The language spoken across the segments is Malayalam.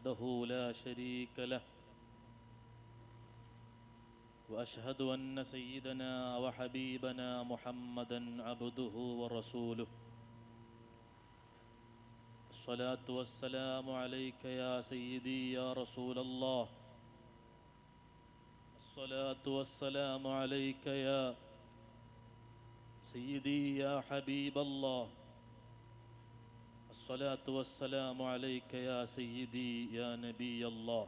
وحده لا شريك له وأشهد أن سيدنا وحبيبنا محمدا عبده ورسوله الصلاة والسلام عليك يا سيدي يا رسول الله الصلاة والسلام عليك يا سيدي يا حبيب الله الصلاة والسلام عليك يا سيدي يا نبي الله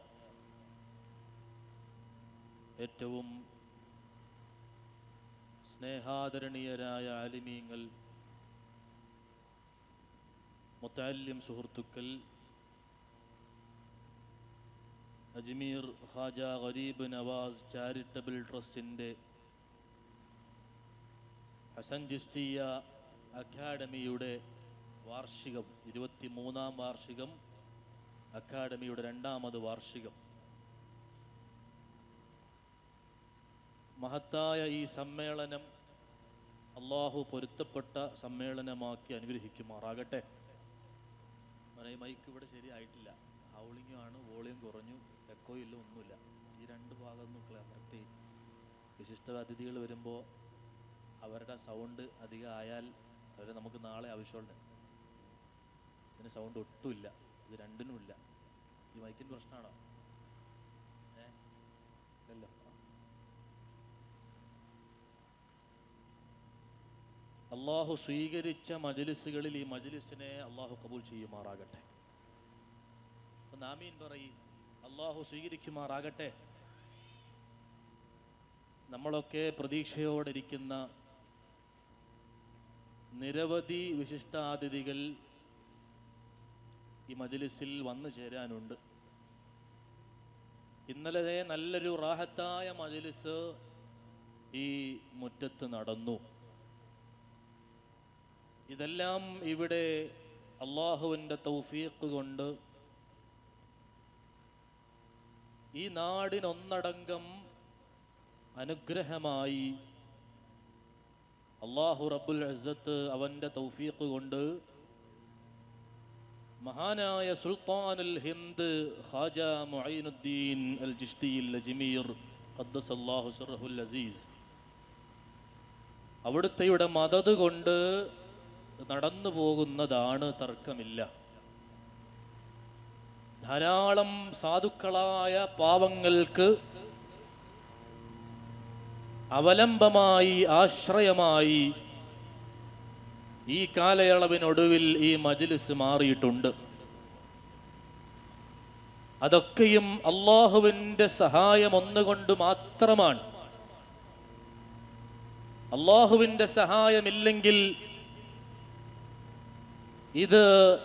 ഏറ്റവും സ്നേഹാദരണീയരായ ആലിമീങ്ങൾ, മുതഅല്ലിം സുഹൃത്തുക്കൾ, അജ്മീർ ഖാജ ഗരീബ് നവാസ് ചാരിറ്റബിൾ ട്രസ്റ്റിൻ്റെ ഹസൻ ചിസ്തിയ അക്കാഡമിയുടെ വാർഷികം, 23-ാം വാർഷികം, അക്കാഡമിയുടെ 2ാമത് വാർഷികം. മഹത്തായ ഈ സമ്മേളനം അള്ളാഹു പൊരുത്തപ്പെട്ട സമ്മേളനമാക്കി അനുഗ്രഹിക്കുമാറാകട്ടെ. ഈ മൈക്ക് ഇവിടെ ശരിയായിട്ടില്ല, ഹൗളിങ്ങും ആണ്, വോളിയം കുറഞ്ഞു, എക്കോ ഇല്ല, ഒന്നുമില്ല. ഈ 2 ഭാഗം കറക്റ്റ്. വിശിഷ്ട അതിഥികൾ വരുമ്പോൾ അവരുടെ സൗണ്ട് അധികം ആയാൽ അവരെ നമുക്ക് നാളെ ആവശ്യമുണ്ട്. ഇതിന് സൗണ്ട് ഒട്ടുമില്ല, ഇത് രണ്ടിനുമില്ല. ഈ മൈക്കിൻ്റെ പ്രശ്നമാണോ? അല്ലോ. അള്ളാഹു സ്വീകരിച്ച മജ്ലിസുകളിൽ ഈ മജ്ലിസിനെ അള്ളാഹു കബൂൽ ചെയ്യുമാറാകട്ടെ. ഒന്ന് ആമീൻ പറയ്. അള്ളാഹു സ്വീകരിക്കുമാറാകട്ടെ. നമ്മളൊക്കെ പ്രതീക്ഷയോടെ ഇരിക്കുന്ന നിരവധി വിശിഷ്ടാതിഥികൾ ഈ മജ്ലിസിൽ വന്നു ചേരാനുണ്ട്. ഇന്നലെ നല്ലൊരു റാഹത്തായ മജ്ലിസ് ഈ മുറ്റത്ത് നടന്നു. ഇതെല്ലാം ഇവിടെ അള്ളാഹുവിൻ്റെ തൗഫീഖ് കൊണ്ട് ഈ നാടിനൊന്നടങ്കം അനുഗ്രഹമായി അള്ളാഹു റബ്ബുൽ ഇസ്സത്ത് അവൻ്റെ തൗഫീഖ് കൊണ്ട് മഹാനായ സുൽത്താനുൽ ഹിന്ദ് ഖാജ മുഈനുദ്ദീൻ അൽ ചിശ്തിയിൽ അജ്മീർ ഖദ്ദസല്ലാഹു സിർറഹുൽ അസീസ് അവിടുത്തെയുടെ മദദ് കൊണ്ട് നടന്നു പോകുന്നതാണ്, തർക്കമില്ല. ധാരാളം സാധുക്കളായ പാവങ്ങൾക്ക് അവലംബമായി, ആശ്രയമായി ഈ കാലയളവിനൊടുവിൽ ഈ മജ്ലിസ് മാറിയിട്ടുണ്ട്. അതൊക്കെയും അള്ളാഹുവിൻ്റെ സഹായം ഒന്നുകൊണ്ട് മാത്രമാണ്. അള്ളാഹുവിൻ്റെ സഹായമില്ലെങ്കിൽ ഇത്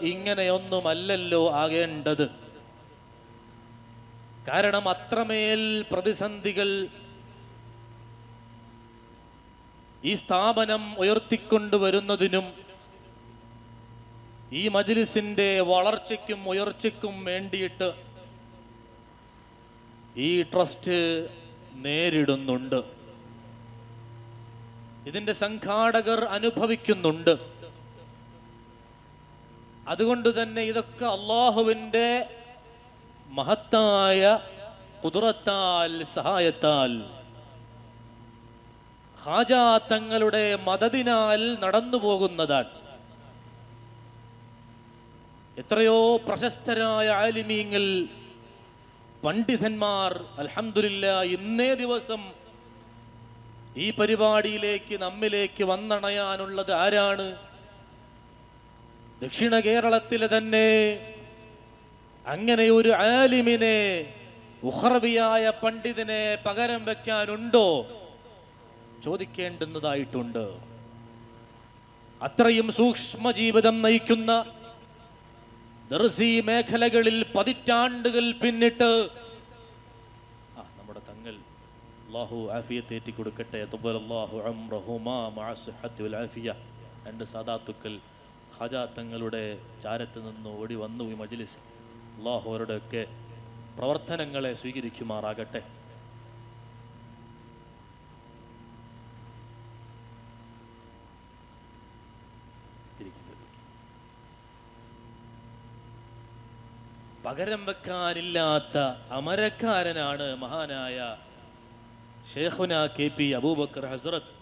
ഇങ്ങനെയൊന്നുമല്ലല്ലോ ആകേണ്ടത്. കാരണം അത്രമേൽ പ്രതിസന്ധികൾ ഈ സ്ഥാപനം ഉയർത്തിക്കൊണ്ടുവരുന്നതിനും ഈ മജ്ലിസിന്റെ വളർച്ചയ്ക്കും ഉയർച്ചയ്ക്കും വേണ്ടിയിട്ട് ഈ ട്രസ്റ്റ് നേരിടുന്നുണ്ട്. ഇതിന്റെ സംഘാടകർ അനുഭവിക്കുന്നുണ്ട്. അതുകൊണ്ട് തന്നെ ഇതൊക്കെ അള്ളാഹുവിൻ്റെ മഹത്തായ ഖുദ്റത്താൽ, സഹായത്താൽ, ഖാജാ തങ്ങളുടെ മദദിനാൽ നടന്നു പോകുന്നതാണ്. എത്രയോ പ്രശസ്തരായ ആലിമീങ്ങൾ, പണ്ഡിതന്മാർ അൽഹംദുലില്ലാഹ് ഇന്നേ ദിവസം ഈ പരിപാടിയിലേക്ക് നമ്മിലേക്ക് വന്നണയാനുള്ളത് ആരാണ്? ദക്ഷിണ കേരളത്തിലെ തന്നെ അങ്ങനെ ഒരു ആലിമിനെ, ഉഖ്റവിയായ പണ്ഡിതനെ പകരം വെക്കാനുണ്ടോ? ചോദിക്കേണ്ടുന്നതായിട്ടുണ്ട്. അത്രയും സൂക്ഷ്മ ജീവിതം നയിക്കുന്ന ദർസി മേഖലകളിൽ പതിറ്റാണ്ടുകൾ പിന്നിട്ട് നമ്മുടെ തങ്ങൾ അല്ലാഹു ആഫിയത്ത് ഏറ്റി കൊടുക്കട്ടെ. തഖബ്ബലല്ലാഹു ഉംറഹുമാ മഅ സിഹ്ഹത്തി വൽ ആഫിയ. 2 സാദാത്തുക്കൾ ഖാജാ തങ്ങളുടെ ചാരത്ത് നിന്ന് ഓടി വന്നു ഈ മജ്ലിസ്. അല്ലാഹു അവരുടെയൊക്കെ പ്രവർത്തനങ്ങളെ സ്വീകരിക്കുമാറാകട്ടെ. പകരം വെക്കാനില്ലാത്ത അമരക്കാരനാണ് മഹാനായ ഷേഖുന KP അബൂബക്കർ ഹസ്രത്ത്.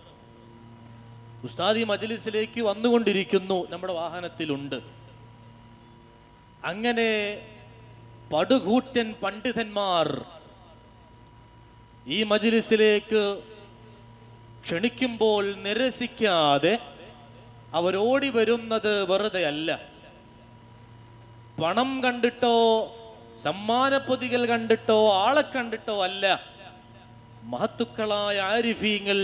ഉസ്താദി മജ്ലിസിലേക്ക് വന്നുകൊണ്ടിരിക്കുന്നു, നമ്മുടെ വാഹനത്തിലുണ്ട്. അങ്ങനെ പടുകൂറ്റൻ പണ്ഡിതന്മാർ ഈ മജ്ലിസിലേക്ക് ക്ഷണിക്കുമ്പോൾ നിരസിക്കാതെ അവരോടി വരുന്നത് വെറുതെ അല്ല. പണം കണ്ടിട്ടോ സമ്മാനപ്പൊതികൾ കണ്ടിട്ടോ ആളെ കണ്ടിട്ടോ അല്ല. മഹത്തുക്കളായ ആരിഫീങ്ങൾ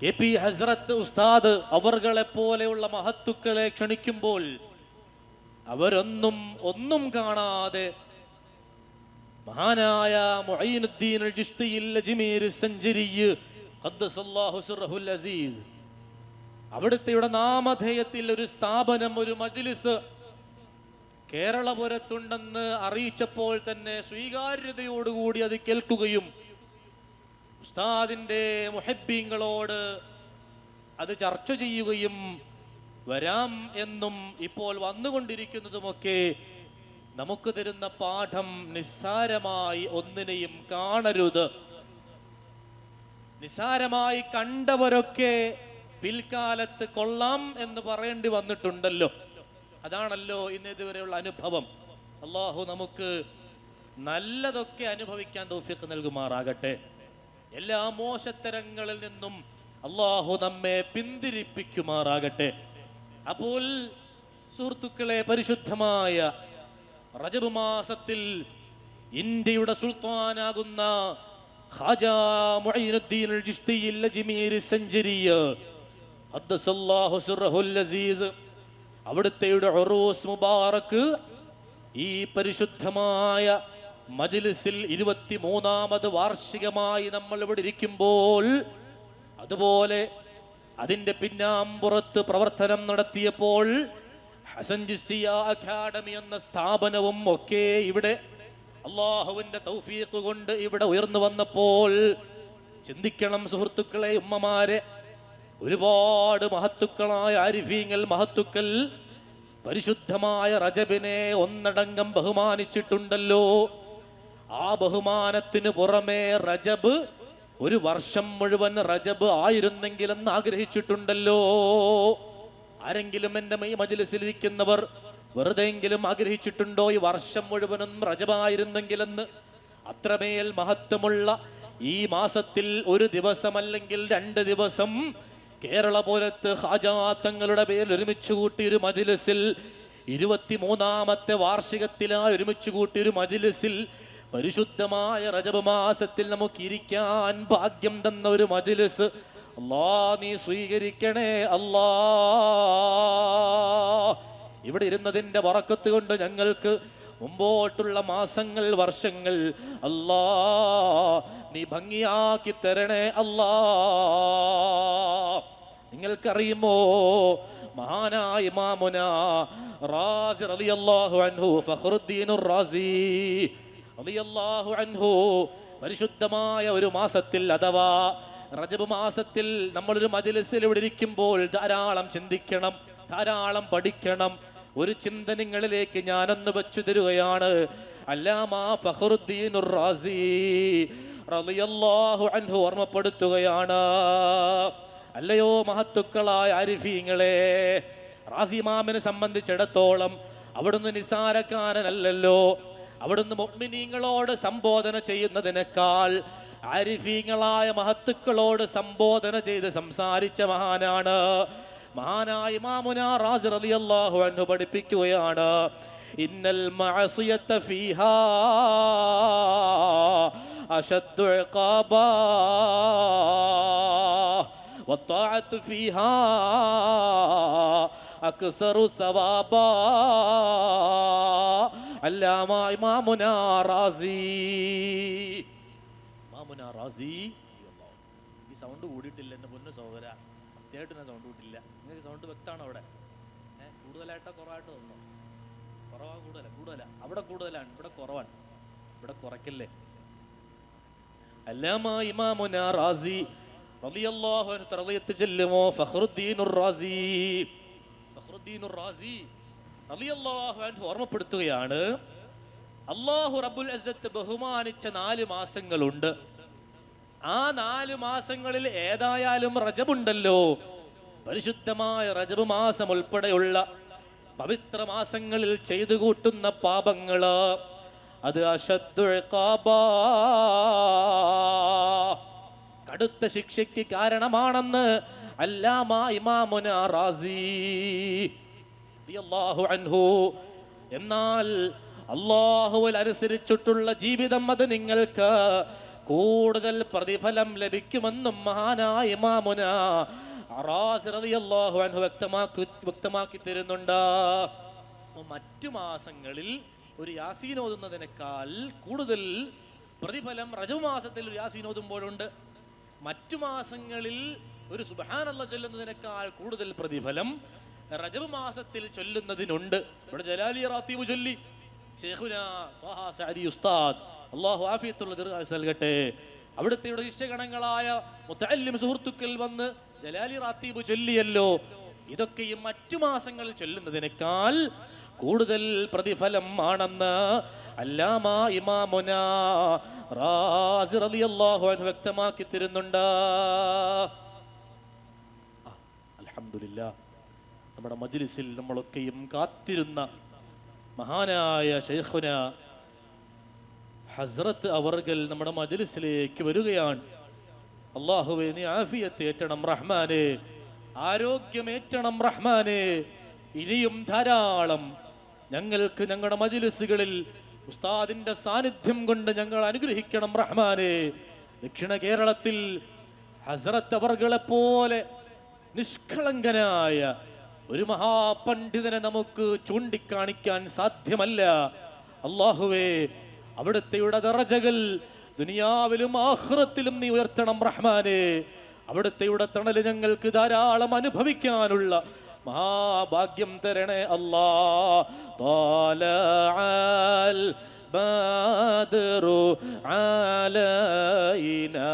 KP ഹസ്രത്ത് ഉസ്താദ് അവർകളെ പോലെയുള്ള മഹത്തുക്കളെ ക്ഷണിക്കുമ്പോൾ ഒന്നും കാണാതെ മഹാനായ മുഈനുദ്ദീൻ അൽ ജിശ്തിയിൽ അജ്മീർ സഞ്ചരി ഖദ്ദസല്ലാഹു സിർറഹുൽ അസീസ് അവിടുത്തെ നാമധേയത്തിൽ ഒരു സ്ഥാപനം, ഒരു മജ്ലിസ് കേരളപുരത്തുണ്ടെന്ന് അറിയിച്ചപ്പോൾ തന്നെ സ്വീകാര്യതയോടുകൂടി അത് കേൾക്കുകയും ഉസ്താദിന്റെ മുഹബ്ബീങ്ങളോട് അത് ചർച്ച ചെയ്യുകയും വരാം എന്നും ഇപ്പോൾ വന്നുകൊണ്ടിരിക്കുന്നതുമൊക്കെ നമുക്ക് തരുന്ന പാഠം നിസ്സാരമായി ഒന്നിനെയും കാണരുത്. നിസ്സാരമായി കണ്ടവരൊക്കെ പിൽക്കാലത്ത് കൊള്ളാം എന്ന് പറയേണ്ടി വന്നിട്ടുണ്ടല്ലോ. അതാണല്ലോ ഇന്ന് ഇതുവരെയുള്ള അനുഭവം. അള്ളാഹു നമുക്ക് നല്ലതൊക്കെ അനുഭവിക്കാൻ തൗഫീഖ് നൽകുമാറാകട്ടെ. എല്ലാ മോശത്തരങ്ങളിൽ നിന്നും അള്ളാഹു നമ്മെ പിന്തിരിപ്പിക്കുമാറാകട്ടെ. അപ്പോൾ സുഹൃത്തുക്കളെ, പരിശുദ്ധമായ റജബ് മാസത്തിൽ ഇന്ത്യയുടെ സുൽത്താനാകുന്ന ഖാജാ മുഈനുദ്ദീൻ അൽ ജിശ്തിയിൽ അജ്മീർ സഞ്ചരി ഖദ്ദസല്ലാഹു സിർറഹുൽ അസീസ് അവിടുത്തെ ഉറൂസ് മുബാറക്ക് ഈ പരിശുദ്ധമായ മജ്ലിസിൽ 23ാമത് വാർഷികമായി നമ്മൾ ഇവിടെ ഇരിക്കുമ്പോൾ, അതുപോലെ അതിന്റെ പിന്നാമ്പുറത്ത് പ്രവർത്തനം നടത്തിയപ്പോൾ ഹസൻ ചിശ്തിയ അക്കാഡമി എന്ന സ്ഥാപനവും ഒക്കെ ഇവിടെ അള്ളാഹുവിന്റെ തൗഫീഖ് കൊണ്ട് ഇവിടെ ഉയർന്നു വന്നപ്പോൾ ചിന്തിക്കണം സുഹൃത്തുക്കളെ, ഉമ്മമാരെ, ഒരുപാട് മഹത്തുക്കളായ ആരിഫീങ്ങൾ, മഹത്തുക്കൾ പരിശുദ്ധമായ റജബിനെ ഒന്നടങ്കം ബഹുമാനിച്ചിട്ടുണ്ടല്ലോ. ആ ബഹുമാനത്തിന് പുറമെ റജബ് ഒരു വർഷം മുഴുവൻ റജബ് ആയിരുന്നെങ്കിലെന്ന് ആഗ്രഹിച്ചിട്ടുണ്ടല്ലോ. ആരെങ്കിലും എൻ്റെ ഈ മജ്ലിസിലിരിക്കുന്നവർ വെറുതെയെങ്കിലും ആഗ്രഹിച്ചിട്ടുണ്ടോ ഈ വർഷം മുഴുവനും റജബായിരുന്നെങ്കിലെന്ന്? അത്രമേൽ മഹത്വമുള്ള ഈ മാസത്തിൽ ഒരു ദിവസം അല്ലെങ്കിൽ 2 ദിവസം കേരളപുരത്ത് ഖാജാ തങ്ങളുടെ പേരിൽ ഒരുമിച്ച് കൂട്ടിയൊരു മജ്ലിസിൽ, 23ാമത്തെ വാർഷികത്തിലായി ഒരുമിച്ച് കൂട്ടിയൊരു മജ്ലിസിൽ, പരിശുദ്ധമായ റജബ് മാസത്തിൽ നമുക്ക് ഇരിക്കാൻ ഭാഗ്യം തന്ന ഒരു മജ്ലിസ് അല്ലാ നീ സ്വീകരിക്കണേ അല്ലാ. ഇവിടെ ഇരുന്നതിന്റെ ബറക്കത്ത് കൊണ്ട് ഞങ്ങൾക്ക് മുമ്പോട്ടുള്ള മാസങ്ങൾ, വർഷങ്ങൾ അല്ലാ നീ ഭംഗിയാക്കി തരണേ അല്ലാ. നിങ്ങൾക്കറിയുമോ, മഹാനായ ഇമാമുന റാസി റളിയല്ലാഹു അൻഹു, ഫഖ്റുദ്ദീനുർ റാസി റളിയല്ലാഹു അൻഹു, പരിശുദ്ധമായ ഒരു മാസത്തിൽ അഥവാ റജബ് മാസത്തിൽ നമ്മളൊരു മജ്ലിസിൽ ഇവിടെ ഇരിക്കുമ്പോൾ ധാരാളം ചിന്തിക്കണം, ധാരാളം പഠിക്കണം. ഒരു ചിന്ത നിങ്ങളിലേക്ക് ഞാനൊന്ന് വെച്ചു തരുകയാണ്. അല്ലാമ ഫഖ്റുദ്ദീനുർ റാസി റളിയല്ലാഹു അൻഹു ഓർമ്മപ്പെടുത്തുകയാണ്, അല്ലയോ മഹത്തുക്കളായ ആരിഫീങ്ങളെ, റാസി ഇമാമിനെ സംബന്ധിച്ചിടത്തോളം അവിടുന്ന് നിസാരക്കാരനല്ലല്ലോ. അവിടുന്ന് മുഅ്മിനീങ്ങളോട് സംബോധന ചെയ്യുന്നതിനേക്കാൾ ആരിഫീങ്ങളായ മഹത്തുക്കളോട് സംബോധന ചെയ്ത് സംസാരിച്ച മഹാനാണ്. മഹാനായ ഇമാമുന റാസി റളിയല്ലാഹു അൻഹു പഠിപ്പിക്കുകയാണ്, ഇന്നൽ മഅസിയത ഫീഹാ അശദ്ദു ഇഖാബാ വത്താഅതു ഫീഹാ അക്സറു സവാബാ. അല്ലാമ ഇമാമുന റാസി, ഇമാമുന റാസി. ഈ സൗണ്ട് കൂടിയിട്ടില്ല എൻ്റെ പൊന്നു സഹോദര, സത്യമായിട്ട് ഞാൻ സൗണ്ട് കൂട്ടില്ല. നിങ്ങൾക്ക് സൗണ്ട് വ്യക്തമാണോ അവിടെ? കൂടുതലായിട്ടോ കുറവായിട്ടോ തോന്നോ? കുറവാ കൂടുതലാ? അവിടെ കൂടുതലാണ്, ഇവിടെ കുറവാണ്. ഇവിടെ കുറയ്ക്കല്ലേ. അല്ലാമ ഇമാമുന റാസി റളിയല്ലാഹു അൻഹു ചെല്ലുമോ? ഫഖ്റുദ്ദീനുർ റാസി, ഫഖ്റുദ്ദീനുർ റാസി റളിയല്ലാഹു അൻഹു ഓർമ്മപ്പെടുത്തുകയാണ്, അല്ലാഹു റബ്ബുൽ ഇസ്സത്ത് ബഹുമാനിച്ച 4 മാസങ്ങളുണ്ട്. ആ 4 മാസങ്ങളിൽ ഏതായാലും റജബുണ്ടല്ലോ, പരിശുദ്ധമായ റജബ് മാസം ഉൾപ്പെടെയുള്ള പവിത്ര മാസങ്ങളിൽ ചെയ്തു കൂട്ടുന്ന പാപങ്ങള് അത് അശദ്ദു ഇഖാബാ, കടുത്ത ശിക്ഷയ്ക്ക് കാരണമാണെന്ന് അല്ലാമ ഇമാമുന റാസി റളിയല്ലാഹു അൻഹു. എന്നാൽ അല്ലാഹുവിൽ അനുസരിച്ചിട്ടുള്ള ജീവിതം അത് നിങ്ങൾക്ക് കൂടുതൽ പ്രതിഫലം ലഭിക്കുമെന്നും മഹാനായ ഇമാമുന റാസി റളിയല്ലാഹു അൻഹു വ്യക്തമാക്കി തരുന്നുണ്ട്. മറ്റു മാസങ്ങളിൽ ഒരു യാസീൻ ഓതുന്നതിനേക്കാൾ കൂടുതൽ പ്രതിഫലം റജബ് മാസത്തിൽ ഒരു യാസീൻ ഓതുമ്പോഴുണ്ട്. മറ്റു മാസങ്ങളിൽ ഒരു സുബ്ഹാനല്ലാഹ് ചൊല്ലുന്നതിനേക്കാൾ കൂടുതൽ പ്രതിഫലം റജബ് മാസത്തിൽ ചൊല്ലുന്നതിനുണ്ട്. ഇവിടെ ജലാലി റാത്തീബ് ചൊല്ലി ശൈഖുനാ ത്വാഹാ സഅദി ഉസ്താദ് അല്ലാഹു ആഫിയത്തുള്ള ദീർഘായുസ്സ് നൽകട്ടെ, അവിടുത്തെ ശിഷ്യഗണങ്ങളായ മുതഅല്ലിം സുഹൃത്തുക്കൾ വന്ന് ജലാലി റാത്തീബ് ചൊല്ലിയല്ലോ. ഇതൊക്കെയും മറ്റു മാസങ്ങളിൽ ചൊല്ലുന്നതിനേക്കാൾ കൂടുതൽ പ്രതിഫലം ആണെന്ന് അല്ലാമ ഇമാമുന റാസി റളിയല്ലാഹു അൻഹു വ്യക്തമാക്കി തരുന്നുണ്ട്. അൽഹംദുലില്ലാഹ്, നമ്മുടെ മജ്ലിസിൽ നമ്മളൊക്കെയും കാത്തിരുന്ന മഹാനായ ശൈഖുന ഹസ്രത്ത് അവർകൾ നമ്മുടെ മജ്ലിസിലേക്ക് വരികയാണ്. അല്ലാഹുവേ, നീ ആഫിയത്ത് ഏറ്റണം റഹ്മാനേ, ആരോഗ്യമേറ്റണം റഹ്മാനേ. ഇനിയും ധാരാളം ഞങ്ങൾക്ക് ഞങ്ങളുടെ മജ്ലിസുകളിൽ ഉസ്താദിന്റെ സാന്നിധ്യം കൊണ്ട് ഞങ്ങൾ അനുഗ്രഹിക്കണം റഹ്മാനേ. ദക്ഷിണ കേരളത്തിൽ ഹസ്രത്ത് അവർകളെ പോലെ നിഷ്കളങ്കനായ ഒരു മഹാപണ്ഡിതനെ നമുക്ക് ചൂണ്ടിക്കാണിക്കാൻ സാധ്യമല്ല. അല്ലാഹുവേ, അവിടുത്തെയുടെ ദറജകൾ ദുനിയാവിലും ആഖിറത്തിലും നീ ഉയർത്തണം റഹ്മാനേ. അവിടുത്തെയുടെ തണല് ഞങ്ങൾക്ക് ധാരാളം അനുഭവിക്കാനുള്ള മഹാഭാഗ്യം തരണേ അല്ലാ. ത്വാലഅൽ ബദ്റു അലൈനാ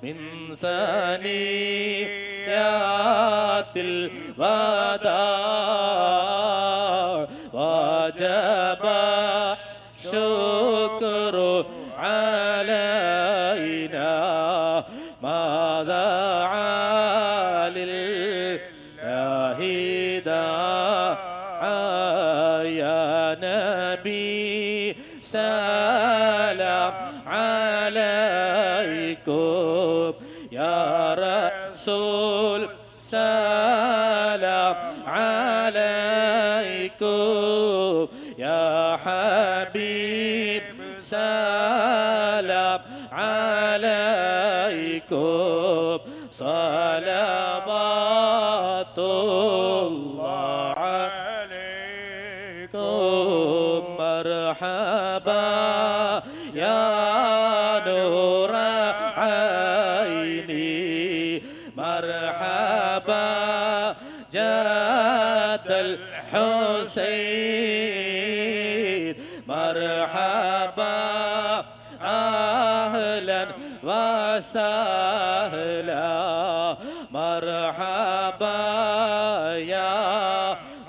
മിൻ സനിയാത്തിൽ വദാ വജബ ശുക്രു അലൈനാ മാദാ ലില്ലാഹി ദാഅ യാ നബി സലാം അലൈക്കും യാ റസൂൽ സലാം അലൈക്കും യാ ഹബീബ് സലാം അലൈക്കും സ്വലവാത്തുല്ലാഹ് അലൈക്കും മർഹബാ യാ നൂറ ഐനി മർഹബാ ജാദൽ ഹുസൈൻ മർഹബാ അഹ്ലൻ വസഹ്ലാ മർഹബാ യാ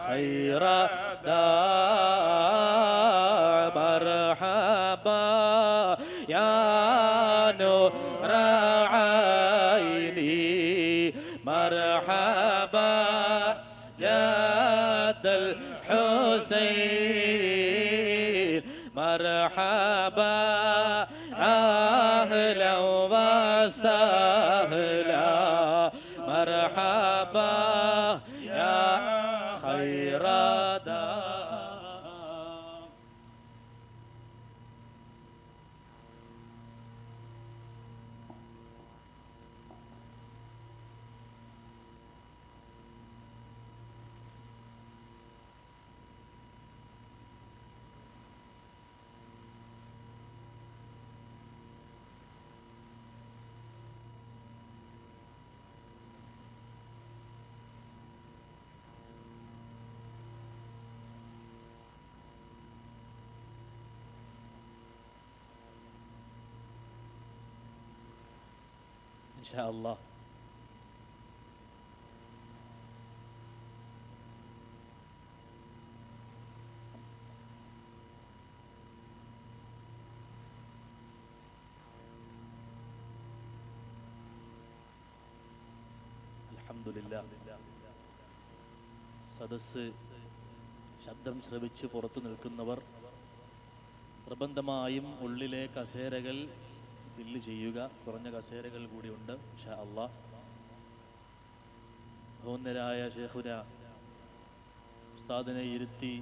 ഖൈറ ദാ മർഹബാ യാ നൂറ ഐനി മർഹബാ ജാദൽ ഹുസൈൻ മർഹബാ അഹ്ലൻ വസഹ്ലാ മർഹബാ യാ ഖൈറ ദാ. ഇൻഷാ അല്ലാഹ് അൽഹംദുലില്ലാ. സദസ്സ് ശബ്ദം ശ്രവിച്ച് പുറത്തു നിൽക്കുന്നവർ നിർബന്ധമായും ഉള്ളിലെ കസേരകൾ ഫില്ല് ചെയ്യുക. കുറഞ്ഞ കസേരകൾ കൂടിയുണ്ട് ഇൻഷാ അല്ലാഹ്. ബഹുമാന്യരായ ശൈഖുന ഉസ്താദിനെ ഇരുത്തി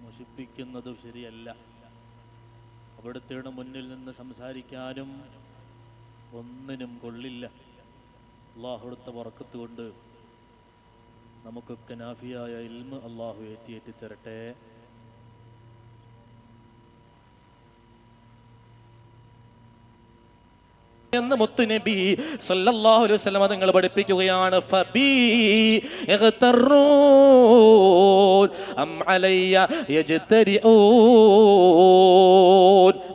മുഷിപ്പിക്കുന്നത് ശരിയല്ല. അവിടുത്തെ മുന്നിൽ നിന്ന് സംസാരിക്കാനും ഒന്നിനും കൊള്ളില്ല. അല്ലാഹു കൊടുത്ത ബറക്കത്ത് കൊണ്ട് നമുക്കൊക്കെ നാഫിയായ ഇൽമ് അല്ലാഹു ഏറ്റി തരട്ടെ. എന്ന് മുത്തുനബി സല്ലല്ലാഹു അലൈഹി വസല്ലം തങ്ങൾ പഠിപ്പിക്കുകയാണ്. ഫബി യഗ്തറൂൻ അം അലയ്യ യജ്തരിഊൻ.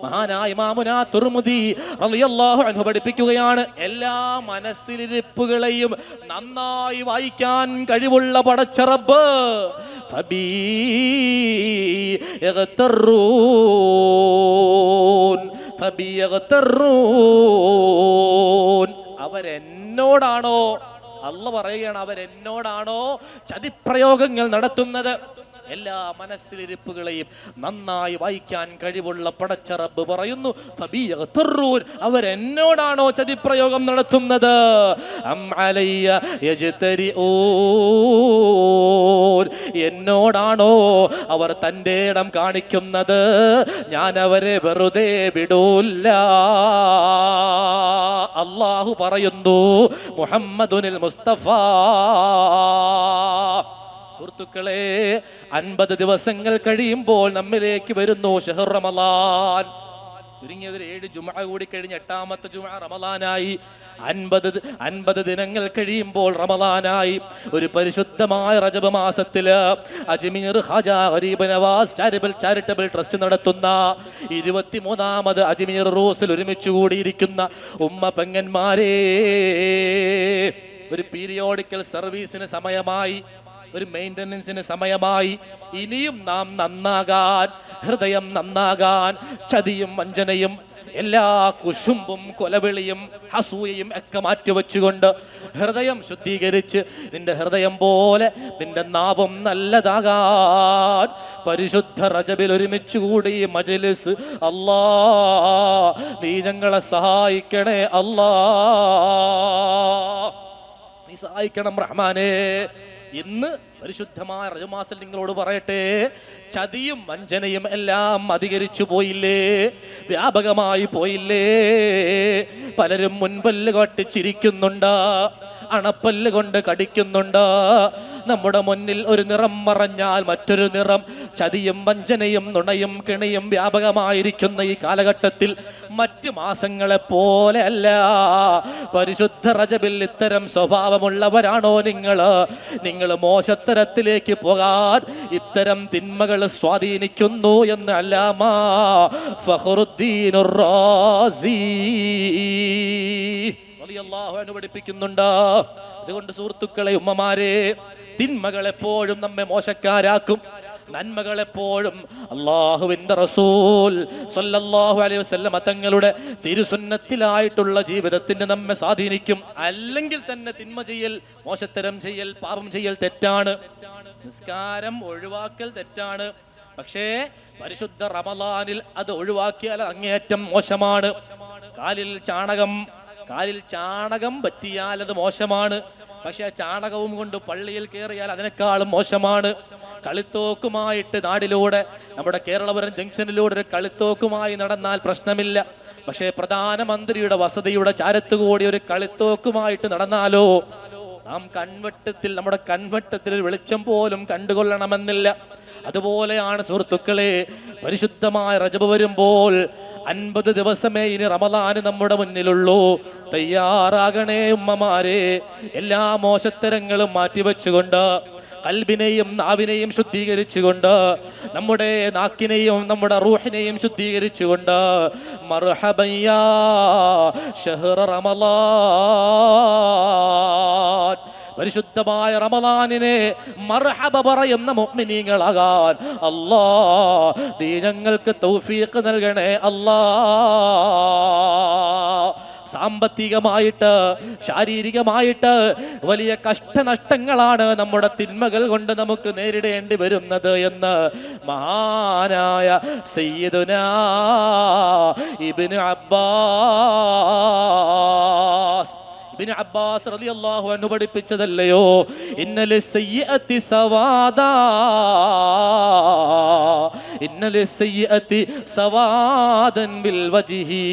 മഹാനായ ഇമാമുനാ തുർമുദി റളിയല്ലാഹു അൻഹു പഠിപ്പിക്കുകയാണ്, എല്ലാ മനസ്സിലിരിപ്പുകളെയും നന്നായി വായിക്കാൻ കഴിവുള്ള പടച്ച റബ്ബ് ഫബി യഗ്തറൂൻ ഫബി യഗ്തറൂൻ. അവരെന്നോടാണോ, അല്ലാഹു പറയുകയാണ്, അവരെന്നോടാണോ ചതിപ്രയോഗങ്ങൾ നടത്തുന്നത്. എല്ലാ മനസ്സിലിരിപ്പുകളെയും നന്നായി വായിക്കാൻ കഴിവുള്ള പടച്ച റബ്ബ് പറയുന്നു ഫബി യഗ്തറൂൻ. അവരെന്നോടാണോ ചതിപ്രയോഗം നടത്തുന്നത്. അം അലയ്യ യജ്തരിഊൻ. എന്നോടാണോ അവർ തൻ്റെ ഇടം കാണിക്കുന്നത്. ഞാൻ അവരെ വെറുതെ വിടൂല്ല. അല്ലാഹു പറയുന്നു മുഹമ്മദുനിൽ മുസ്തഫ. സുഹൃത്തുക്കളെ, 50 ദിവസങ്ങൾ കഴിയുമ്പോൾ നമ്മിലേക്ക് വരുന്നു ഷഹർ റമളാൻ. ചുരുങ്ങിയത് 7 ജുമുഅ കൂടി കഴിഞ്ഞ് 8ാമത്തെ ജുമുഅ റമളാനായി. 50 ദിനങ്ങൾ കഴിയുമ്പോൾ റമളാനായി. ഒരു പരിശുദ്ധമായ റജബ് മാസത്തില് അജ്മീർ ഖാജ ഗരീബ് നവാസ് ചാരിറ്റബിൾ ട്രസ്റ്റ് നടത്തുന്ന 23ാമത് അജ്മീർ റൂസിൽ ഒരുമിച്ച് കൂടിയിരിക്കുന്ന ഉമ്മ പെങ്ങന്മാരെ, ഒരു പീരിയോഡിക്കൽ സർവീസിന് സമയമായി, ഒരു മെയിൻ്റനൻസിന് സമയമായി. ഇനിയും നാം നന്നാകാൻ, ഹൃദയം നന്നാകാൻ, ചതിയും വഞ്ചനയും എല്ലാ കുശുമ്പും കൊലവിളിയും അസൂയയും ഒക്കെ മാറ്റിവെച്ചുകൊണ്ട് ഹൃദയം ശുദ്ധീകരിച്ച് നിന്റെ ഹൃദയം പോലെ നിന്റെ നാവും നല്ലതാകാൻ പരിശുദ്ധ റജബിൽ ഒരുമിച്ച് കൂടി മജ്ലിസ്. അല്ലാ, നീ ഞങ്ങളെ സഹായിക്കണേ. അല്ലാ, നീ സഹായിക്കണം റഹ്മാനേ. ഇന്ന് പരിശുദ്ധമായ റജബ് മാസത്തിൽ നിങ്ങളോട് പറയട്ടെ, ചതിയും വഞ്ചനയും എല്ലാം അധികരിച്ചു പോയില്ലേ, വ്യാപകമായി പോയില്ലേ. പലരും മുൻപല്ല് കട്ടിച്ചിരിക്കുന്നുണ്ട്, അണപ്പല്ല് കൊണ്ട് കടിക്കുന്നുണ്ട്. നമ്മുടെ മുന്നിൽ ഒരു നിറം മറഞ്ഞാൽ മറ്റൊരു നിറം. ചതിയും വഞ്ചനയും നുണയും കിണിയും വ്യാപകമായിരിക്കുന്ന ഈ കാലഘട്ടത്തിൽ മറ്റ് മാസങ്ങളെ പോലെ അല്ല. പരിശുദ്ധ റജബിൽ ഇത്തരം സ്വഭാവമുള്ളവരാണോ നിങ്ങൾ മോശത്തരത്തിലേക്ക് പോകാൻ ഇത്തരം തിന്മകൾ സ്വാധീനിക്കുന്നു എന്ന് അല്ലാമാ ഫഖറുദ്ദീനുർ റാസി റളിയല്ലാഹു അൻഹു പഠിപ്പിക്കുന്നുണ്ട്. അതുകൊണ്ട് സുഹൃത്തുക്കളെ, ഉമ്മമാരെ, തിന്മകൾ എപ്പോഴും നമ്മെ മോശക്കാരാക്കും, നന്മകൾ എപ്പോഴും അല്ലാഹുവിൻ്റെ റസൂൽ സല്ലല്ലാഹു അലൈഹി വസല്ലം തങ്ങളുടെ തിരുസുന്നത്തിലായിട്ടുള്ള ജീവിതത്തിന് നമ്മെ സ്വാധീനിക്കും. അല്ലെങ്കിൽ തന്നെ തിന്മ ചെയ്യൽ, മോശത്തരം ചെയ്യൽ, പാപം ചെയ്യൽ തെറ്റാണ്. നിസ്കാരം ഒഴിവാക്കൽ തെറ്റാണ്. പക്ഷേ പരിശുദ്ധ റമളാനിൽ അത് ഒഴിവാക്കിയാൽ അങ്ങേയറ്റം മോശമാണ്. കാലിൽ ചാണകം പറ്റിയാൽ അത് മോശമാണ്. പക്ഷെ ചാണകവും കൊണ്ട് പള്ളിയിൽ കയറിയാൽ അതിനേക്കാളും മോശമാണ്. കളിത്തോക്കുമായിട്ട് നാടിലൂടെ, നമ്മുടെ കേരളപുരം ജംഗ്ഷനിലൂടെ ഒരു കളിത്തോക്കുമായി നടന്നാൽ പ്രശ്നമില്ല. പക്ഷേ പ്രധാനമന്ത്രിയുടെ വസതിയുടെ ചാരത്തുകൂടി ഒരു കളിത്തോക്കുമായിട്ട് നടന്നാലോ, നാം നമ്മുടെ കൺവെട്ടത്തിൽ വെളിച്ചം പോലും കണ്ടുകൊള്ളണമെന്നില്ല. അതുപോലെയാണ് സുഹൃത്തുക്കളെ, പരിശുദ്ധമായ റജബ് വരുമ്പോൾ 50 ദിവസമേ ഇനി റമളാന് നമ്മുടെ മുന്നിലുള്ളൂ. തയ്യാറാകണേ ഉമ്മമാരെ. എല്ലാ മോശത്തരങ്ങളും മാറ്റിവെച്ചുകൊണ്ട്, കൽബിനെയും നാവിനെയും ശുദ്ധീകരിച്ചുകൊണ്ട്, നമ്മുടെ നാക്കിനെയും നമ്മുടെ റൂഹിനെയും ശുദ്ധീകരിച്ചുകൊണ്ട്, മർഹബൻ യാ ശഹ്റ റമളാൻ, പരിശുദ്ധമായ റമളാനിനെ മർഹബ പറയുന്ന മുഅ്മിനീങ്ങളാകാൻ അല്ലാഹ് നീ ഞങ്ങൾക്ക് തൗഫീഖ് നൽകണേ. അല്ലാഹ് സാമ്പത്തികമായിട്ട് ശാരീരികമായിട്ട് വലിയ കഷ്ടനഷ്ടങ്ങളാണ് നമ്മുടെ തിന്മകൾ കൊണ്ട് നമുക്ക് നേരിടേണ്ടി വരുന്നത് എന്ന് മഹാനായ സയ്യിദുനാ ഇബ്നു അബ്ബാസ് റളിയല്ലാഹു അൻഹു പഠിപ്പിച്ചതല്ലയോ, ഇന്നലിസ്സയ്യിഅത്തി സവാദാ, ഇന്നലിസ്സയ്യിഅത്തി സവാദൻ ബിൽ വജ്ഹി.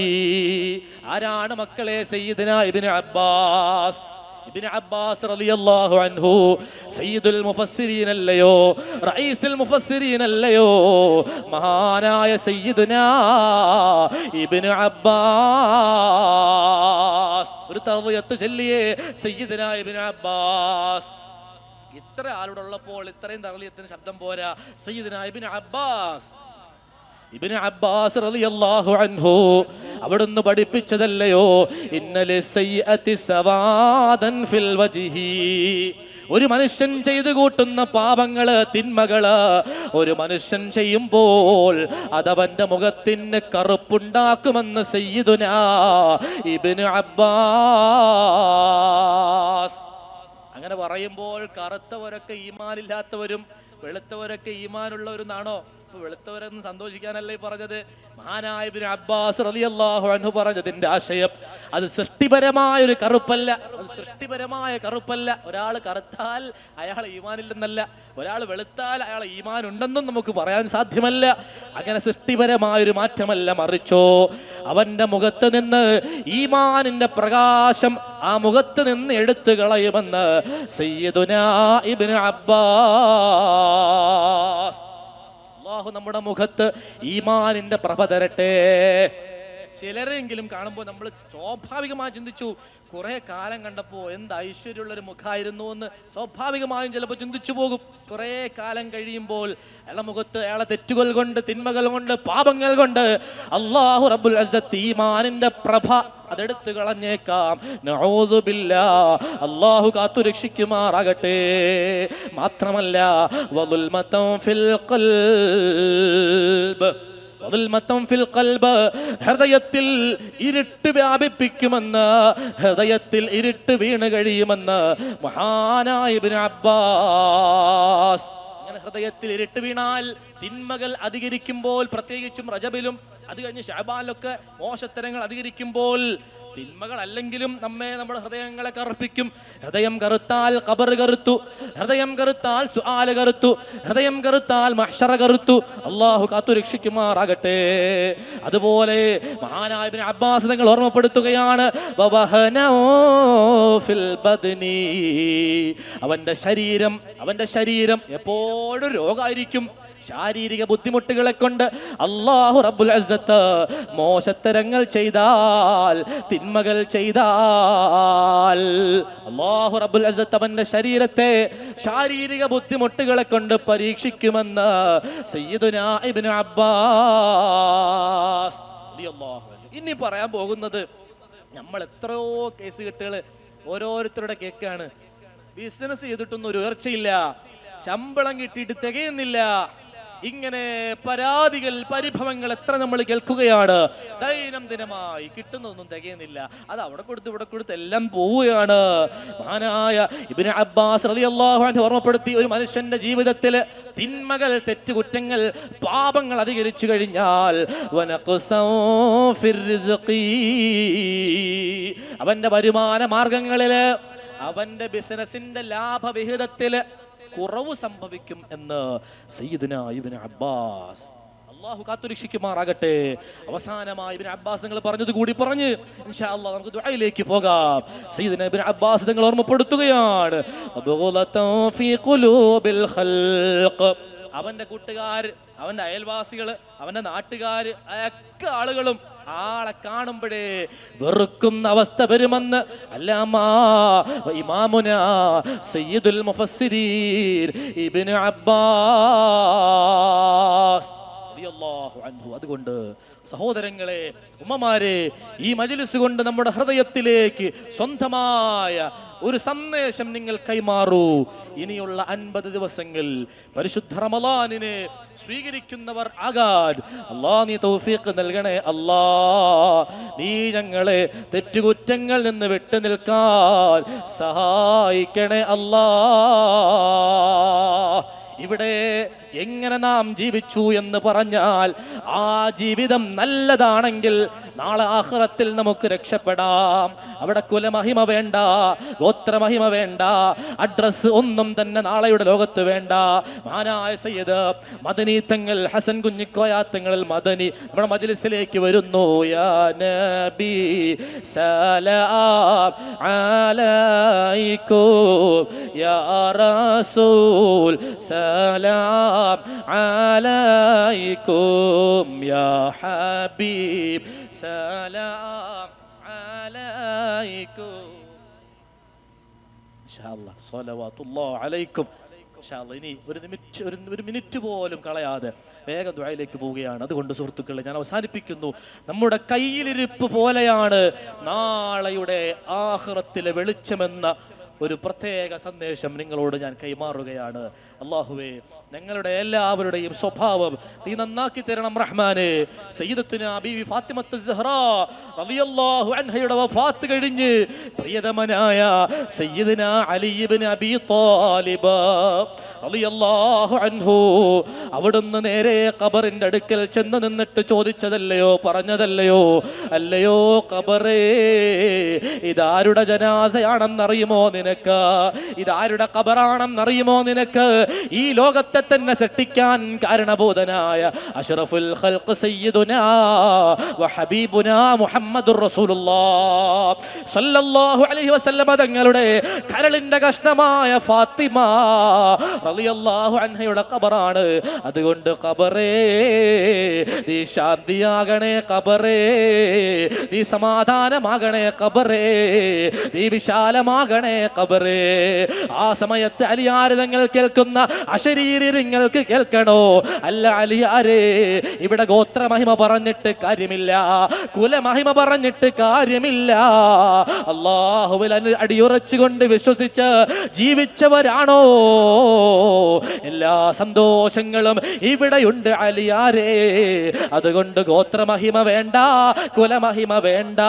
ആരാണ് മക്കളെ സയ്യിദുനാ ഇബ്നു അബ്ബാസ് റളിയല്ലാഹു അൻഹു സയ്യിദുൽ മുഫസ്സിരീൻ അല്ലയോ, റഈസുൽ മുഫസ്സിരീൻ അല്ലയോ, മഹാനായ സയ്യിദുനാ ഇബ്നു അബ്ബാസ്. ഒരു തവ്യത്ത് ചൊല്ലിയേ സയ്യിദുനാ ഇബ്നു അബ്ബാസ്. ഇത്ര ആളുകളുള്ളപ്പോൾ ഇത്രയും തവ്യത്തിന് ശബ്ദം പോരാ. സയ്യിദുനാ ഇബ്നു അബ്ബാസ് റളിയല്ലാഹു അൻഹു അവിടുന്ന് പഠിപ്പിച്ചതല്ലയോ, ഇന്നലിസ്സയ്യിഅത്തി സവാദൻ ഫിൽ വജ്ഹി. ഒരു മനുഷ്യൻ ചെയ്തു കൂട്ടുന്ന പാപങ്ങള്, തിന്മകള് ഒരു മനുഷ്യൻ ചെയ്യുമ്പോൾ അതവന്റെ മുഖത്തിന് കറുപ്പുണ്ടാക്കുമെന്ന് സയ്യിദുനാ ഇബ്നു അബ്ബാസ്. അങ്ങനെ പറയുമ്പോൾ കറുത്തവരൊക്കെ ഈമാനില്ലാത്തവരും വെളുത്തവരൊക്കെ ഈമാനുള്ളവരെന്നാണോ? വെളുത്തവരെന്ന് സന്തോഷിക്കാനല്ലേ പറഞ്ഞത്? മഹാനായ ഇബ്നു അബ്ബാസ് റളിയല്ലാഹു അൻഹു പറഞ്ഞതിന്റെ ആശയം അത് സൃഷ്ടിപരമായ ഒരു കറുപ്പല്ല, അത് സൃഷ്ടിപരമായ കറുപ്പല്ല. ഒരാൾ കറുത്താൽ അയാൾ ഈമാനില്ലെന്നല്ല, ഒരാൾ വെളുത്താൽ അയാൾ ഈമാൻ ഉണ്ടെന്നും നമുക്ക് പറയാൻ സാധ്യമല്ല. അങ്ങനെ സൃഷ്ടിപരമായൊരു മാറ്റമല്ല, മറിച്ചോ അവന്റെ മുഖത്ത് നിന്ന് ഈമാനിന്റെ പ്രകാശം ആ മുഖത്ത് നിന്ന് എടുത്തു കളയുമെന്ന് സയ്യിദുനാ ഇബ്നു അബ്ബാസ്. അല്ലാഹു നമ്മുടെ മുഖത്ത് ഈമാനിന്റെ പ്രഭ തരട്ടെ. ചിലരെങ്കിലും കാണുമ്പോൾ നമ്മൾ സ്വാഭാവികമായി ചിന്തിച്ചു, കുറെ കാലം കണ്ടപ്പോൾ എന്ത് ഐശ്വര്യമുള്ളൊരു മുഖമായിരുന്നു എന്ന് സ്വാഭാവികമായും ചിലപ്പോൾ ചിന്തിച്ചു പോകും. കുറെ കാലം കഴിയുമ്പോൾ അയാളുടെ മുഖത്ത് അയാളെ തെറ്റുകൾ കൊണ്ട്, തിന്മകൾ കൊണ്ട്, പാപങ്ങൾ കൊണ്ട് അല്ലാഹു റബ്ബുൽ ഇസ്സത്ത് ഈമാനിന്റെ പ്രഭ അതെടുത്ത് കളഞ്ഞേക്കാം. നഊദു ബില്ലാഹ്, അല്ലാഹു കാത്തു രക്ഷിക്കുമാറാകട്ടെ. മാത്രമല്ല വദുൽമതൻ ഫിൽ ഖൽബ്, ഹൃദയത്തിൽ ഇരുട്ട് വ്യാപിപ്പിക്കുമെന്ന്, ഹൃദയത്തിൽ ഇരുട്ട് വീണ് കഴിയുമെന്ന് മഹാനായ ഇബ്നു അബ്ബാസ്. അങ്ങനെ ഹൃദയത്തിൽ ഇരുട്ട് വീണാൽ തിന്മകൾ അധികരിക്കുമ്പോൾ, പ്രത്യേകിച്ചും റജബിലും അത് കഴിഞ്ഞ് ശഅബാനിലൊക്കെ മോശത്തരങ്ങൾ അധികരിക്കുമ്പോൾ, തിന്മകൾ അല്ലെങ്കിലും നമ്മുടെ ഹൃദയങ്ങളെ കറുപ്പിക്കും. ഹൃദയം കറുത്താൽ ഖബർ കറുത്തു, ഹൃദയം കറുത്താൽ സുആൽ കറുത്തു, ഹൃദയം കറുത്താൽ മഹ്ശറ കറുത്തു. അല്ലാഹു കാത്തു രക്ഷിക്കുമാറാകട്ടെ. അതുപോലെ മഹാനായ ഇബ്നു അബ്ബാസ് തങ്ങൾ ഓർമ്മപ്പെടുത്തുകയാണ്, ഫിൽ ബദ്നി, അവന്റെ ശരീരം എപ്പോഴും രോഗമായിരിക്കും. ശാരീരിക ബുദ്ധിമുട്ടുകളെ കൊണ്ട് അല്ലാഹു റബ്ബുൽ ഇസ്സത്ത് മോശത്തരങ്ങൾ ചെയ്താൽ, തിന്മകൾ ചെയ്താൽ അല്ലാഹു റബ്ബുൽ ഇസ്സത്ത് അവന്റെ ശരീരത്തെ ശാരീരിക ബുദ്ധിമുട്ടുകളെ കൊണ്ട് പരീക്ഷിക്കുമെന്ന് സയ്യിദുനാ ഇബ്നു അബ്ബാസ് റളിയല്ലാഹു അൻഹു. ഇനി പറയാൻ പോകുന്നത്, നമ്മൾ എത്രയോ കേസ് കെട്ടുകൾ ഓരോരുത്തരുടെ കേക്കാണ്. ബിസിനസ് ചെയ്തിട്ടൊന്നും ഒരു ഉയർച്ചയില്ല, ശമ്പളം കിട്ടിയിട്ട് തികയുന്നില്ല, ഇങ്ങനെ പരാതികൾ, പരിഭവങ്ങൾ എത്ര നമ്മൾ കേൾക്കുകയാണ്. ദൈനംദിനമായി കിട്ടുന്നതൊന്നും തികയുന്നില്ല, അത് അവിടെ കൊടുത്ത് ഇവിടെ കൊടുത്ത് എല്ലാം പോവുകയാണ്. മഹാനായ ഇബ്നു അബ്ബാസ് റളിയല്ലാഹു അൻഹു ഓർമ്മപ്പെടുത്തി, ഒരു മനുഷ്യന്റെ ജീവിതത്തിൽ തിന്മകൾ, തെറ്റുകുറ്റങ്ങൾ, പാപങ്ങൾ അധികരിച്ചു കഴിഞ്ഞാൽ അവന്റെ വരുമാന മാർഗങ്ങളില്, അവന്റെ ബിസിനസിന്റെ ലാഭവിഹിതത്തില് കുറവ് സംഭവിക്കും എന്ന് സയ്യിദുനാ ഇബ്നു അബ്ബാസ്. അല്ലാഹു കാത്തുരക്ഷിക്കുമാറാകട്ടെ. അവസാനമായി ഇബ്നു അബ്ബാസ് നിങ്ങൾ പറഞ്ഞത് കൂടി പറഞ്ഞ് ഇൻഷാ അല്ലാഹ് നമുക്ക് ദുആയിലേക്ക് പോകാം. സയ്യിദുനാ ഇബ്നു അബ്ബാസ് നിങ്ങൾ ഓർമ്മപ്പെടുത്തുകയാണ്, ഫീ ഖുലൂബിൽ ഖൽഖ്, അവന്റെ കൂട്ടുകാർ, അവന്റെ അയൽവാസികൾ, അവന്റെ നാട്ടുകാർ, ഒക്കെ ആളുകളും ആളെ കാണുമ്പോഴേ വെറുക്കുന്ന അവസ്ഥ വരുമെന്ന് അല്ലാമാ ഇമാമുനാ സയ്യിദുൽ മുഫസ്സിരീൻ ഇബ്നു അബ്ബാസ് റളിയല്ലാഹു അൻഹു. അതുകൊണ്ട് സഹോദരങ്ങളെ, ഉമ്മമാരെ, ഈ മജ്ലിസ് കൊണ്ട് നമ്മുടെ ഹൃദയത്തിലേക്ക് സ്വന്തമായ ഒരു സന്ദേശം നിങ്ങൾ കൈമാറൂ. ഇനിയുള്ള 50 ദിവസങ്ങൾ പരിശുദ്ധ റമളാനിനെ സ്വീകരിക്കുന്നവർ ആകാൻ അല്ലാഹ് നീ തൗഫീഖ് നൽകണേ. നീ ഞങ്ങളെ തെറ്റുകുറ്റങ്ങളിൽ നിന്ന് വിട്ടു നിൽക്കാൻ സഹായിക്കണേ. ഇവിടെ എങ്ങനെ നാം ജീവിച്ചു എന്ന് പറഞ്ഞാൽ ആ ജീവിതം നല്ലതാണെങ്കിൽ നാളെ ആഖിറത്തിൽ നമുക്ക് രക്ഷപ്പെടാം. അവിടെ കുലമഹിമ വേണ്ട, ഗോത്രമഹിമ വേണ്ട, അഡ്രസ് ഒന്നും തന്നെ നാളെയുടെ ലോകത്ത് വേണ്ട. മഹാനായ സയ്യിദ് മദനി തങ്ങൾ ഹസൻ കുഞ്ഞിക്കോയാത്തങ്ങളിൽ മദനി നമ്മുടെ മജ്ലിസിലേക്ക് വരുന്നു. യാ നബി സലാം അലൈക്കും, യാ റസൂൽ സലാം عليكم يا حبيب سلام عليكم إن شاء الله صلوات الله عليكم. ഇനി ഒരു മിനിറ്റ് പോലും കളയാതെ വേഗം ദുആയിലേക്ക് പോവുകയാണ്. അതുകൊണ്ട് സുഹൃത്തുക്കളെ, ഞാൻ അവസാനിപ്പിക്കുന്നു. നമ്മുടെ കയ്യിലിരിപ്പ് പോലെയാണ് നാളെയുടെ ആഖിറത്തിലെ വെളിച്ചമെന്ന ഒരു പ്രത്യേക സന്ദേശം നിങ്ങളോട് ഞാൻ കൈമാറുകയാണ്. അല്ലാഹുവേ, ഞങ്ങളുടെ എല്ലാവരുടെയും സ്വഭാവം നീ നന്നാക്കി തരണം റഹ്മാനെ. സയ്യിദത്തുനാ ബീവി ഫാത്തിമത്ത് സഹ്റാ റളിയല്ലാഹു അൻഹയുടെ വഫാത്ത് കഴിഞ്ഞ് പ്രിയതമനായ സയ്യിദുനാ അലി ഇബ്നു അബീ ത്വാലിബ് റളിയല്ലാഹു അൻഹു അവിടുന്ന് നേരെ ഖബറിന്റെ അടുക്കൽ ചെന്ന് നിന്നിട്ട് ചോദിച്ചതല്ലയോ, പറഞ്ഞതല്ലയോ, അല്ലയോ ഖബറേ, ഇതാരുടെ ജനാസയാണെന്നറിയുമോ നിനക്ക്? ഇതാരുടെ ഖബറാണെന്നറിയുമോ നിനക്ക്? ഈ ലോകത്തെ തന്നെ സൃഷ്ടിക്കാൻ കാരണബോധനായ അഷ്റഫുൽ ഖൽഖ് സയ്യിദുനാ വ ഹബീബുനാ മുഹമ്മദുർ റസൂലുള്ളാഹ് സ്വല്ലല്ലാഹു അലൈഹി വസല്ലം തങ്ങളുടെ കരളിന്റെ കഷ്ണമായ ഫാത്തിമ റളിയല്ലാഹു അൻഹയുടെ ഖബറാണ്. അതുകൊണ്ട് ഖബറേ, നീ ശാന്തിയാകണേ ഖബറേ, നീ സമാധാനമാകണേ ഖബറേ, നീ വിശാലമാകണേ ഖബറേ. ആ സമയത്ത് അലിയാർ തങ്ങൾ കേൾക്കുന്ന അശരീരി നിങ്ങൾക്ക് കേൾക്കണോ? അല്ല അലിയാരേ, ഇവിടെ ഗോത്രമഹിമ പറഞ്ഞിട്ട് കാര്യമില്ല, കുലമഹിമ പറഞ്ഞിട്ട് കാര്യമില്ല. അല്ലാഹുവിൽ അടിയുറച്ചുകൊണ്ട് വിശ്വസിച്ച് ജീവിച്ചവരാണോ? എല്ലാ സന്തോഷങ്ങളും ഇവിടെയുണ്ട് അലിയാരേ. അതുകൊണ്ട് ഗോത്രമഹിമ വേണ്ട, കുലമഹിമ വേണ്ട.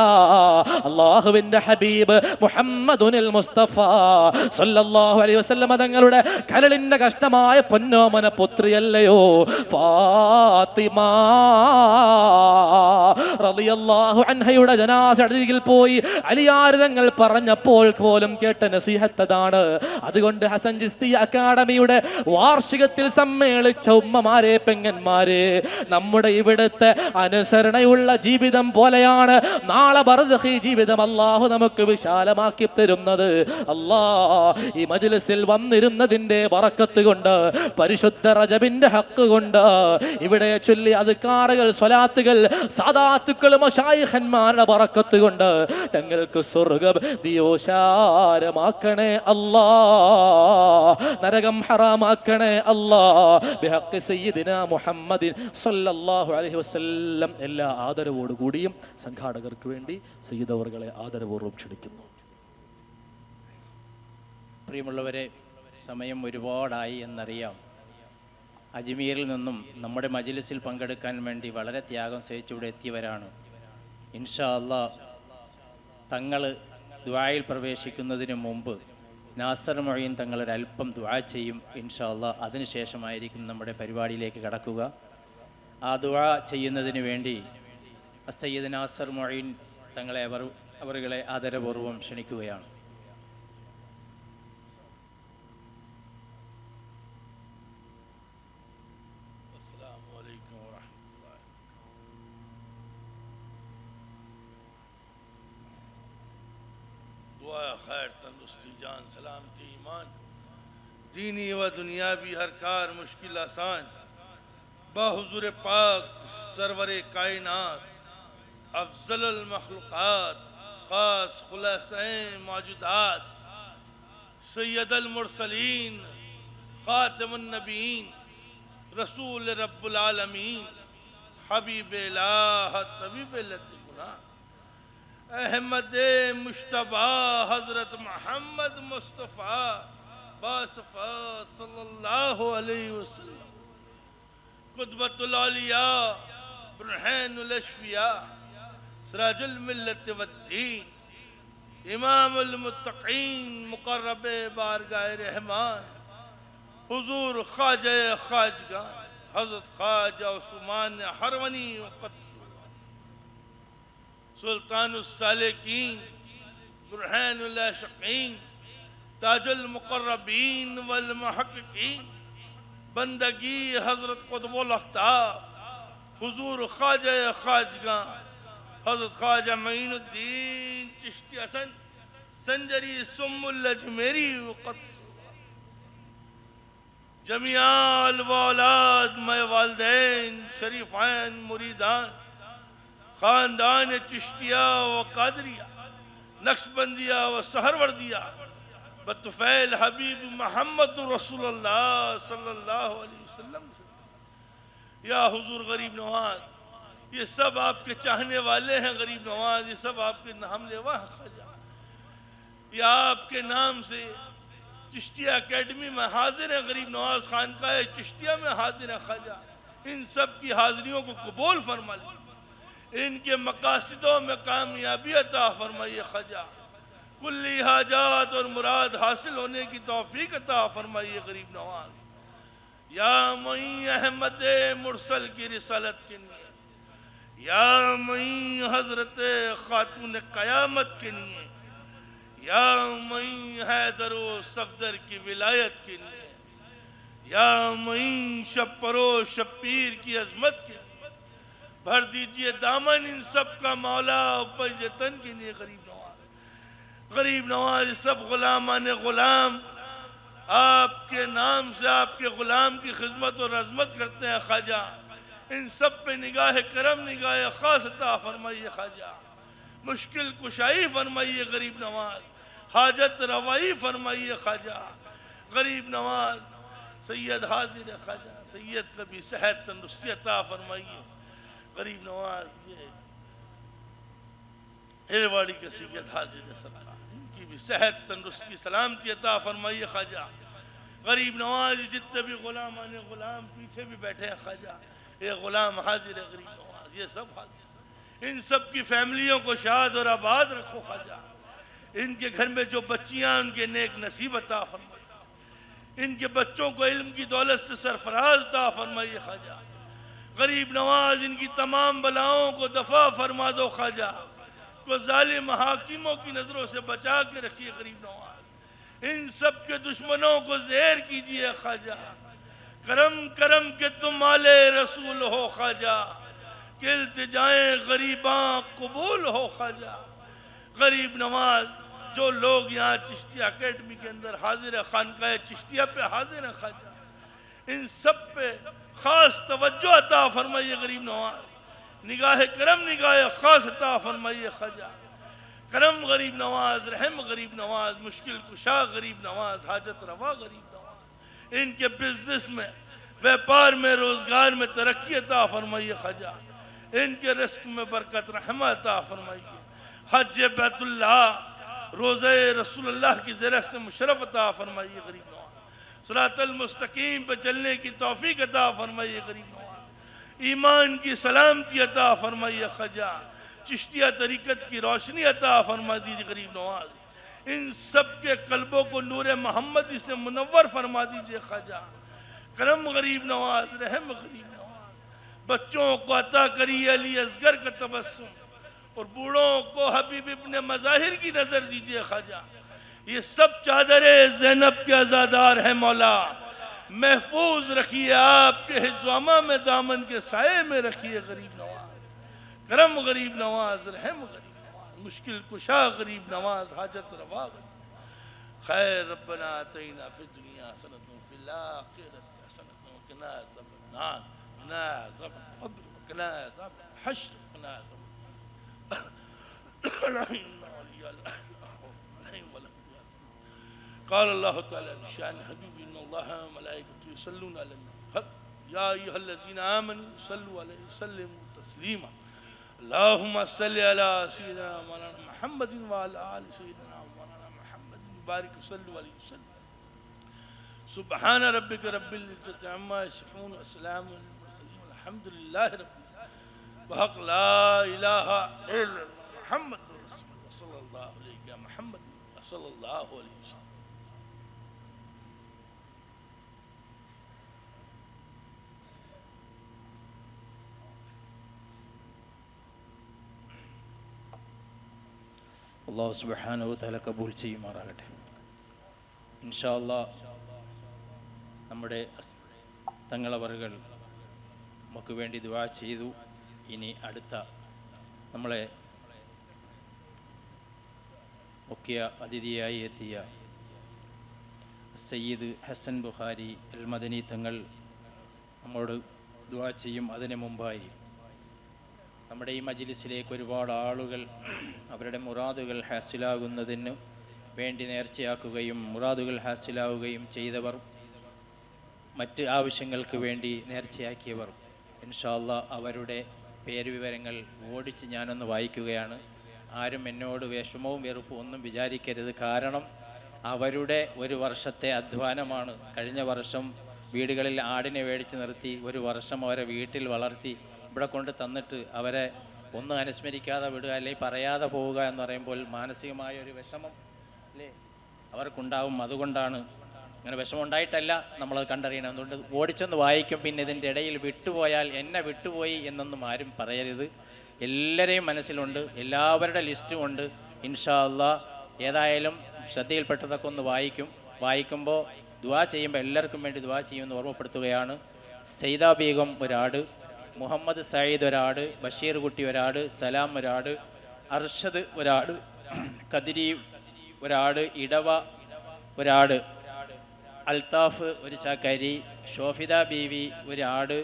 അല്ലാഹുവിന്റെ ഹബീബ് മുഹമ്മദുൽ മുസ്തഫ സല്ലല്ലാഹു അലൈഹി വസല്ലം തങ്ങളുടെ കരളിന്റെ കഷ്ടമായ പൊന്നോമന പുത്രിയല്ലയോ ഫാത്തിമ റളിയല്ലാഹു അൻഹയുടെ ജനാസ അരികിൽ പോയി അലിയാർ തങ്ങൾ പറഞ്ഞപ്പോൾ പോലും കേട്ട നസീഹത്താണ്. അതുകൊണ്ട് ഹസൻ ചിസ്തി അക്കാഡമിയുടെ വാർഷികത്തിൽ സമ്മേളിച്ച ഉമ്മമാരെ, പെങ്ങന്മാരെ, നമ്മുടെ ഇവിടുത്തെ അനുസരണയുള്ള ജീവിതം പോലെയാണ് നാളെ ബർസഖി ജീവിതം അല്ലാഹു നമുക്ക് വിശാലമാക്കി തരുന്നത്. ഈ മജ്ലിസിൽ വന്നിരുന്നതിന്റെ ബറക്കത്ത് കൊണ്ട്, പരിശുദ്ധ റജബിന്റെ ഹക്ക് കൊണ്ട്, ഇവിടെ ചൊല്ലി അദ്കാറുകൾ, സ്വലാത്തുകൾ, സാദാത്തുക്കൾ, മശായിഖന്മാരുടെ ബറക്കത്ത് കൊണ്ട് ഞങ്ങൾക്ക് സ്വർഗ്ഗം ദിയോശാരമാക്കണേ അല്ലാ, നരകം ഹറാമാക്കണേ അല്ലാ, ബിഹഖ് സയ്യിദിനാ മുഹമ്മദിൻ സല്ലല്ലാഹു അലൈഹി വസല്ലം. എല്ലാ ആദരവോടുകൂടിയും സംഘാടകർക്ക് വേണ്ടി സയ്യിദ് അവർകളെ ആദരപൂർവ്വം ക്ഷണിക്കുന്നു. പ്രിയമുള്ളവരെ, സമയം ഒരുപാടായി എന്നറിയാം. അജ്മീറിൽ നിന്നും നമ്മുടെ മജ്ലിസിൽ പങ്കെടുക്കാൻ വേണ്ടി വളരെ ത്യാഗം സഹിച്ചിവിടെ എത്തിയവരാണ്. ഇൻഷാ അല്ലാഹ് തങ്ങൾ ദുആയിൽ പ്രവേശിക്കുന്നതിന് മുമ്പ് നാസർ മൊയ്ൻ തങ്ങൾ ഒരല്പം ദുആ ചെയ്യും ഇൻഷാ അല്ലാഹ്. അതിനുശേഷമായിരിക്കും നമ്മുടെ പരിപാടിയിലേക്ക് കടക്കുക. ആ ദുആ ചെയ്യുന്നതിന് വേണ്ടി സയ്യിദ് നാസർ മൊയ്ൻ തങ്ങളെ അവരുടെ ആദരപൂർവ്വം ക്ഷണിക്കുകയാണ്. खैर, तंदुरुस्ती, जान, सलामती, ईमान, दीनी व दुनियावी हर कार मुश्किल आसान, बाहुज़ुर पाक सरवरे कायनात, अफजलुल मखलूक़ात, खास खुलासे मौजूदात, सैयदुल मुरसलीन, खातमुन नबीन, रसूल रब्बुल आलमीन, حبیب الہ طبیب علت گناہ احمد مشتبہ حضرت محمد مصطفیٰ باصفا صلی اللہ علیہ وسلم قطبۃ الاولیاء برہین الاشفیاء سراج الملت والدین امام المتقین مقرب بارگاہ رحمان حضور خواجہ خواجگان حضرت خواجہ عثمان ہرونی قدس سلطان السالکین برہان العاشقین تاج المقربین والمحققین بندگی حضرت قطب الاقطاب حضور خواجہ خواجگان حضرت خواجہ معین الدین چشتی حسن سنجری سم الاجمیری وقدس جمیع الولاد میں والدین شریفین مریدان خاندان چشتیہ و قادریہ نقشبندیہ و سہروردیہ بطفیل حبیب محمد رسول اللہ صلی اللہ علیہ وسلم سے یا حضور غریب نواز یہ سب آپ کے چاہنے والے ہیں غریب نواز یہ سب آپ کے نام لیوا ہیں خواجہ یہ آپ کے نام سے چشتیہ اکیڈمی میں حاضر ہیں غریب نواز خانقاہ چشتیہ میں حاضر ہیں خواجہ ان سب کی حاضریوں کو قبول فرما لیں ان کے مقاصدوں میں کامیابی عطا فرمائیے خواجہ کلی حاجات اور مراد حاصل ہونے کی توفیق عطا فرمائیے غریب نواز یا معین احمد مرسل کی رسالت کے لیے یا معین حضرت خاتون قیامت کے لیے یا معین حیدر و صفدر کی ولایت کے لیے یا معین شب پروش شب پیر کی عظمت کے لیے بھر دیجئے دامن ان سب کا مولا پنجتن کے لیے غریب نواز سب غلامان غلام آپ کے نام سے آپ کے غلام کی خدمت اور عظمت کرتے ہیں خواجہ ان سب پہ نگاہ کرم نگاہ خاص عطا فرمائیے خواجہ مشکل کشائی فرمائیے غریب نواز حاجت روائی فرمائیے خواجہ غریب نواز سید حاضر خواجہ سید کبھی صحت تندرستی عطا فرمائیے غریب نواز یہ ایرواڑی کے سید حاضر سرکار ان کی بھی صحت تندرستی سلامتی عطا فرمائیے خواجہ غریب نواز جتنے بھی غلامان غلام پیچھے بھی بیٹھے ہیں خواجہ یہ غلام حاضر ہے غریب نواز یہ سب حاضر ان سب کی فیملیوں کو شاد اور آباد رکھو خواجہ ان کے گھر میں جو بچیاں ان کے نیک نصیب عطا فرمائیے ان کے بچوں کو علم کی دولت سے سرفراز عطا فرمائیے خواجہ غریب نواز ان کی تمام بلاؤں کو دفع فرما دو خواجہ کو ظالم حاکموں کی نظروں سے بچا کے رکھیے غریب نواز ان سب کے دشمنوں کو زہر کیجئے خواجہ کرم کرم کہ تم آل رسول ہو خواجہ کہ التجائیں غریباں قبول ہو خواجہ غریب نواز جو لوگ یہاں چشتیہ اکیڈمی کے اندر حاضر ہے خانقاہ چشتیہ پہ حاضر ہیں خواجہ ان سب پہ خاص توجہ عطا فرمائیے غریب نواز نگاہ کرم نگاہ خاص عطا فرمائیے خواجہ کرم غریب نواز رحم غریب نواز مشکل کشا غریب نواز حاجت روا غریب نواز ان کے بزنس میں ویپار میں روزگار میں ترقی عطا فرمائیے خواجہ ان کے رزق میں برکت رحمہ عطا فرمائیے حج بیت اللہ روزہ رسول اللہ کی زرہ سے مشرف عطا فرمائیے غریب نواز صراط المستقیم پہ چلنے کی توفیق عطا فرمائیے غریب نواز ایمان کی سلامتی عطا فرمائیے خواجہ چشتیہ طریقت کی روشنی عطا فرما دیجیے غریب نواز ان سب کے قلبوں کو نور محمدی سے منور فرما دیجیے خواجہ کرم غریب نواز رحم غریب نواز بچوں کو عطا کریے علی اصغر کا تبسم اور بوڑھوں کو حبیب ابن مظاہر کی نظر دیجیے خواجہ یہ سب چادر زینب کے عزادار ہیں مولا محفوظ رکھیے آپ کے حجامہ میں دامن کے سائے میں رکھیے غریب نواز کرم غریب نواز رحم غریب نواز مشکل کشا غریب نواز حاجت روا غریب خیر ربنا آتینا فی الدنیا حسنۃ وفی الآخرۃ حسنۃ وقنا عذاب النار قنا عذاب القبر وقنا عذاب الحشر وقنا عذاب قال اللہ تعالی بشان حبیب ان اللہ وملائکته یصلون علی النبی या अय्युहल्लज़ीना आमनू सल्लु अलैहि वसल्लिमू तस्लीमा अल्लाहुम्मा सल्लि अला सय्यिदिना मौलाना मुहम्मदिन व अला आलि सय्यिदिना मौलाना मुहम्मदिन बारिक सल्लु अलैहि वसल्लम सुब्हान रब्बिक रब्बिल इज्जति अम्मा यसिफून व सलामुन अलल मुरसलीन वल्हम्दुलिल्लाहि रब्बिल आलमीन बहक ला इलाहा इल्लल्लाह मुहम्मदुर रसूलुल्लाह सल्लल्लाहु अलैहि व मुहम्मद सल्लल्लाहु अलैहि वसल्लम। അള്ളാഹു സുബ്ഹാനഹു വ തആല കബൂൽ ചെയ്യുമാറാകട്ടെ. ഇൻഷാ അല്ലാഹ് നമ്മുടെ തങ്ങളവറുകൾ നമുക്ക് വേണ്ടി ദുആ ചെയ്തു. ഇനി അടുത്ത നമ്മളെ മുഖ്യ അതിഥിയായി എത്തിയ സയ്യിദ് ഹസൻ ബുഖാരി അൽ മദനി തങ്ങൾ നമ്മോട് ദുആ ചെയ്യും. അതിനു മുമ്പായി നമ്മുടെ ഈ മജ്ലിസിലേക്ക് ഒരുപാട് ആളുകൾ അവരുടെ മുറാദുകൾ ഹാസിലാകുന്നതിന് വേണ്ടി നേർച്ചയാക്കുകയും മുറാദുകൾ ഹാസിലാവുകയും ചെയ്തവർ, മറ്റ് ആവശ്യങ്ങൾക്ക് വേണ്ടി നേർച്ചയാക്കിയവർ, ഇൻഷാ അല്ലാഹ് അവരുടെ പേരുവിവരങ്ങൾ ഓടിച്ച് ഞാനൊന്ന് വായിക്കുകയാണ്. ആരും എന്നോട് വിഷമവും വെറുപ്പും ഒന്നും വിചാരിക്കരുത്. കാരണം അവരുടെ ഒരു വർഷത്തെ അധ്വാനമാണ്. കഴിഞ്ഞ വർഷം വീടുകളിൽ ആടിനെ മേടിച്ച് നിർത്തി ഒരു വർഷം അവരെ വീട്ടിൽ വളർത്തി ഇവിടെ കൊണ്ട് തന്നിട്ട് അവരെ ഒന്നും അനുസ്മരിക്കാതെ വിടുക, അല്ലെങ്കിൽ പറയാതെ പോവുക എന്ന് പറയുമ്പോൾ മാനസികമായ ഒരു വിഷമം അല്ലേ അവർക്കുണ്ടാവും. അതുകൊണ്ടാണ്, അങ്ങനെ വിഷമം ഉണ്ടായിട്ടല്ല നമ്മളത് കണ്ടറിയണം. അതുകൊണ്ട് ഓടിച്ചൊന്ന് വായിക്കും. പിന്നെ ഇതിൻ്റെ ഇടയിൽ വിട്ടുപോയാൽ എന്നെ വിട്ടുപോയി എന്നൊന്നും ആരും പറയരുത്. എല്ലാവരെയും മനസ്സിലുണ്ട്, എല്ലാവരുടെ ലിസ്റ്റും ഉണ്ട്. ഇൻഷാ അല്ലാഹ് ഏതായാലും ശ്രദ്ധയിൽപ്പെട്ടതൊക്കെ ഒന്ന് വായിക്കും. വായിക്കുമ്പോൾ ദുആ ചെയ്യുമ്പോൾ എല്ലാവർക്കും വേണ്ടി ദുആ ചെയ്യുമെന്ന് ഓർമ്മപ്പെടുത്തുകയാണ്. സൈദ ബീഗം ഒരാട്, മുഹമ്മദ് സയ്യിദ് ഒരാട്, ബഷീർ കുട്ടി ഒരാട്, സലാം ഒരാട്, അർഷദ് ഒരാട്, കദിരി ഒരാട്, ഇടവ ഒരാട്, അൽത്താഫ് ഒരു ചാക്കരി, ഷോഫിദ ബീവി ഒരാട്,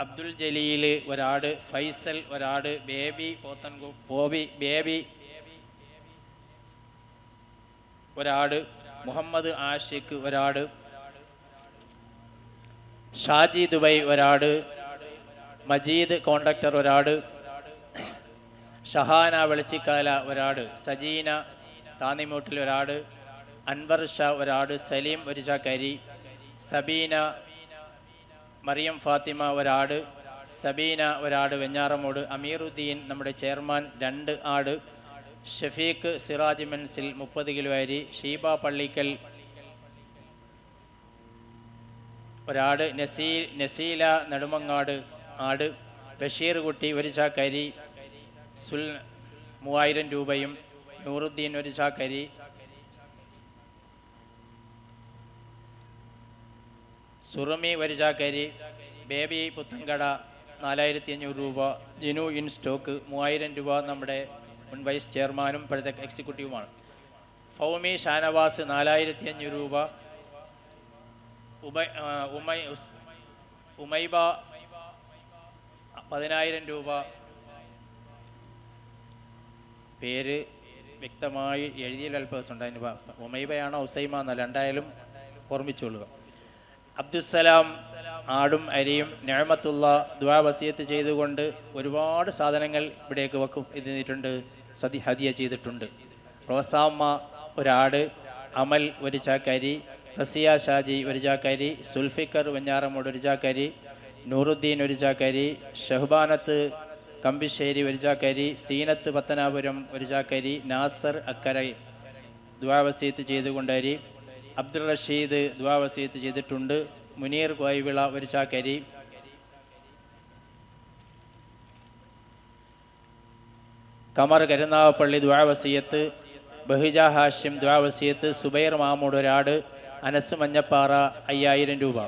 അബ്ദുൽ ജലീൽ ഒരാട്, ഫൈസൽ ഒരാട്, ബേബി ബേബി ഒരാട്, മുഹമ്മദ് ആഷിഖ് ഒരാട്, ഷാജി ദുബൈ ഒരാട്, മജീദ് കോണ്ടക്ടർ ഒരാട്, ഷഹാന വെളിച്ചിക്കാല ഒരാട്, സജീന താന്നിമൂട്ടിൽ ഒരാട്, അൻവർ ഷാ ഒരാട്, സലീം ഒരു ചാക്കരി, സബീന മറിയം ഫാത്തിമ ഒരാട്, സബീന ഒരാട് വെഞ്ഞാറമൂട്, അമീറുദ്ദീൻ നമ്മുടെ ചെയർമാൻ 2 ആട്, ഷഫീഖ് സിറാജ് മെൻസിൽ 30 കിലോ അരി, ഷീബ പള്ളിക്കൽ ഒരാട്, നസീല നെടുമങ്ങാട് ആട്, ബഷീർ കുട്ടി ഒരു ചാക്കരി, 3000 രൂപയും, നൂറുദ്ദീൻ ഒരു ചാക്കരി, സുറുമി ഒരു ചാക്കരി, ബേബി പുത്തൻകട 4500 രൂപ, ജിനു ഇൻ സ്റ്റോക്ക് 3000 രൂപ നമ്മുടെ മുൻ വൈസ് ചെയർമാനും ഇപ്പോഴത്തെ എക്സിക്യൂട്ടീവുമാണ്, ഫൗമി ഷാനവാസ് 4500 രൂപ, ഉമൈബ 10000 രൂപ. പേര് വ്യക്തമായി എഴുതിയ അല്പം ഉണ്ടായിരുന്നു. ഉമൈബയാണോ ഉസൈമ എന്നല്ല, എന്തായാലും ഓർമ്മിച്ചോളുക. അബ്ദുസ്സലാം ആടും അരിയും, നിഅമത്തുള്ള ദുആ വസിയത്ത് ചെയ്തുകൊണ്ട് ഒരുപാട് സാധനങ്ങൾ ഇവിടേക്ക് ഇതിട്ടുണ്ട്, ഹദിയ ചെയ്തിട്ടുണ്ട്. റോസാമ്മ ഒരാട്, അമൽ ഒരു ചാക്കരി, റസിയ ഷാജി ഒരു ചാക്കരി, സുൽഫിക്കർ വെഞ്ഞാറമൂട് ഒരു ചാക്കരി, നൂറുദ്ദീൻ ഒരു ചാക്കരി, ഷഹ്ബാനത്ത് കമ്പിശ്ശേരി ഒരു ചാക്കരി, സീനത്ത് പത്തനാപുരം ഒരു ചാക്കരി, നാസർ അക്കര ദുആ വസിയത്ത് ചെയ്തുകൊണ്ട് അരി, അബ്ദുൾ റഷീദ് ദുആ വസിയത്ത് ചെയ്തിട്ടുണ്ട്, മുനീർ കോയിവിള ഒരു ചാക്കരി, കമർ കരുനാഗപ്പള്ളി ദുആ വസിയത്ത്, ബഹിജ ഹാഷിം ദുആ വസിയത്ത്, സുബൈർ മാമൂട് ഒരാട്, അനസ് മഞ്ഞപ്പാറ 5000 രൂപ.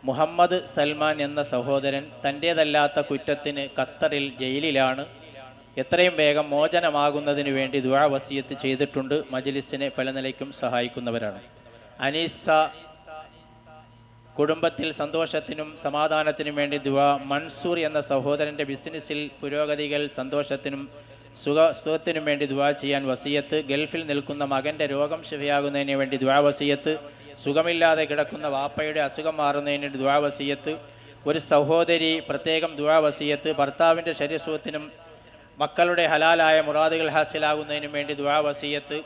മുഹമ്മദ് സൽമാൻ എന്ന സഹോദരൻ തൻ്റേതല്ലാത്ത കുറ്റത്തിന് ഖത്തറിൽ ജയിലിലാണ്. എത്രയും വേഗം മോചനമാകുന്നതിന് വേണ്ടി ദുആ വസിയത്ത് ചെയ്തിട്ടുണ്ട്. മജ്ലിസിനെ പല നിലയ്ക്കും സഹായിക്കുന്നവരാണ്. അനീസ കുടുംബത്തിൽ സന്തോഷത്തിനും സമാധാനത്തിനും വേണ്ടി ദുആ. മൻസൂർ എന്ന സഹോദരൻ്റെ ബിസിനസ്സിൽ പുരോഗതികൾ സന്തോഷത്തിനും സുഖത്തിനും വേണ്ടി ദുആ ചെയ്യാൻ വസിയത്ത്. ഗൾഫിൽ നിൽക്കുന്ന മകൻ്റെ രോഗം ശിഫയാകുന്നതിന് വേണ്ടി ദുആ വസിയത്ത്. സുഖമില്ലാതെ കിടക്കുന്ന വാപ്പയുടെ അസുഖം മാറുന്നതിന് ദുആ വസിയത്ത്, ഒരു സഹോദരി പ്രത്യേകം ദുആ വസിയത്ത്, ഭർത്താവിൻ്റെ ശരീരസുഖത്തിനും മക്കളുടെ ഹലാലായ മുറാദുകൾ ഹാസിലാകുന്നതിനും വേണ്ടി ദുആ വസിയത്ത്,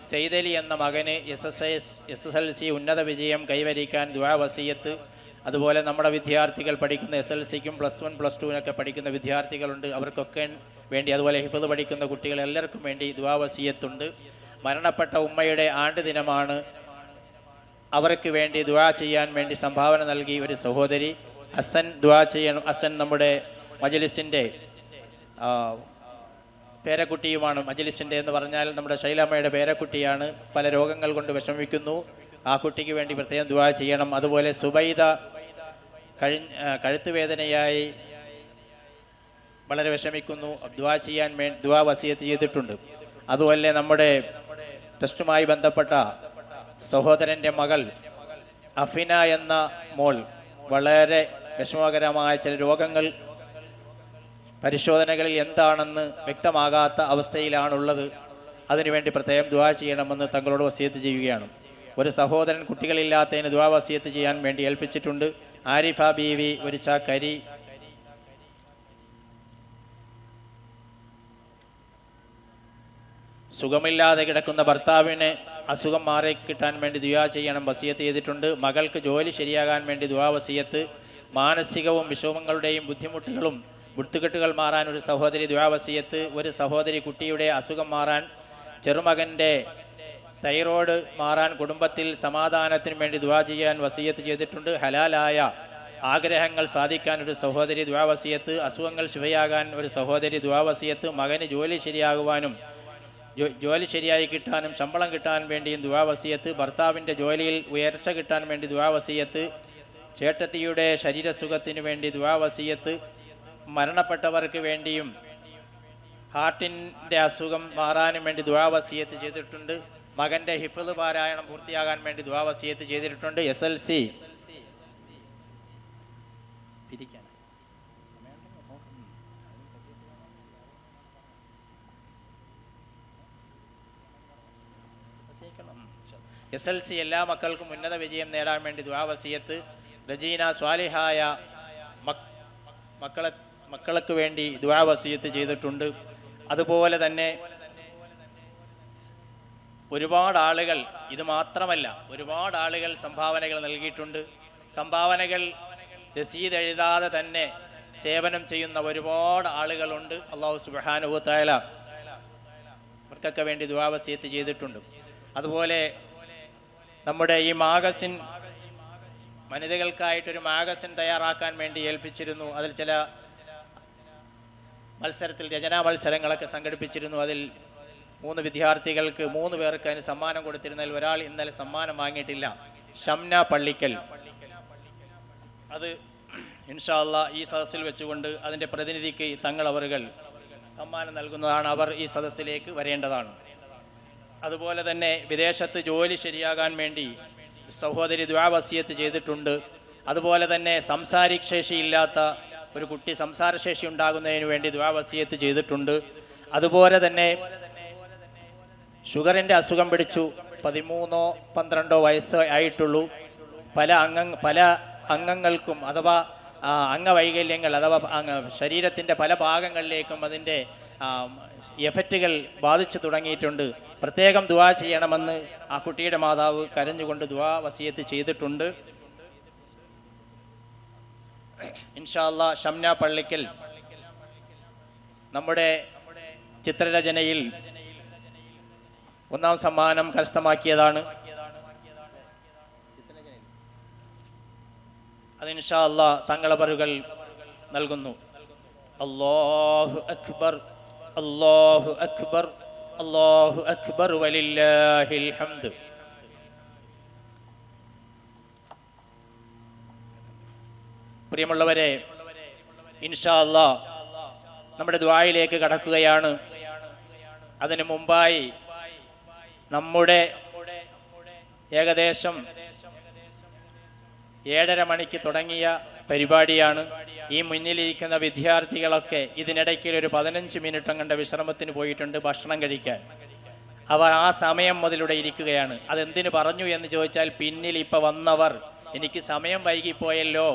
സെയ്ദലി എന്ന മകന് SSLC ഉന്നത വിജയം കൈവരിക്കാൻ ദുആ വസിയത്ത്. അതുപോലെ നമ്മുടെ വിദ്യാർത്ഥികൾ പഠിക്കുന്ന SLCക്കും +1 +2 പഠിക്കുന്ന വിദ്യാർത്ഥികളുണ്ട്, അവർക്കൊക്കെ വേണ്ടി, അതുപോലെ ഹിഫ്ള് പഠിക്കുന്ന കുട്ടികൾ എല്ലാവർക്കും വേണ്ടി ദുആ വസിയത്തുണ്ട്. മരണപ്പെട്ട ഉമ്മയുടെ ആണ്ട് ദിനമാണ്, അവർക്ക് വേണ്ടി ദുആ ചെയ്യാൻ വേണ്ടി സംഭാവന നൽകി ഒരു സഹോദരി ഹസൻ ദുആ ചെയ്യണം. ഹസൻ നമ്മുടെ മജ്ലിസിൻ്റെ പേരക്കുട്ടിയുമാണ്. മജ്ലിസിൻ്റെ എന്ന് പറഞ്ഞാൽ നമ്മുടെ ശൈലമ്മയുടെ പേരക്കുട്ടിയാണ്. പല രോഗങ്ങൾ കൊണ്ട് വിഷമിക്കുന്നു, ആ കുട്ടിക്ക് വേണ്ടി പ്രത്യേകം ദുആ ചെയ്യണം. അതുപോലെ സുബൈദ കഴുത്തുവേദനയായി വളരെ വിഷമിക്കുന്നു, ദുആ ചെയ്യാൻ വേണ്ടി ദുആ വസിയത്ത് ചെയ്തിട്ടുണ്ട്. അതുപോലെ നമ്മുടെ ടെസ്റ്റുമായി ബന്ധപ്പെട്ട സഹോദരൻ്റെ മകൾ അഫിന എന്ന മോൾ വളരെ വിഷമകരമായ ചില രോഗങ്ങൾ പരിശോധനകളിൽ എന്താണെന്ന് വ്യക്തമാകാത്ത അവസ്ഥയിലാണുള്ളത്. അതിനുവേണ്ടി പ്രത്യേകം ദുആ ചെയ്യണമെന്ന് തങ്ങളോട് വസിയത്ത് ചെയ്യുകയാണ്. ഒരു സഹോദരൻ കുട്ടികളില്ലാത്തതിന് ദുആ വസിയത്ത് ചെയ്യാൻ വേണ്ടി ഏൽപ്പിച്ചിട്ടുണ്ട്. ആരിഫ ബീവി ഒരു ചാക്കരി. സുഖമില്ലാതെ കിടക്കുന്ന ഭർത്താവിന് അസുഖം മാറിക്കിട്ടാൻ വേണ്ടി ദുആ ചെയ്യണം, വസിയത്ത് ചെയ്തിട്ടുണ്ട്. മകൾക്ക് ജോലി ശരിയാകാൻ വേണ്ടി ദുആ വസിയത്ത്. മാനസികവും വിഷമങ്ങളുടെയും ബുദ്ധിമുട്ടുകളും ബുദ്ധിമുട്ടുകൾ മാറാൻ ഒരു സഹോദരി ദുആ വസിയത്ത്. ഒരു സഹോദരി കുട്ടിയുടെ അസുഖം മാറാൻ, ചെറുമകൻ്റെ തൈറോയ്ഡ് മാറാൻ, കുടുംബത്തിൽ സമാധാനത്തിന് വേണ്ടി ദുആ ചെയ്യാൻ വസിയത്ത് ചെയ്തിട്ടുണ്ട്. ഹലാലായ ആഗ്രഹങ്ങൾ സാധിക്കാൻ ഒരു സഹോദരി ദുആ വസിയത്ത്. അസുഖങ്ങൾ ശിഫയാകാൻ ഒരു സഹോദരി ദുആ വസിയത്ത്. മകന് ജോലി ശരിയാകുവാനും ജോലി ശരിയായി കിട്ടാനും ശമ്പളം കിട്ടാൻ വേണ്ടിയും ദുആ വസിയത്ത്. ഭർത്താവിൻ്റെ ജോലിയിൽ ഉയർച്ച കിട്ടാൻ വേണ്ടി ദുആ വസിയത്ത്. ചേട്ടത്തിയുടെ ശരീരസുഖത്തിന് വേണ്ടി ദുആ വസിയത്ത്. മരണപ്പെട്ടവർക്ക് വേണ്ടിയും ഹാർട്ടിൻ്റെ അസുഖം മാറാനും വേണ്ടി ദുആ വസിയത്ത് ചെയ്തിട്ടുണ്ട്. മകൻ്റെ ഹിഫ്ള് പാരായണം പൂർത്തിയാകാൻ വേണ്ടി ദുആ വസിയത്ത് ചെയ്തിട്ടുണ്ട്. SLC എല്ലാ മക്കൾക്കും ഉന്നത വിജയം നേടാൻ വേണ്ടി ദുആ വസിയത്ത്. റജീന സ്വാലിഹായ മക്കൾക്ക് വേണ്ടി ദുആ വസിയത്ത് ചെയ്തിട്ടുണ്ട്. അതുപോലെ തന്നെ ഒരുപാട് ആളുകൾ, ഇത് മാത്രമല്ല ഒരുപാട് ആളുകൾ സംഭാവനകൾ നൽകിയിട്ടുണ്ട്. സംഭാവനകൾ രസീത് എഴുതാതെ തന്നെ സേവനം ചെയ്യുന്ന ഒരുപാട് ആളുകളുണ്ട്. അല്ലാഹു സുബ്ഹാനഹു വ തആല അവർക്കൊക്കെ വേണ്ടി ദുആ വസിയത്ത് ചെയ്തിട്ടുണ്ട്. അതുപോലെ നമ്മുടെ ഈ മാഗസിൻ, വനിതകൾക്കായിട്ടൊരു മാഗസിൻ തയ്യാറാക്കാൻ വേണ്ടി ഏൽപ്പിച്ചിരുന്നു. അതിൽ ചില മത്സരത്തിൽ രചനാ മത്സരങ്ങളൊക്കെ സംഘടിപ്പിച്ചിരുന്നു. അതിൽ 3 വിദ്യാർത്ഥികൾക്ക് 3 പേർക്ക് അതിന് സമ്മാനം കൊടുത്തിരുന്നതിൽ ഒരാൾ ഇന്നലെ സമ്മാനം വാങ്ങിയിട്ടില്ല, ഷംന പള്ളിക്കൽ. അത് ഇൻഷാ അല്ലാഹ് ഈ സദസ്സിൽ വെച്ചുകൊണ്ട് അതിൻ്റെ പ്രതിനിധിക്ക് തങ്ങളവറുകൾ സമ്മാനം നൽകുന്നതാണ്. അവർ ഈ സദസ്സിലേക്ക് വരേണ്ടതാണ്. അതുപോലെ തന്നെ വിദേശത്ത് ജോലി ശരിയാകാൻ വേണ്ടി സഹോദരി ദുആ വസിയത്ത് ചെയ്തിട്ടുണ്ട്. അതുപോലെ തന്നെ സംസാരശേഷിയില്ലാത്ത ഒരു കുട്ടി സംസാരശേഷി ഉണ്ടാകുന്നതിന് വേണ്ടി ദുആ വസിയത്ത് ചെയ്തിട്ടുണ്ട്. അതുപോലെ തന്നെ ഷുഗറിൻ്റെ അസുഖം പിടിച്ചു, 13-12 വയസ്സ് ആയിട്ടുള്ളൂ. പല അംഗങ്ങൾക്കും അഥവാ അംഗവൈകല്യങ്ങൾ അഥവാ ശരീരത്തിൻ്റെ പല ഭാഗങ്ങളിലേക്കും അതിൻ്റെ എഫക്റ്റുകൾ ബാധിച്ചു തുടങ്ങിയിട്ടുണ്ട്. പ്രത്യേകം ദുആ ചെയ്യണമെന്ന് ആ കുട്ടിയുടെ മാതാവ് കരഞ്ഞുകൊണ്ട് ദുആ വസിയത്ത് ചെയ്തിട്ടുണ്ട്. ഇൻഷാ അല്ലാഹ് ഷംന പള്ളിക്കൽ നമ്മുടെ ചിത്രരചനയിൽ 1ാം സമ്മാനം കരസ്ഥമാക്കിയതാണ്. അത് ഇൻഷാ അല്ലാഹ് തങ്ങളവറുകൾ നൽകുന്നു. അല്ലാഹു അക്ബർ, അല്ലാഹു അക്ബർ, അല്ലാഹു അക്ബർ വലില്ലാഹിൽ ഹംദ്. പ്രിയമുള്ളവരെ, ഇൻഷാ അല്ലാഹ് നമ്മുടെ ദുആയിലേക്ക് കടക്കുകയാണ്. അതിനു മുമ്പായി നമ്മുടെ ഏകദേശം 7:30 മണിക്ക് തുടങ്ങിയ പരിപാടിയാണ്. ഈ മുന്നിലിരിക്കുന്ന വിദ്യാർത്ഥികളൊക്കെ ഇതിനിടയ്ക്ക് ഒരു 15 മിനിറ്റ് കണ്ട വിശ്രമത്തിന് പോയിട്ടുണ്ട് ഭക്ഷണം കഴിക്കാൻ. അവർ ആ സമയം മുതലിവിടെ ഇരിക്കുകയാണ്. അതെന്തിനു പറഞ്ഞു എന്ന് ചോദിച്ചാൽ, പിന്നിൽ ഇപ്പോൾ വന്നവർ എനിക്ക് സമയം വൈകിപ്പോയല്ലോ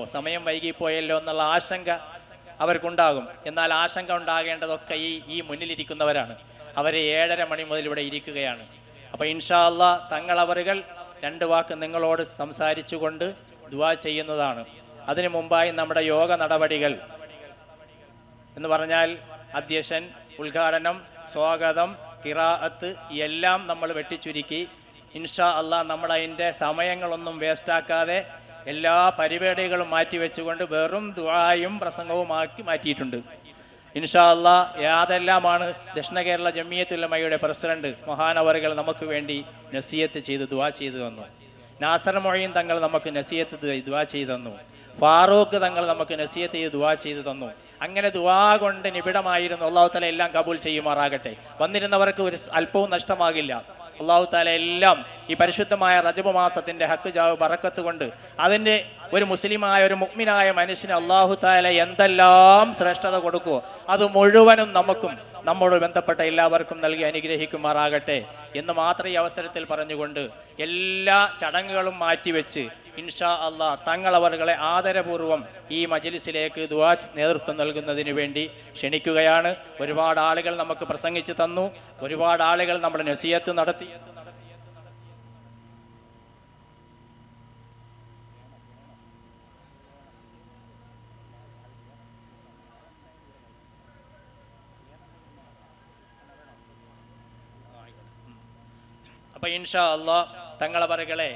എന്നുള്ള ആശങ്ക അവർക്കുണ്ടാകും. എന്നാൽ ആശങ്ക ഉണ്ടാകേണ്ടതൊക്കെ ഈ മുന്നിലിരിക്കുന്നവരാണ്. അവർ 7:30 മണി മുതൽ ഇവിടെ ഇരിക്കുകയാണ്. അപ്പോൾ ഇൻഷാ അല്ലാഹ് തങ്ങളവറുകൾ 2 വാക്ക് നിങ്ങളോട് സംസാരിച്ചുകൊണ്ട് ദുആ ചെയ്യുന്നതാണ്. അതിനു മുമ്പായി നമ്മുടെ യോഗ നടപടികൾ എന്ന് പറഞ്ഞാൽ അധ്യക്ഷൻ, ഉദ്ഘാടനം, സ്വാഗതം, ഖിറാഅത്ത് എല്ലാം നമ്മൾ വെട്ടിച്ചുരുക്കി ഇൻഷാ അല്ലാഹ് നമ്മളതിൻ്റെ സമയങ്ങളൊന്നും വേസ്റ്റാക്കാതെ എല്ലാ പരിപാടികളും മാറ്റിവെച്ചുകൊണ്ട് വെറും ദുആയും പ്രസംഗവുമാക്കി മാറ്റിയിട്ടുണ്ട്. ഇൻഷാ അല്ലാഹ് യാതെല്ലാമാണ് ദക്ഷിണ കേരള ജമിയത്തുൽ ഉലമയുടെ പ്രസിഡന്റ് മഹാനവറുകൾ നമുക്ക് വേണ്ടി നസിയത്ത് ചെയ്ത് ദുആ ചെയ്തു തന്നു. നാസർ മൊയ്ൻ തങ്ങൾ നമുക്ക് നസിയത്ത് ദുആ ചെയ്തു തന്നു. ഫാറൂഖ് തങ്ങൾ നമുക്ക് നസിയത്ത് ചെയ്ത് ദുആ ചെയ്തു തന്നു. അങ്ങനെ ദുആ കൊണ്ട് നിബിഡമായിരുന്നു. അല്ലാഹു തആല എല്ലാം കബൂൽ ചെയ്യുമാറാകട്ടെ. വന്നിരുന്നവർക്ക് ഒരു അല്പവും നഷ്ടമാകില്ല. അല്ലാഹു തആല എല്ലാം ഈ പരിശുദ്ധമായ റജബ് മാസത്തിന്റെ ഹക്ക് ജാവ് ബറക്കത്ത് കൊണ്ട് അതിൻ്റെ ഒരു മുസ്ലിമായ ഒരു മുഅ്മിനായ മനുഷ്യന് അല്ലാഹു തആല എന്തെല്ലാം ശ്രേഷ്ഠത കൊടുക്കുമോ അത് മുഴുവനും നമുക്കും നമ്മോട് ബന്ധപ്പെട്ട എല്ലാവർക്കും നൽകി അനുഗ്രഹിക്കുമാറാകട്ടെ എന്ന് മാത്രം ഈ അവസരത്തിൽ പറഞ്ഞുകൊണ്ട് എല്ലാ ചടങ്ങുകളും മാറ്റിവെച്ച് ഇൻഷാ അല്ലാഹ് തങ്ങളവറുകളെ ആദരപൂർവ്വം ഈ മജ്ലിസിലേക്ക് ദുആ നേതൃത്വം നൽകുന്നതിന് വേണ്ടി ക്ഷണിക്കുകയാണ്. ഒരുപാട് ആളുകൾ നമുക്ക് പ്രസംഗിച്ചു തന്നു, ഒരുപാട് ആളുകൾ നമ്മുടെ നസിയത്ത് നടത്തി. അപ്പോൾ ഇൻഷാ അല്ലാഹ് തങ്ങളവറുകളെ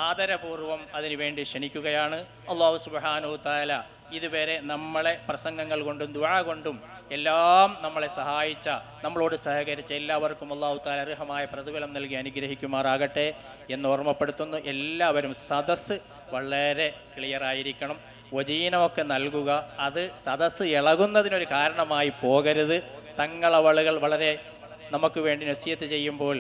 ആദരപൂർവ്വം അതിനുവേണ്ടി ക്ഷണിക്കുകയാണ്. അല്ലാഹു സുബ്ഹാനഹു തആല ഇതുവരെ നമ്മളെ പ്രസംഗങ്ങൾ കൊണ്ടും ദുആ കൊണ്ടും എല്ലാം നമ്മളെ സഹായിച്ച, നമ്മളോട് സഹകരിച്ച എല്ലാവർക്കും അല്ലാഹു തആല അർഹമായ പ്രതിഫലം നൽകി അനുഗ്രഹിക്കുമാറാകട്ടെ എന്ന് ഓർമ്മപ്പെടുത്തുന്നു. എല്ലാവരും സദസ്സ് വളരെ ക്ലിയർ ആയിരിക്കണം. വജീനമൊക്കെ നൽകുക. അത് സദസ്സ് ഇളകുന്നതിനൊരു കാരണമായി പോകരുത്. തങ്ങളവളുകൾ വളരെ നമുക്ക് വേണ്ടി നസിയത്ത് ചെയ്യുമ്പോൾ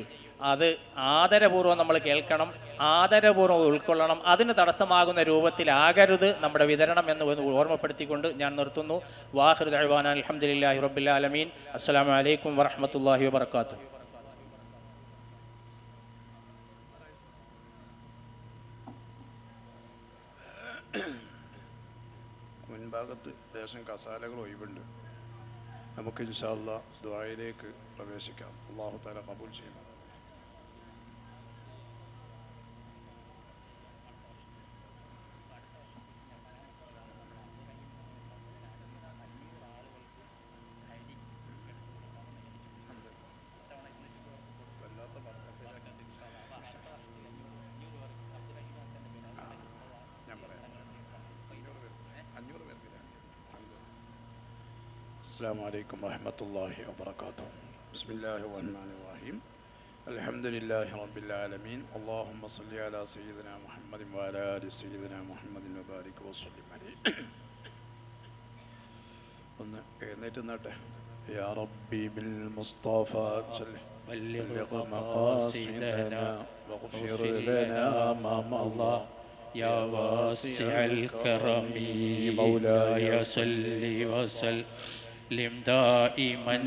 അത് ആദരപൂർവ്വം നമ്മൾ കേൾക്കണം, ആദരപൂർവ്വം ഉൾക്കൊള്ളണം. അതിന് തടസ്സമാകുന്ന രൂപത്തിലാകരുത് നമ്മുടെ വിതരണം എന്ന് ഓർമ്മപ്പെടുത്തിക്കൊണ്ട് ഞാൻ നിർത്തുന്നു. വാഹിറു ദഅ്വാനാ അൽഹംദുലില്ലാഹി റബ്ബിൽ ആലമീൻ. അസ്സലാമു അലൈക്കും വറഹ്മത്തുള്ളാഹി വബറകാതുഹു. മുൻഭാഗത്ത് ദേശം കസാലകൾ ഒഴിവുണ്ട്. നമുക്ക് ഇൻഷാ അല്ലാഹ് ദുആയിലേക്ക് പ്രവേശിക്കാം. അല്ലാഹു തആല ഖബൂൽ ചെയ്യണം. السلام عليكم ورحمة الله وبركاته. بسم الله الرحمن الرحيم. الحمد لله رب العالمين. اللهم صل على سيدنا محمد وعلى آل سيدنا محمد وبارك وسلم عليه. يا ربي بالمصطفى بلغ مقاصدنا واغفر لنا ما مضى يا واسع الكرم مولاي صل وسلم دائما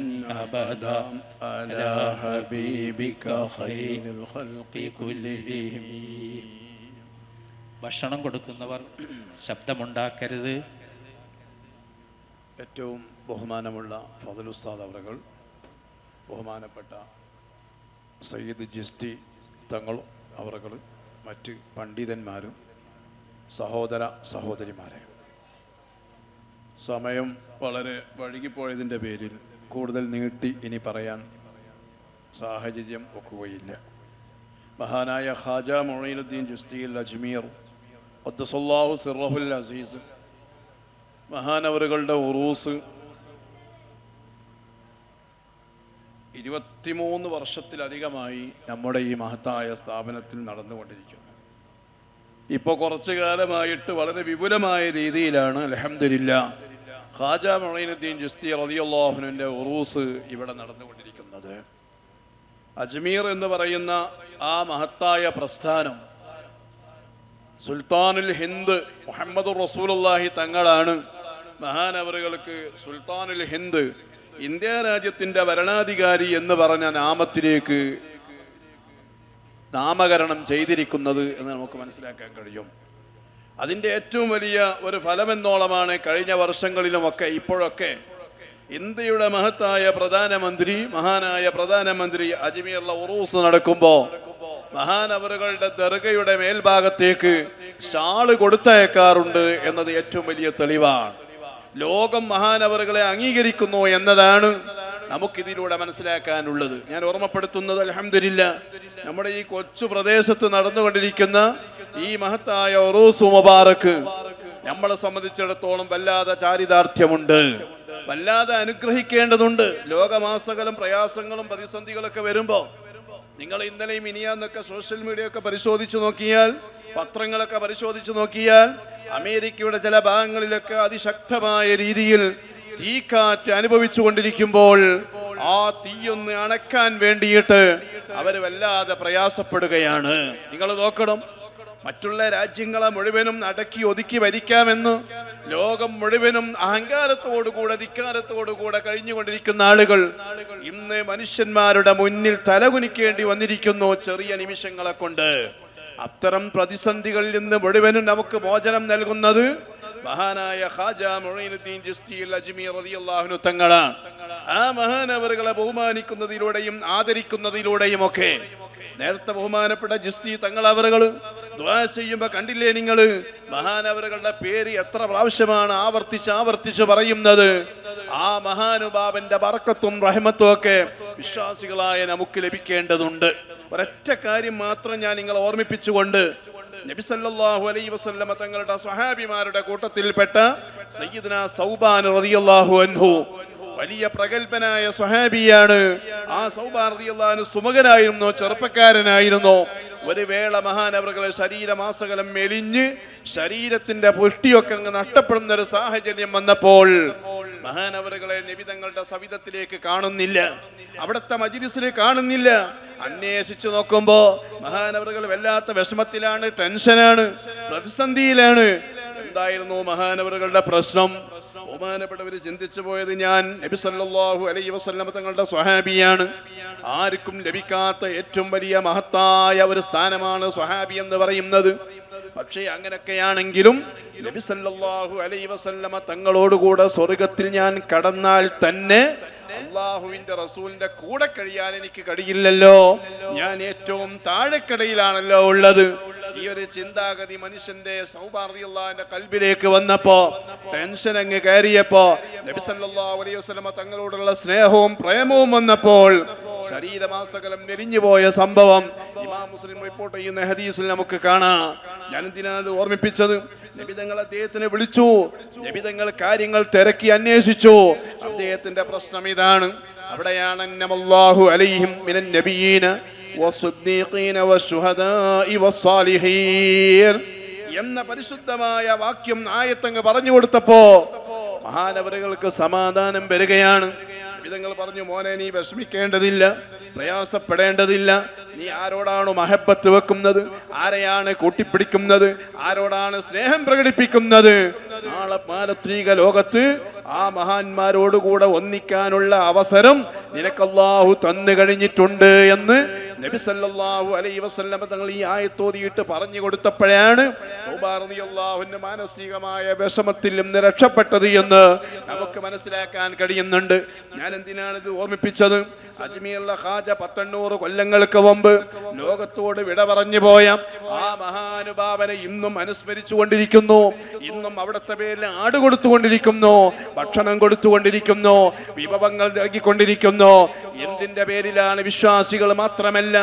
أبدا على حبيبك خير الخلق كلهم. ഭക്ഷണം കൊടുക്കുന്നവർ ശബ്ദമുണ്ടാക്കരുത്. ഏറ്റവും ബഹുമാനമുള്ള ഫضل ഉസ്താദ് അവറുകൾ, ബഹുമാനപ്പെട്ട സയ്യിദ് ജിസ്തി തങ്ങൾ അവറുകൾ, മറ്റ് പണ്ഡിതന്മാരും സഹോദര സഹോദരിമാരെ, സമയം വളരെ വഴുകിപ്പോയതിൻ്റെ പേരിൽ കൂടുതൽ നീട്ടി ഇനി പറയാൻ സാഹചര്യം ഒക്കുകയില്ല. മഹാനായ ഖാജ മൊയ്നുദ്ദീൻ ചിശ്തിയിൽ അജ്മീർ ഖദ്ദസല്ലാഹു സിർറഹുൽ അസീസ് മഹാനവറുകളുടെ ഉറൂസ് 23 വർഷത്തിലധികമായി നമ്മുടെ ഈ മഹത്തായ സ്ഥാപനത്തിൽ നടന്നുകൊണ്ടിരിക്കുന്നു. ഇപ്പോൾ കുറച്ചു കാലമായിട്ട് വളരെ വിപുലമായ രീതിയിലാണ് അൽഹംദുലില്ലാഹ് ഖാജ മൊയ്നുദ്ദീൻ ചിശ്തി റളിയല്ലാഹു അൻഹുവിൻ്റെ ഉറൂസ് ഇവിടെ നടന്നുകൊണ്ടിരിക്കുന്നത്. അജ്മീർ എന്ന് പറയുന്ന ആ മഹത്തായ പ്രസ്ഥാനം സുൽത്താനുൽ ഹിന്ദ് മുഹമ്മദുർ റസൂലുള്ളാഹി തങ്ങളാണ് മഹാനവറുകൾക്ക് സുൽത്താനുൽ ഹിന്ദ്, ഇന്ത്യ രാജ്യത്തിൻ്റെ ഭരണാധികാരി എന്ന് പറഞ്ഞ നാമത്തിലേക്ക് നാമകരണം ചെയ്തിരിക്കുന്നത് എന്ന് നമുക്ക് മനസ്സിലാക്കാൻ കഴിയും. അതിൻ്റെ ഏറ്റവും വലിയ ഒരു ഫലമെന്നോളമാണ് കഴിഞ്ഞ വർഷങ്ങളിലുമൊക്കെ ഇപ്പോഴൊക്കെ ഇന്ത്യയുടെ മഹാനായ പ്രധാനമന്ത്രി അജ്മീറിലെ ഉറൂസ് നടക്കുമ്പോൾ മഹാനവറുകളുടെ ദർഗയുടെ മേൽഭാഗത്തേക്ക് ഷാള് കൊടുത്തയക്കാറുണ്ട് എന്നത് ഏറ്റവും വലിയ തെളിവാണ്. ലോകം മഹാനവറുകളെ അംഗീകരിക്കുന്നു എന്നതാണ് നമുക്കിതിലൂടെ മനസ്സിലാക്കാനുള്ളത്. ഞാൻ ഓർമ്മപ്പെടുത്തുന്നത്, അൽഹംദുലില്ലാഹ്, നമ്മുടെ ഈ കൊച്ചു പ്രദേശത്ത് നടന്നുകൊണ്ടിരിക്കുന്ന ഈ മഹത്തായ ഉറൂസ് മുബാറക്ക് നമ്മളെ സംബന്ധിച്ചിടത്തോളം വല്ലാതെ ചാരിതാർത്ഥ്യമുണ്ട്, വല്ലാതെ അനുഗ്രഹിക്കേണ്ടതുണ്ട്. ലോകമാസകലം പ്രയാസങ്ങളും പ്രതിസന്ധികളൊക്കെ വരുമ്പോൾ നിങ്ങൾ ഇന്നലെയും ഇനിയാന്നൊക്കെ സോഷ്യൽ മീഡിയ ഒക്കെ പരിശോധിച്ചു നോക്കിയാൽ, പത്രങ്ങളൊക്കെ പരിശോധിച്ചു നോക്കിയാൽ, അമേരിക്കയുടെ ചില ഭാഗങ്ങളിലൊക്കെ അതിശക്തമായ രീതിയിൽ തീക്കാറ്റ് അനുഭവിച്ചു കൊണ്ടിരിക്കുമ്പോൾ ആ തീയൊന്ന് അണക്കാൻ വേണ്ടിയിട്ട് അവർ വല്ലാതെ പ്രയാസപ്പെടുകയാണ്. നിങ്ങൾ നോക്കണം, മറ്റുള്ള രാജ്യങ്ങളെ മുഴുവനും അടക്കി ഒതുക്കി ഭരിക്കാമെന്ന് ലോകം മുഴുവനും അഹങ്കാരത്തോടുകൂടെ ധിക്കാരത്തോടുകൂടെ കഴിഞ്ഞുകൊണ്ടിരിക്കുന്ന ആളുകൾ ഇന്ന് മനുഷ്യന്മാരുടെ മുന്നിൽ തലകുനിക്കേണ്ടി വന്നിരിക്കുന്നു ചെറിയ നിമിഷങ്ങളെ കൊണ്ട്. അത്തരം പ്രതിസന്ധികളിൽ നിന്ന് മുഴുവനും നമുക്ക് മോചനം നൽകുന്നത് മഹാനായ ഖാജ മുഈനുദ്ദീൻ ചിശ്തി അജ്മീർ റളിയല്ലാഹു അൻഹു തങ്ങളാണ്. ആ മഹാനവറുകളെ ബഹുമാനിക്കുന്നതിലൂടെയും ആദരിക്കുന്നതിലൂടെയും ഒക്കെ നേരത്തെ ബഹുമാനപ്പെട്ട ചിശ്തി തങ്ങളവറുകൾ ദുആ ചെയ്യുമ്പോൾ കണ്ടില്ലേ നിങ്ങൾ, മഹാനവറുകളുടെ പേര് എത്ര പ്രാവശ്യമാണ് ആവർത്തിച്ച് പറയുന്നത്. ആ മഹാനുഭാവന്റെ ബറക്കത്തും റഹ്മത്തും ഒക്കെ വിശ്വാസികളായ നമുക്ക് ലഭിക്കേണ്ടതുണ്ട്. ഒരൊറ്റ കാര്യം മാത്രം ഞാൻ നിങ്ങളെ ഓർമ്മിപ്പിച്ചുകൊണ്ട്, നബി സല്ലല്ലാഹു അലൈഹി വസല്ലമ തങ്ങളുടെ സ്വഹാബിമാരുടെ കൂട്ടത്തിൽപ്പെട്ട സയ്യിദ്നാ സൗബാൻ റളിയല്ലാഹു അൻഹു വലിയ പ്രഗൽഭനായ സ്വഹാബിയാണ്. ആ സൗബാൻ റളിയല്ലാഹു അൻഹു സുമകനായിരുന്നു, ചെറുപ്പക്കാരനായിരുന്നു. ഒരു വേള മഹാനവറുകളെ ശരീരമാസകലം മെലിഞ്ഞ് ശരീരത്തിന്റെ പുഷ്ടിയൊക്കെ അങ്ങ് നഷ്ടപ്പെടുന്ന ഒരു സാഹചര്യം വന്നപ്പോൾ മഹാനവറുകളെ നബി തങ്ങളുടെ സവിധത്തിലേക്ക് കാണുന്നില്ല, അവിടുത്തെ മജ്‌ലിസിൽ കാണുന്നില്ല. അന്വേഷിച്ചു നോക്കുമ്പോ മഹാനവറുകൾ വല്ലാത്ത വിഷമത്തിലാണ്, ടെൻഷനാണ്, പ്രതിസന്ധിയിലാണ്. എന്തായിരുന്നു മഹാനവറുകളുടെ പ്രശ്നം? ബഹുമാനപ്പെട്ടവര് ചിന്തിച്ചു പോയത്, ഞാൻ നബി സല്ലല്ലാഹു അലൈഹി വസല്ലം തങ്ങളുടെ സ്വഹാബിയാണ്. ആർക്കും ലഭിക്കാത്ത ഏറ്റവും വലിയ മഹത്തായ ഒരു സ്ഥാനമാണ് സ്വഹാബി എന്ന് പറയുന്നത്. പക്ഷേ അങ്ങനെയൊക്കെയാണെങ്കിലും നബി സല്ലല്ലാഹു അലൈഹി വസല്ലമ തങ്ങളോടുകൂടെ സ്വർഗത്തിൽ ഞാൻ കടന്നാൽ തന്നെ അള്ളാഹുവിന്റെ റസൂലിന്റെ കൂടെ കഴിയാൻ എനിക്ക് കഴിയില്ലല്ലോ, ഞാൻ ഏറ്റവും താഴെക്കടയിലാണല്ലോ ഉള്ളത്. ഈ ഒരു ചിന്താഗതി മനുഷ്യന്റെ സൗബാൻ റളിയല്ലാഹുവിന്റെ കൽബിലേക്ക് വന്നപ്പോ, ടെൻഷൻ അങ്ങ് കയറിയപ്പോ, നബി സല്ലല്ലാഹു അലൈഹി വസല്ലമ തങ്ങളോടുള്ള സ്നേഹവും പ്രേമവും വന്നപ്പോൾ ശരീരമാസകലം മെലിഞ്ഞു പോയ സംഭവം ഇമാം മുസ്ലിം റിപ്പോർട്ട് ചെയ്യുന്ന ഹദീസിൽ നമുക്ക് കാണാം. ഞാൻ എന്തിനാണ് ഓർമ്മിപ്പിച്ചത്? നബി തങ്ങൾ അദ്ദേഹത്തിനെ വിളിച്ചു, നബി തങ്ങൾ കാര്യങ്ങൾ തിരക്കി അന്വേഷിച്ചു. അദ്ദേഹത്തിന്റെ പ്രശ്നം ഇതാണ്. അവിടെയാണ് അന്നമല്ലാഹു അലൈഹിം മിനൻ നബിയീന വസ്സുദ്ദീഖീന വശുഹദാഇ വസ്സാലിഹീൻ എന്ന പരിശുദ്ധമായ വാക്യം ആയത്തങ്ങ് പറഞ്ഞു കൊടുത്തപ്പോ മഹാനവറുകൾക്ക് സമാധാനം വരികയാണ്. വിധങ്ങൾ പറഞ്ഞു, മോനെ നീ വിഷമിക്കേണ്ടതില്ല, പ്രയാസപ്പെടേണ്ടതില്ല. നീ ആരോടാണ് മഹബത്ത് വെക്കുന്നത്, ആരെയാണ് കൂട്ടിപ്പിടിക്കുന്നത്, ആരോടാണ് സ്നേഹം പ്രകടിപ്പിക്കുന്നത്? നാളെ പാരത്രിക ലോകത്ത് ആ മഹാന്മാരോടുകൂടെ ഒന്നിക്കാനുള്ള അവസരം നിനക്ക് അല്ലാഹു തന്നു കഴിഞ്ഞിട്ടുണ്ട് എന്ന് നബി സല്ലല്ലാഹു അലൈഹി വസല്ലം തങ്ങൾ ഈ ആയത്തോതിയിട്ട് പറഞ്ഞു കൊടുത്തപ്പോഴാണ് സൗബാൻ റളിയല്ലാഹു അൻഹു മാനസികമായ വിഷമത്തിൽ നിന്ന് രക്ഷപ്പെട്ടത് എന്ന് നമുക്ക് മനസ്സിലാക്കാൻ കഴിയുന്നുണ്ട്. ഞാൻ എന്തിനാണ് ഇത് ഓർമ്മിപ്പിച്ചത്? അജ്മീറിലെ ഖാജ 1800 കൊല്ലങ്ങൾക്ക് മുമ്പ് ലോകത്തോട് വിട പറഞ്ഞു പോയ ആ മഹാനുഭാവനെ ഇന്നും അനുസ്മരിച്ചു കൊണ്ടിരിക്കുന്നു. ഇന്നും അവിടുത്തെ പേരിൽ ആട് കൊടുത്തുകൊണ്ടിരിക്കുന്നു, ഭക്ഷണം കൊടുത്തുകൊണ്ടിരിക്കുന്നു, വിഭവങ്ങൾ നൽകിക്കൊണ്ടിരിക്കുന്നു. എന്തിന്റെ പേരിലാണ്? വിശ്വാസികൾ മാത്രമല്ല,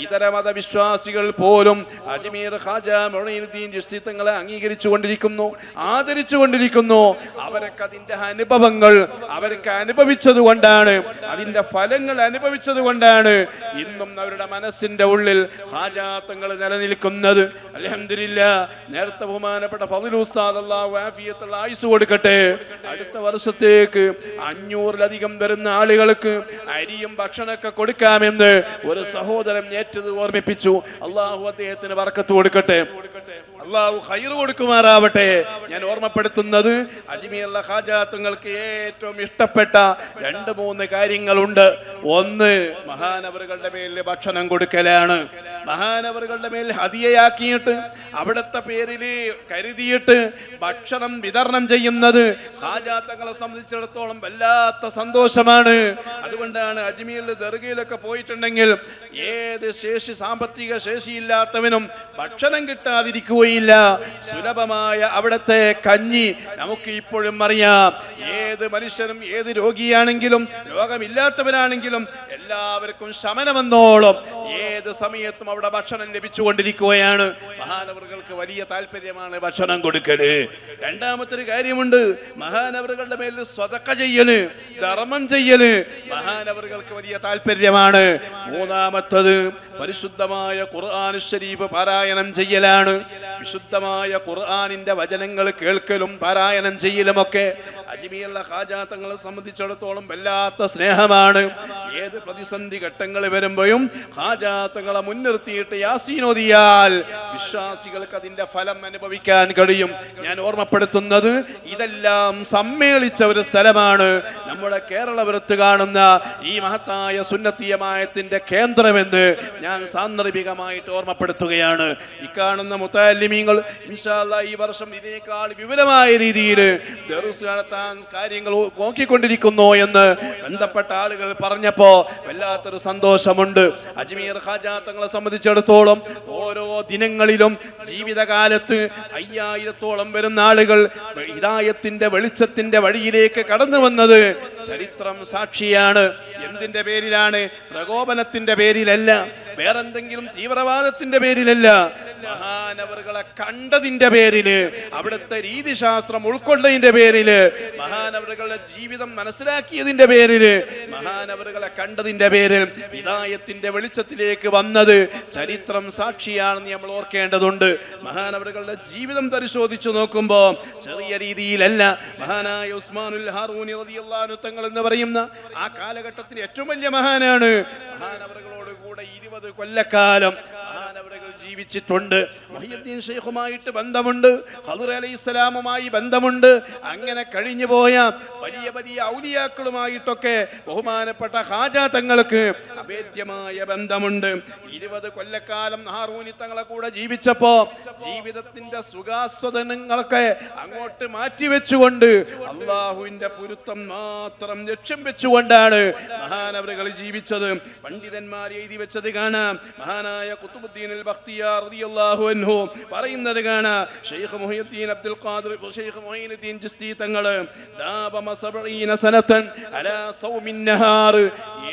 ഇതര മതവിശ്വാസികൾ പോലും അജ്മീർ ഖാജ മുഈനുദ്ദീൻ ചിശ്തി തങ്ങളെ അംഗീകരിച്ചു കൊണ്ടിരിക്കുന്നു, ആദരിച്ചു കൊണ്ടിരിക്കുന്നു. അവരൊക്കെ അതിന്റെ അനുഭവങ്ങൾ അവർക്ക് അനുഭവിച്ചത് കൊണ്ടാണ്, അതിന്റെ ഫലങ്ങൾ അനുഭവിച്ചത് കൊണ്ടാണ് ഇന്നും അവരുടെ മനസ്സിന്റെ ഉള്ളിൽ ഖാജ തങ്ങൾ നിലനിൽക്കുന്നത്. അൽഹംദുലില്ലാഹ്. നേരത്തെ ബഹുമാനപ്പെട്ട ഫളിൽ ഉസ്താദ് അല്ലാഹു ആഫിയത്തുള്ള ആയുസ് കൊടുക്കട്ടെ, അടുത്ത വർഷത്തേക്ക് 500-ലധികം വരുന്ന ആളുകൾക്ക് അരിയും ഭക്ഷണമൊക്കെ കൊടുക്കാമെന്ന് ഒരു സഹോദരൻ ഏറ്റത് ഓർമ്മിപ്പിച്ചു. അള്ളാഹു അദ്ദേഹത്തിന് ബർക്കത്ത് കൊടുക്കട്ടെ, അള്ളാഹു ഖൈർ കൊടുക്കുമാറാവട്ടെ. ഞാൻ ഓർമ്മപ്പെടുത്തുന്നത് അജ്മീറിലെ ഖാജാ തങ്ങൾക്ക് ഏറ്റവും ഇഷ്ടപ്പെട്ട 2-3 കാര്യങ്ങളുണ്ട്. ഒന്ന്, മഹാനവറുകളുടെ മേൽ ഭക്ഷണം കൊടുക്കലാണ്. മഹാനവറുകളുടെ മേൽ ഹദിയയാക്കിയിട്ട് അവിടുത്തെ പേരിൽ കരുതിയിട്ട് ഭക്ഷണം വിതരണം ചെയ്യുന്നത് ഖാജാ തങ്ങളെ സംബന്ധിച്ചിടത്തോളം വല്ലാത്ത സന്തോഷമാണ്. അതുകൊണ്ടാണ് അജ്മീറിൽ ദർഗയിലൊക്കെ പോയിട്ടുണ്ടെങ്കിൽ ഏത് സാമ്പത്തിക ശേഷിയില്ലാത്തവനും ഭക്ഷണം കിട്ടാതിരിക്കുകയില്ല. സുലഭമായ അവിടുത്തെ കഞ്ഞി നമുക്ക് ഇപ്പോഴും അറിയാം. ഏത് മനുഷ്യനും ഏത് രോഗിയാണെങ്കിലും രോഗമില്ലാത്തവരാണെങ്കിലും എല്ലാവർക്കും ശമനമെന്നോളം ഏത് സമയത്തും അവിടെ ഭക്ഷണം ലഭിച്ചുകൊണ്ടിരിക്കുകയാണ്. മഹാനവറുകൾക്ക് വലിയ താല്പര്യമാണ് ഭക്ഷണം കൊടുക്കല്. രണ്ടാമത്തെ ഒരു കാര്യമുണ്ട്, മഹാനവറുകളുടെ മേൽ സ്വതക്ക ചെയ്യല്, ധർമ്മം ചെയ്യല് മഹാനവറുകൾക്ക് വലിയ താല്പര്യമാണ്. മൂന്നാമത്തത് പരിശുദ്ധമായ ഖുർആൻ ശരീഫ് പാരായണം ചെയ്യലാണ്. വിശുദ്ധമായ ഖുർആനിന്റെ വചനങ്ങൾ കേൾക്കലും പാരായണം ചെയ്യലുമൊക്കെ അജ്മീറിലെ ഖാജാ തങ്ങളെ സംബന്ധിച്ചിടത്തോളം വല്ലാത്ത സ്നേഹമാണ്. ഏത് പ്രതിസന്ധി ഘട്ടങ്ങൾ വരുമ്പോഴും ഖാജാ തങ്ങളെ മുൻനിർത്തിയിട്ട് യാസീൻ ഓതിയാൽ വിശ്വാസികൾക്ക് അതിന്റെ ഫലം അനുഭവിക്കാൻ കഴിയും. ഞാൻ ഓർമ്മപ്പെടുത്തുന്നത് ഇതെല്ലാം സമ്മേളിച്ച ഒരു സ്ഥലമാണ് നമ്മുടെ കേരളപുരത്ത് കാണുന്ന ഈ മഹത്തായ സുന്നത്തിയമായത്തിന്റെ കേന്ദ്രമെന്ന് ഞാൻ സാന്ദർഭികമായിട്ട് ഓർമ്മപ്പെടുത്തുകയാണ്. ഈ കാണുന്ന മുതഅല്ലിമീങ്ങൾ ഇൻഷാ അല്ലാഹ് ഈ വർഷം ഇതിനേക്കാൾ വിപുലമായ രീതിയിൽ ദർസ് നടത്താൻ കാര്യങ്ങൾ നോക്കിക്കൊണ്ടിരിക്കുന്നു എന്ന് ബന്ധപ്പെട്ട ആളുകൾ പറഞ്ഞപ്പോ വല്ലാത്തൊരു സന്തോഷമുണ്ട്. അജ്മീർ ഖാജാ തങ്ങളെ സംബന്ധിച്ചിടത്തോളം ഓരോ ദിനങ്ങളിലും ജീവിതകാലത്ത് 5000-ഓളം വരുന്ന ആളുകൾ ഹിദായത്തിന്റെ വെളിച്ചത്തിന്റെ വഴിയിലേക്ക് കടന്നു വന്നത് ചരിത്രം സാക്ഷിയാണ്. എന്തിന്റെ പേരിലാണ്? പ്രകോപനത്തിന്റെ പേരിലല്ല, വേറെന്തെങ്കിലും തീവ്രവാദത്തിന്റെ പേരിലല്ല, മഹാനവറുകളെ കണ്ടതിന്റെ പേരില്, അവിടുത്തെ രീതിശാസ്ത്രം ഉൾക്കൊണ്ടതിന്റെ പേരില്, മഹാനവറുകളുടെ ജീവിതം മനസ്സിലാക്കിയതിന്റെ പേരില്, മഹാനവറുകളെ കണ്ടതിന്റെ പേരിൽ ഹിദായത്തിന്റെ വെളിച്ചത്തിലേക്ക് വന്നത് ചരിത്രം സാക്ഷിയാണെന്ന് നമ്മൾ ഓർക്കേണ്ടതുണ്ട്. മഹാനവറുകളുടെ ജീവിതം പരിശോധിച്ചു നോക്കുമ്പോ ചെറിയ രീതിയിലല്ല. മഹാനായ ഉസ്മാനുൽ ഹാറൂനി റളിയല്ലാഹു അൻഹു തങ്ങൾ എന്ന് പറയുന്ന ആ കാലഘട്ടത്തിൽ ഏറ്റവും വലിയ മഹാനാണ്. മഹാനവറുകളോട് കൂടെ 20 കൊല്ലക്കാലം മഹാനവറുകൾ ജീവിച്ചിട്ടുണ്ട്. മുഹയ്യിദ്ദീൻ ഷെയ്ഖുമായിട്ട് ബന്ധമുണ്ട്, ഖദർ അലൈഹിസ്സലാമുമായി ബന്ധമുണ്ട്. അങ്ങനെ കഴിഞ്ഞു പോയ വലിയ വലിയ ഔലിയാക്കളുമായിട്ടൊക്കെ ബഹുമാനപ്പെട്ട ഖാജാ തങ്ങൾക്ക് അഭേദ്യമായ ബന്ധമുണ്ട്. 20 കൊല്ലക്കാലം ഹാറൂനി തങ്ങളെ കൂടെ ജീവിച്ചപ്പോ ജീവിതത്തിന്റെ സുഖാസ്വദനങ്ങളൊക്കെ അങ്ങോട്ട് മാറ്റിവെച്ചുകൊണ്ട് അള്ളാഹുവിന്റെ പൊരുത്തം മാത്രം ലക്ഷ്യം വെച്ചുകൊണ്ടാണ് മഹാനവറുകൾ ജീവിച്ചത്. പണ്ഡിതന്മാർ എഴുതി വെച്ചത് കാണാം. മഹാനായ ഖുത്ബുദ്ദീൻ അൽ ബഖ്തിയാർ റളിയല്ലാഹു അൻഹു പറയുന്നത് കാണാം. ഷെയ്ഖ് മുഹയ്യിദ്ദീൻ അബ്ദുൽ ഖാദിർ ഷെയ്ഖ് മുഈനുദ്ദീൻ ചിശ്തി തങ്ങൾ ദാബമ 70 സനതൻ അലാ സൗമിൻ നഹാർ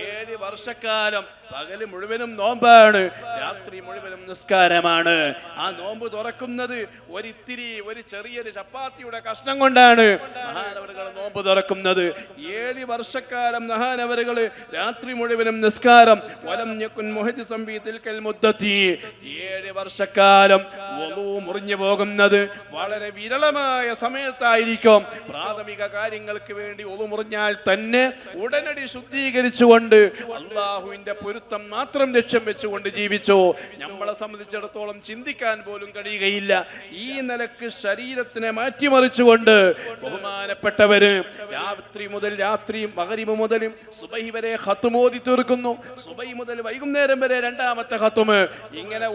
7 വർഷക്കാലം പകല് മുഴുവനും നോമ്പാണ്, രാത്രി മുഴുവനും നിസ്കാരമാണ്. ആ നോമ്പ് തുറക്കുന്നത് ഒരു ചെറിയൊരു ചപ്പാത്തിയുടെ കഷ്ണം കൊണ്ടാണ് മഹാനവറുകൾ നോമ്പ് തുറക്കുന്നത്. 7 വർഷക്കാലം മഹാനവറുകൾ രാത്രി മുഴുവനും നിസ്കാരം. വലം യകുൻ മുഹദ്ദിസൻ ഫീ തിൽകൽ മുദ്ദത്തി 7 വർഷക്കാലം വുളു മുറിഞ്ഞു പോകുന്നത് വളരെ വിരളമായ സമയത്തായിരിക്കും. പ്രാഥമിക കാര്യങ്ങൾക്ക് വേണ്ടി വുളു മുറിഞ്ഞാൽ തന്നെ ഉടനടി ശുദ്ധീകരിച്ചുകൊണ്ട് അള്ളാഹുവിന്റെ പൊരുത്തം മാത്രം ലക്ഷ്യം വെച്ചുകൊണ്ട് ജീവിച്ചു. നമ്മളെ സംബന്ധിച്ചിടത്തോളം ചിന്തിക്കാൻ പോലും കഴിയുകയില്ല. ഈ നിലക്ക് ശരീരത്തിനെ മാറ്റിമറിച്ചുകൊണ്ട് ബഹുമാനപ്പെട്ടവര് രാത്രി മഗ്രിബ് മുതൽ സുബഹി വരെ ഖത്മ് ഓതി തീർക്കുന്നു. സുബഹി മുതൽ വൈകുന്നേരം വരെ രണ്ടാമത്തെ ഖത്മ്. ഇങ്ങനെ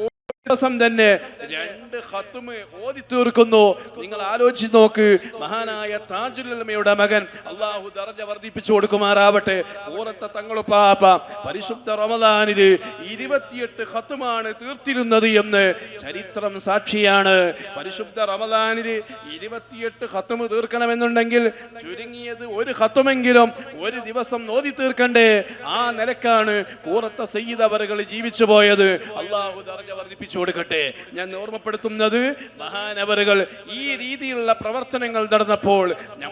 ദിവസം തന്നെ 2 ഖത്മ് ഓതി തീർക്കുന്നു. നിങ്ങൾ ആലോചിച്ച് നോക്ക്. മഹാനായ താജുൽ ഉലമയുടെ മകൻ അള്ളാഹു ദർജ വർദ്ധിപ്പിച്ചു കൊടുക്കുമാറാവട്ടെ, ഊറത്തെ തങ്ങളുപ്പാപ്പ പരിശുദ്ധ റമദാനിൽ 28 ഖത്മാണ് തീർത്തിരുന്നത് എന്ന് ചരിത്രം സാക്ഷിയാണ്. പരിശുദ്ധ റമദാനിൽ 28 ഖത്മ് തീർക്കണമെന്നുണ്ടെങ്കിൽ ചുരുങ്ങിയത് 1 ഖത്മെങ്കിലും ഒരു ദിവസം ഓതി തീർക്കണ്ടേ? ആ നിലക്കാണ് ഊറത്തെ സയ്യിദ് അവറുകൾ ജീവിച്ചു പോയത്. അള്ളാഹു ദർജ വർദ്ധിപ്പിച്ചു കൊടുക്കട്ടെ. ഞാൻ ഓർമ്മപ്പെടുത്തുന്നത് മഹാനവറുകൾ ഈ രീതിയിലുള്ള പ്രവർത്തനങ്ങൾ നടന്നപ്പോൾ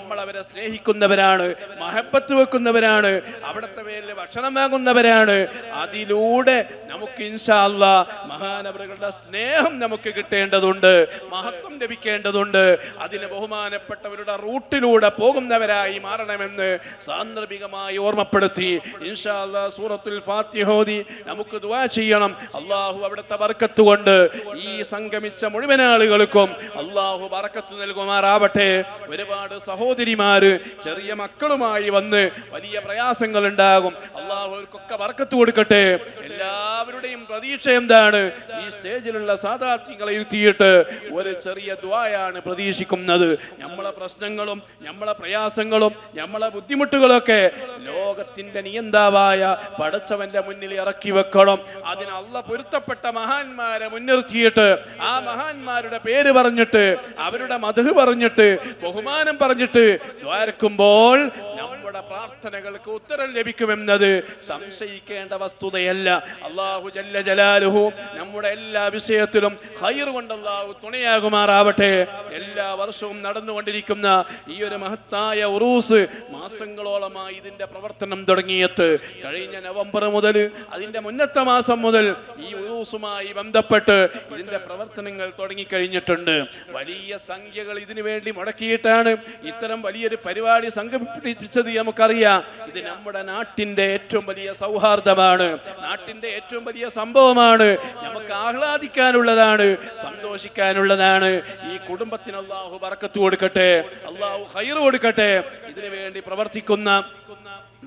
നമ്മൾ അവരെ സ്നേഹിക്കുന്നവരാണ്, മഹബത്ത് വെക്കുന്നവരാണ്, അവിടുത്തെ പേരിൽ ഭക്ഷണം വാങ്ങുന്നവരാണ്. അതിലൂടെ നമുക്ക് ഇൻഷാ അല്ലാഹ് മഹാനവറുകളുടെ സ്നേഹം നമുക്ക് കിട്ടേണ്ടതുണ്ട്, മഹത്വം ലഭിക്കേണ്ടതുണ്ട്. അതിന് ബഹുമാനപ്പെട്ടവരുടെ റൂട്ടിലൂടെ പോകുന്നവരായി മാറണമെന്ന് സാന്ദർഭികമായി ഓർമ്മപ്പെടുത്തി ഇൻഷാ അല്ലാഹ് സൂറത്തുൽ ഫാത്തിഹ ഓതി നമുക്ക് ദുആ ചെയ്യണം. അല്ലാഹു അവിടുത്തെ ബർക്കത്ത് കൊണ്ട് ഈ സംഗമിച്ച മുഴുവൻ ആളുകൾക്കും അല്ലാഹു ബർക്കത്ത് നൽകുമാറാവട്ടെ. ഒരുപാട് സഹോദരിമാര് ചെറിയ മക്കളുമായി വന്ന് വലിയ പ്രയാസങ്ങൾ ഉണ്ടാകും. അല്ലാഹു അവർക്കൊക്കെ ബർക്കത്ത് കൊടുക്കട്ടെ. എല്ലാവരുടെയും പ്രതീക്ഷ എന്താണ്? ഈ സ്റ്റേജിലുള്ള സാദാത്യങ്ങളെ ഇരുത്തിയിട്ട് ഒരു ചെറിയ ദുആയാണ് പ്രതീക്ഷിക്കുന്നത്. നമ്മളെ പ്രശ്നങ്ങളും നമ്മളെ പ്രയാസങ്ങളും നമ്മളെ ബുദ്ധിമുട്ടുകളൊക്കെ ലോകത്തിന്റെ നിയന്താവായ പടച്ചവന്റെ മുന്നിൽ ഇറക്കി വെക്കണം. അതിന് അല്ലാഹ് പൊരുത്തപ്പെട്ട മഹാന്മാരെ മുൻനിർത്തിയിട്ട് ആ മഹാന്മാരുടെ പേര് പറഞ്ഞിട്ട് അവരുടെ മദ്ഹ് പറഞ്ഞിട്ട് ബഹുമാനം പറഞ്ഞിട്ട് ദ്വാരക്കുമ്പോൾ നമ്മുടെ പ്രാർത്ഥനകൾക്ക് ഉത്തരം ലഭിക്കുമെന്നത് സംശയിക്കേണ്ട വസ്തുതയല്ല. അല്ലാഹു ജല്ല ജലാലുഹു നമ്മുടെ എല്ലാ വിഷയത്തിലും ഖൈർ കൊണ്ട് അല്ലാഹു തുണയാകുമാറാവട്ടെ. എല്ലാ വർഷവും നടന്നുകൊണ്ടിരിക്കുന്ന ഈ ഒരു മഹത്തായ ഉറൂസ് മാസങ്ങളോളമായി ഇതിന്റെ പ്രവർത്തനം തുടങ്ങിയിട്ട് കഴിഞ്ഞ നവംബർ മുതൽ അതിന്റെ മുന്നത്തെ മാസം മുതൽ ഈ ഉറൂസുമായി ബന്ധപ്പെട്ട് ഇതിന്റെ പ്രവർത്തനങ്ങൾ തുടങ്ങിക്കഴിഞ്ഞിട്ടുണ്ട്. വലിയ സംഖ്യകൾ ഇതിനു വേണ്ടി മുടക്കിയിട്ടാണ് ഇത്തരം വലിയൊരു പരിപാടി സംഘടിപ്പിച്ചത്. നമുക്കറിയാം, ഇത് നമ്മുടെ നാട്ടിന്റെ ഏറ്റവും വലിയ സൗഹാർദ്ദമാണ്, നാട്ടിന്റെ ഏറ്റവും വലിയ സംഭവമാണ്, നമുക്ക് ആഹ്ലാദിക്കാനുള്ളതാണ്, സന്തോഷിക്കാനുള്ളതാണ്. ഈ കുടുംബത്തിന് അല്ലാഹു ബർക്കത്ത് കൊടുക്കട്ടെ, അല്ലാഹു ഖൈർ കൊടുക്കട്ടെ. ഇതിനു വേണ്ടി പ്രവർത്തിക്കുന്ന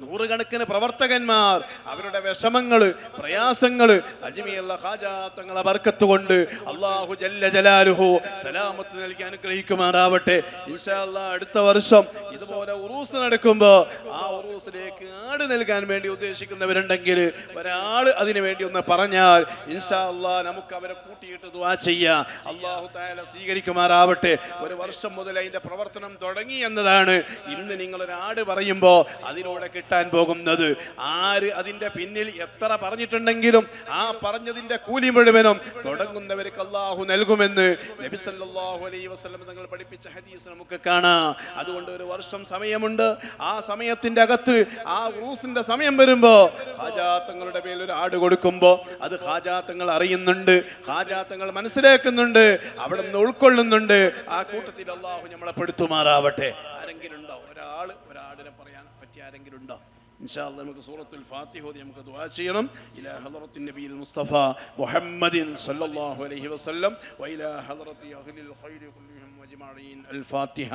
നൂറുകണക്കിന് പ്രവർത്തകന്മാർ അവരുടെ വിഷമങ്ങള് പ്രയാസങ്ങള് അജ്മീറുള്ള ഖാജാ തങ്ങളെ ബർക്കത്ത് കൊണ്ട് അല്ലാഹു ജല്ല ജലാലുഹു സലാമത്ത് നൽകി അനുഗ്രഹിക്കുമാറാവട്ടെ. ഇൻഷാ അല്ലാഹ് അടുത്ത വർഷം ഇതുപോലെ ഉറൂസ് നടക്കുമ്പോൾ ആ ഉറൂസിലേക്ക് ആട് നൽകാൻ വേണ്ടി ഉദ്ദേശിക്കുന്നവരുണ്ടെങ്കിൽ ഒരാൾ അതിനു വേണ്ടി ഒന്ന് പറഞ്ഞാൽ ഇൻഷാ അല്ലാഹ് നമുക്ക് അവരെ കൂട്ടിയിട്ട് ദുആ ചെയ്യാം. അല്ലാഹു തആല സ്വീകരിക്കുമാറാവട്ടെ. ഒരു വർഷം മുതൽ അതിന്റെ പ്രവർത്തനം തുടങ്ങി എന്നതാണ്. ഇന്ന് നിങ്ങൾ ഒരു ആട് പറയുമ്പോൾ അതിലൂടെ കിട്ടാൻ പോകുന്നത് ആര് അതിന്റെ പിന്നിൽ എത്ര പറഞ്ഞിട്ടുണ്ടെങ്കിലും ആ പറഞ്ഞതിന്റെ കൂലി മുഴുവനും തുടങ്ങുന്നവർക്ക് അല്ലാഹു നൽകുമെന്ന് നബി സല്ലല്ലാഹു അലൈഹി വസല്ലം തങ്ങൾ പഠിപ്പിച്ച ഹദീസ് നമുക്ക് കാണാം. അതുകൊണ്ട് ഒരു വർഷം സമയമുണ്ട്. ആ സമയത്തിന്റെ അകത്ത് ആ ഉറൂസിന്റെ സമയം വരുമ്പോ ഖാജാത്തങ്ങളുടെ പേരിൽ ഒരു ആട് കൊടുക്കുമ്പോ അത് ഖാജാത്തങ്ങൾ അറിയുന്നുണ്ട്, ഖാജാത്തങ്ങൾ മനസ്സിലാക്കുന്നുണ്ട്, അവിടെ നിന്ന് ഉൾക്കൊള്ളുന്നുണ്ട്. ആ കൂട്ടത്തിൽ അല്ലാഹു നമ്മളെ പെടുത്തുമാറാവട്ടെ. ആരെങ്കിലും ഉണ്ടോ? ഒരാടിനെ പറയാൻ പറ്റിയ ആരെങ്കിലും ഉണ്ടോ? ഇൻഷാ അല്ലാഹ് നമുക്ക് സൂറത്തുൽ ഫാത്തിഹ ഓതി നമുക്ക് ദുആ ചെയ്യണം. ഇലാ ഹളറത്തിൻ നബിയിൽ മുസ്തഫ മുഹമ്മദിൻ സല്ലല്ലാഹു അലൈഹി വസല്ലം വഇലാ ഹളറത്തി അഹ്ലിൽ ഖൈരി കുല്ലിഹിം വജ്മഈൻ. അൽ ഫാത്തിഹ.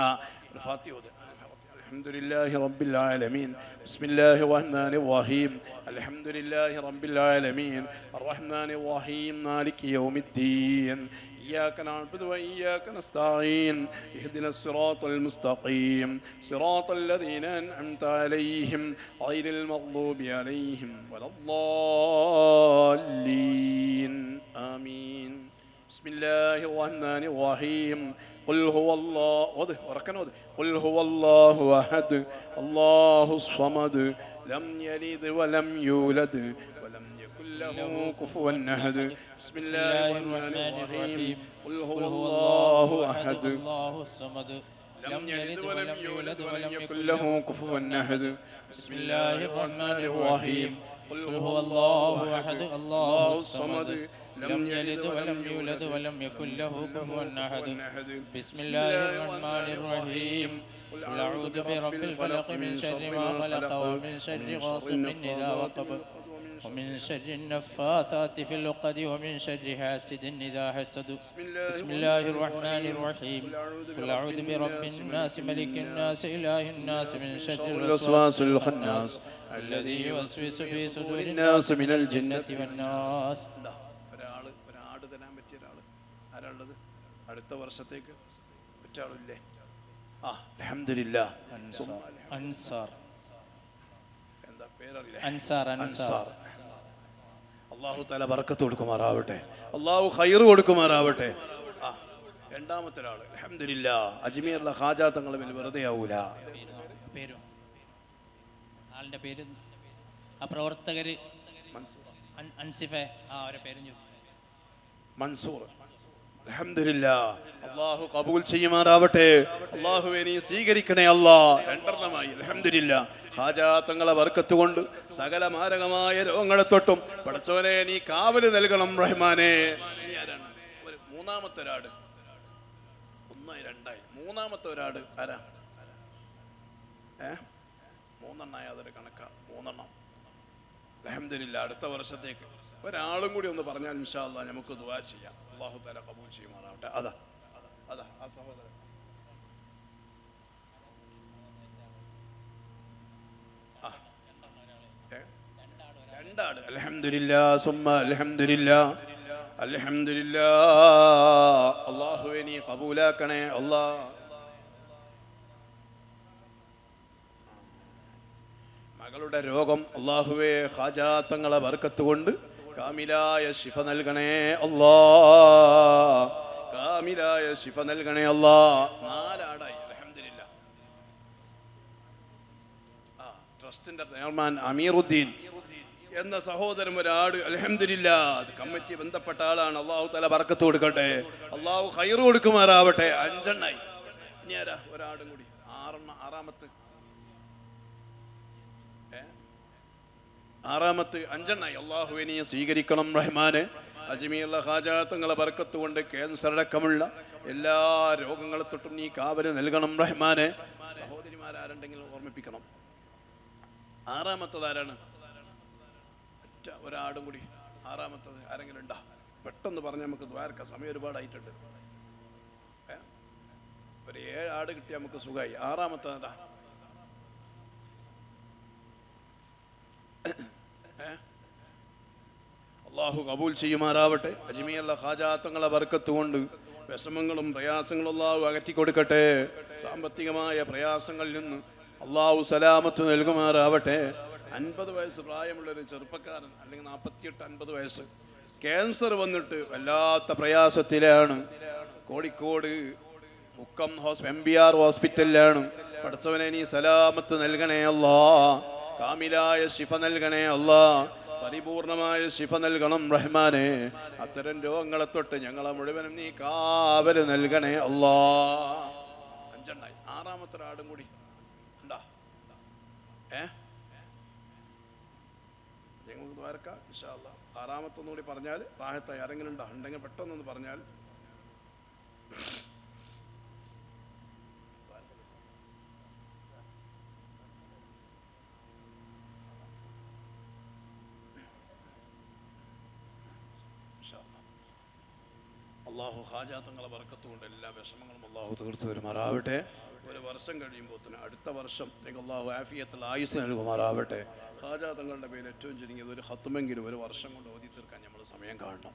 ഫാത്തിഹ ഓതി. അൽഹംദുലില്ലാഹി റബ്ബിൽ ആലമീൻ. ബിസ്മില്ലാഹിർ റഹ്മാനിർ റഹീം. അൽഹംദുലില്ലാഹി റബ്ബിൽ ആലമീൻ അർറഹ്മാനിർ റഹീം മാലികി യൗമിദ്ദീൻ. إياك نعبد وإياك نستعين اهدنا الصراط المستقيم صراط الذين أنعمت عليهم غير المغضوب عليهم ولا الضالين آمين. بسم الله الرحمن الرحيم. قل هو الله قل هو الله أحد الله الصمد لم يلد ولم يولد ولم يكن له كفوا أحد. بسم الله الرحمن الرحيم. قل هو الله أحد الله الصمد لم يلد ولم يولد ولم يكن له كفوا أحد. بسم الله الرحمن الرحيم. قل هو الله أحد الله الصمد لم يلد ولم يولد ولم يكن له كفوا أحد. بسم الله الرحمن الرحيم. قل أعوذ برب الفلق من شر ما خلق ومن شر غاسق إذا وقب ومن شر النفاثات في العقد ومن شر حاسد إذا حسد. بسم الله الرحمن الرحيم. قل أعوذ برب الناس ملك الناس إله الناس من شر الوسواس الخناس الذي يوسوس في صدور الناس من الجنة والناس. ഒരാട് തരാൻ പറ്റിയ ഒരാൾ ആരാളുള്ളത്? അടുത്ത വർഷത്തേക്ക് പറ്റാളില്ലേ? അൽഹംദുലില്ലാ. അൻസാർ. എന്താ പേരറിയില്ല? അൻസാർ. അല്ലാഹു തആല ബർക്കത്ത് കൊടുക്കുമാറാവട്ടെ, അല്ലാഹു ഖൈർ കൊടുക്കുമാറാവട്ടെ. രണ്ടാമത്തെ ഒരാൾ അൽഹംദുലില്ലാ. അജ്മീറിലെ ഖാജാ തങ്ങളെ മേൽ വെറുതെ ആവൂല. പേരും ആളുടെ പേര് ആ പ്രവർത്തകര് അൻസിഫെ അവരെ പേരും മൻസൂർ. അൽഹംദുലില്ലാ. അള്ളാഹു കബൂൽ ചെയ്യുമാറാവട്ടെ. അള്ളാഹുവെ നീ സ്വീകരിക്കണേ അല്ലാ. രണ്ടെണ്ണമായി അൽഹംദുലില്ലാ. ഹാജാ തങ്ങളെ ബർക്കത്ത് കൊണ്ട് സകല മാരകമായ രോഗങ്ങളെ തൊട്ടും പടച്ചവനെ നീ കാവല് നൽകണം റഹ്മാനെ. ഇനി ആരാണ്? ഒരു മൂന്നാമത്തെ ഒരാട്. ഒന്നായി രണ്ടായി. മൂന്നാമത്തെ ഒരാട് ആരാ? മൂന്നെണ്ണായി. അതൊരു കണക്കാ. മൂന്നെണ്ണം. അൽഹംദുലില്ലാ. അടുത്ത വർഷത്തേക്ക് ഒരാളും കൂടി ഒന്ന് പറഞ്ഞാൽ ഇൻഷാ അല്ലാഹ് നമുക്ക് ദുആ ചെയ്യാം. അല്ലാഹു തആല ഖബൂൽ ചെയ്യുമാറാവട്ടെ. അതാ ആ സഹോദരൻ. രണ്ടാട്. അൽഹംദുലില്ലാ സുമ്മ അൽഹംദുലില്ലാ. അൽഹംദുലില്ലാ. അല്ലാഹുവേ നീ ഖബൂലാക്കണേ അല്ലാഹ്. മകളുടെ രോഗം അല്ലാഹുവേ ഖാജാ തങ്ങളെ ബർക്കത്ത് കൊണ്ട് കാമിലായ ശിഫ നൽകണേ അല്ലാഹ്. കാമിലായ ശിഫ നൽകണേ അല്ലാഹ്. 4 ആടായി. അൽഹംദുലില്ലാ. ട്രസ്റ്റിന്റെ ചെയർമാൻ അമീറുദ്ദീൻ എന്ന സഹോദരൻ ഒരാട്. അൽഹംദുലില്ലാ. അത് കമ്മിറ്റി ബന്ധപ്പെട്ട ആളാണ്. അല്ലാഹു തആല ബർക്കത്ത് കൊടുക്കട്ടെ. അല്ലാഹു ഖൈർ കൊടുക്കുമാറാവട്ടെ. 5 എണ്ണായി. ഇനി ആരാ? ഒരാടും കൂടി. 6 ആറാമത്ത് 5 എണ്ണായി. അല്ലാഹുവേ നീ സ്വീകരിക്കണം റഹ്മാനെ. അജ്മീറിലെ ഹാജാ തങ്ങളെ ബർക്കത്ത് കൊണ്ട് ക്യാൻസർ അടക്കമുള്ള എല്ലാ രോഗങ്ങളെ തൊട്ടും നീ കാവല് നൽകണം റഹ്മാനെ. സഹോദരിമാരാരുണ്ടെങ്കിലും ഓർമ്മിപ്പിക്കണം. 6ാമത്തത് ആരാണ്? ഒരാടും കൂടി. 6ാമത്തത് ആരെങ്കിലും ഉണ്ടോ? പെട്ടെന്ന് പറഞ്ഞ് നമുക്ക് ദ്വാരക്ക. സമയം ഒരുപാടായിട്ടുണ്ട്. ഒരു 7 ആട് കിട്ടിയാൽ നമുക്ക് സുഖമായി. 6ാമത്തതാ? അള്ളാഹു കബൂൽ ചെയ്യുമാറാവട്ടെ. അജ്മീറിലെ ഖാജാ തങ്ങളെ ബർക്കത്ത് കൊണ്ട് വിഷമങ്ങളും പ്രയാസങ്ങളും അള്ളാഹു അകറ്റി കൊടുക്കട്ടെ. സാമ്പത്തികമായ പ്രയാസങ്ങളിൽ നിന്ന് അള്ളാഹു സലാമത്ത് നൽകുമാറാവട്ടെ. 50 വയസ്സ് പ്രായമുള്ളൊരു ചെറുപ്പക്കാരൻ, അല്ലെങ്കിൽ 48-50 വയസ്സ്, ക്യാൻസർ വന്നിട്ട് വല്ലാത്ത പ്രയാസത്തിലാണ്. കോഴിക്കോട് മുക്കം MBR ഹോസ്പിറ്റലിലാണ്. പടച്ചവനെ നീ സലാമത്ത് നൽകണേ അല്ലാ. കാമിലായ ശിഫ നൽകണേ അല്ലാ. പരിപൂർണമായ ശിഫ നൽകണം റഹ്മാനെ. അത്തരം രോഗങ്ങളെ തൊട്ട് ഞങ്ങളെ മുഴുവനും നീ കാവല് നൽകണേ അല്ലാ. 5 എണ്ണായി. 6ാമത്തെ ഒരാടും കൂടി ഉണ്ടാ? ഞങ്ങൾക്ക് ദ്വാരക്കാം ഇൻഷാ അല്ലാഹ്. 6ാമത്തൊന്നും കൂടി പറഞ്ഞാൽ റാഹത്തായി. ആരെങ്കിലും ഉണ്ടോ? ഉണ്ടെങ്കിൽ പെട്ടെന്നൊന്ന് പറഞ്ഞാൽ. അള്ളാഹു ഹാജാ തങ്ങളെ ബർക്കത്ത് കൊണ്ട് എല്ലാ വിഷമങ്ങളും അള്ളാഹു തീർത്തു വരുമാറാവട്ടെ. ഒരു വർഷം കഴിയുമ്പോൾ തന്നെ അടുത്ത വർഷം അള്ളാഹു ആഫിയത്തുള്ള ആയുസ് നൽകുമാറാവട്ടെ. ഹാജാ തങ്ങളുടെ പേര് ഏറ്റവും ചുരുങ്ങിയത് ഒരു ഖത്മെങ്കിലും ഒരു വർഷം കൊണ്ട് ഓതി തീർക്കാൻ നമ്മൾ സമയം കാണണം.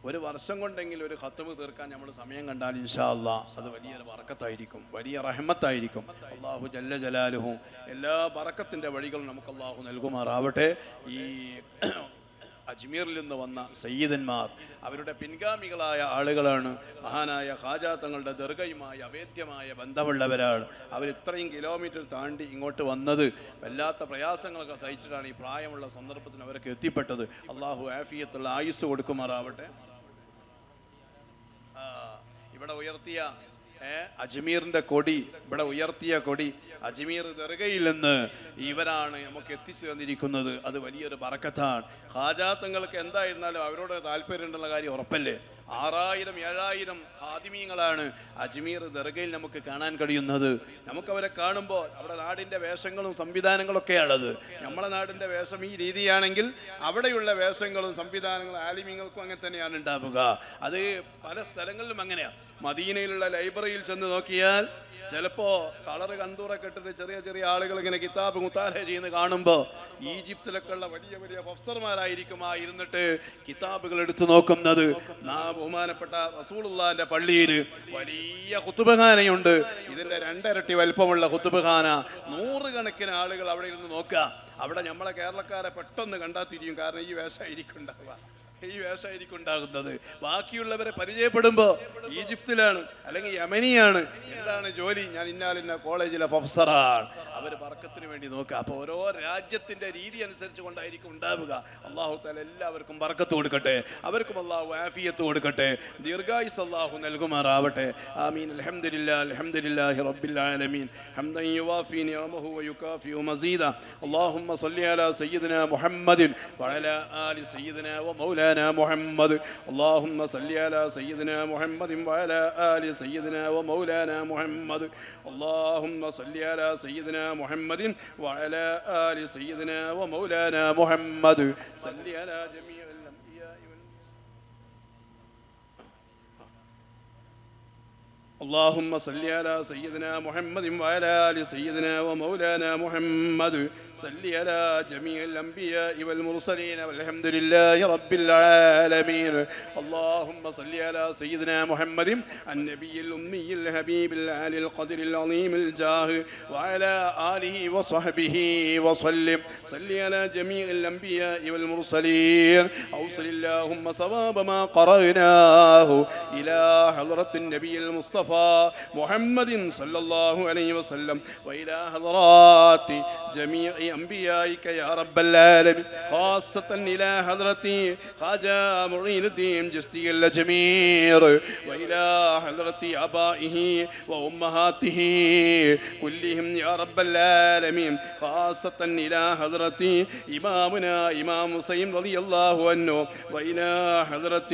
ഒരു വർഷം കൊണ്ടെങ്കിലും ഒരു ഖത്മ് തീർക്കാൻ നമ്മൾ സമയം കണ്ടാൽ ഇൻഷാ അല്ലാഹ് അത് വലിയൊരു ബറക്കത്തായിരിക്കും, വലിയ റഹ്മത്തായിരിക്കും. അള്ളാഹു ജല്ല ജലാലുഹു എല്ലാ ബറക്കത്തിൻ്റെ വഴികളും നമുക്ക് അള്ളാഹു നൽകുമാറാവട്ടെ. ഈ അജ്മീറിൽ നിന്ന് വന്ന സയ്യിദന്മാർ അവരുടെ പിൻഗാമികളായ ആളുകളാണ്. മഹാനായ ഖാജാ തങ്ങളുടെ ദർഗയുമായി അവേദ്യമായ ബന്ധമുള്ളവരാണ്. അവർ ഇത്രയും കിലോമീറ്റർ താണ്ടി ഇങ്ങോട്ട് വന്നത് വല്ലാത്ത പ്രയാസങ്ങളൊക്കെ സഹിച്ചിട്ടാണ് ഈ പ്രായമുള്ള സന്ദർഭത്തിന് അവർക്ക് എത്തിപ്പെട്ടത്. അള്ളാഹു ആഫിയത്തുള്ള ആയുസ് കൊടുക്കുമാറാവട്ടെ. ഇവിടെ ഉയർത്തിയ അജ്മീറിൻ്റെ കൊടി, ഇവിടെ ഉയർത്തിയ കൊടി അജ്മീർ ദർഗയിൽ നിന്ന് ഇവരാണ് നമുക്ക് എത്തിച്ചു തന്നിരിക്കുന്നത്. അത് വലിയൊരു ബറക്കത്താണ്. ഖാജാ തങ്ങൾക്ക് എന്തായിരുന്നാലും അവരോട് താല്പര്യമുള്ള കാര്യം ഉറപ്പല്ലേ. 6000-7000 ഖാദിമീങ്ങളാണ് അജ്മീർ ദർഗയിൽ നമുക്ക് കാണാൻ കഴിയുന്നത്. നമുക്കവരെ കാണുമ്പോൾ അവിടെ നാടിൻ്റെ വേഷങ്ങളും സംവിധാനങ്ങളൊക്കെയാണത്. നമ്മളെ നാടിൻ്റെ വേഷം ഈ രീതിയാണെങ്കിൽ അവിടെയുള്ള വേഷങ്ങളും സംവിധാനങ്ങളും ആലിമീങ്ങൾക്കും അങ്ങനെ തന്നെയാണ് ഉണ്ടാവുക. അത് പല സ്ഥലങ്ങളിലും അങ്ങനെയാണ്. മദീനയിലുള്ള ലൈബ്രറിയിൽ ചെന്ന് നോക്കിയാൽ ചിലപ്പോൾ കളറ് കന്തൂറൊക്കെ ഇട്ടിട്ട് ചെറിയ ചെറിയ ആളുകൾ ഇങ്ങനെ കിതാബ് മുത്താല ചെയ്യുന്നത് കാണുമ്പോൾ ഈജിപ്തിലൊക്കെ ഉള്ള വലിയ വലിയ പ്രൊഫസർമാരായിരിക്കും ഇരുന്നിട്ട് കിതാബുകൾ എടുത്തു നോക്കുന്നത്. ബഹുമാനപ്പെട്ട റസൂലുള്ളാഹിന്റെ പള്ളിയിൽ വലിയ ഖുതുബ്ഖാനയുണ്ട്. ഇതിൻ്റെ 2 ഇരട്ടി വലിപ്പമുള്ള ഖുതുബ്ഖാന. 100 കണക്കിന് ആളുകൾ അവിടെ ഇരുന്ന് നോക്കുക. അവിടെ നമ്മളെ കേരളക്കാരെ പെട്ടെന്ന് കണ്ടാൽ തിരിയും. കാരണം ഈ വേഷമായിരിക്കും ഉണ്ടാവുക. ഈ വേഷമായിരിക്കും ഉണ്ടാകുന്നത്. ബാക്കിയുള്ളവരെ പരിചയപ്പെടുമ്പോൾ ഈജിപ്തിലാണ് അല്ലെങ്കിൽ യമനിയാണ്, എന്താണ് ജോലി, ഞാൻ ഇന്നാലിന്ന കോളേജിലെ പ്രൊഫസറാണ്. അവർ ബർക്കത്തിന് വേണ്ടി നോക്കുക. അപ്പോൾ ഓരോ രാജ്യത്തിൻ്റെ രീതി അനുസരിച്ച് കൊണ്ടായിരിക്കും ഉണ്ടാവുക. അള്ളാഹു തആല എല്ലാവർക്കും ബർക്കത്ത് കൊടുക്കട്ടെ, അവർക്കും അള്ളാഹു ആഫിയത്ത് കൊടുക്കട്ടെ, ദീർഘായുസ് അള്ളാഹു നൽകുമാറാവട്ടെ. ആമീൻ. അൽഹംദുലില്ലാഹി റബ്ബിൽ ആലമീൻ ഹംദൻ യുവാഫി നിഅമഹു വയുകാഫിഉ മസീദ. اللهم صل على سيدنا محمد وعلى آل سيدنا ومولانا محمد. اللهم صل على سيدنا محمد وعلى آل سيدنا ومولانا محمد. اللهم صل على سيدنا محمد وعلى آل سيدنا ومولانا محمد. صل على جميع الأنبياء اللهم صل على سيدنا محمد وعلى آل سيدنا ومولانا محمد. صل على جميع الأنبياء والمرسلين والحمد لله رب العالمين. اللهم صل على سيدنا محمد النبي الأمي الحبيب العالي القدر العظيم الجاه وعلى آله وصحبه وسلم. صل على جميع الأنبياء والمرسلين. أوصل اللهم صواب ما قرأناه إلى حضرة النبي المصطفى محمد صلى الله عليه وسلم وإلى حضرات جميع أنبيائك يا رب العالمين، خاصة إلى حضرة خواجة معين الدين جستي الأجمير وإلى حضرة آبائه وأمهاته كلهم يا رب العالمين، خاصة إلى حضرة إمامنا إمام حسين رضي الله عنه وإلى حضرة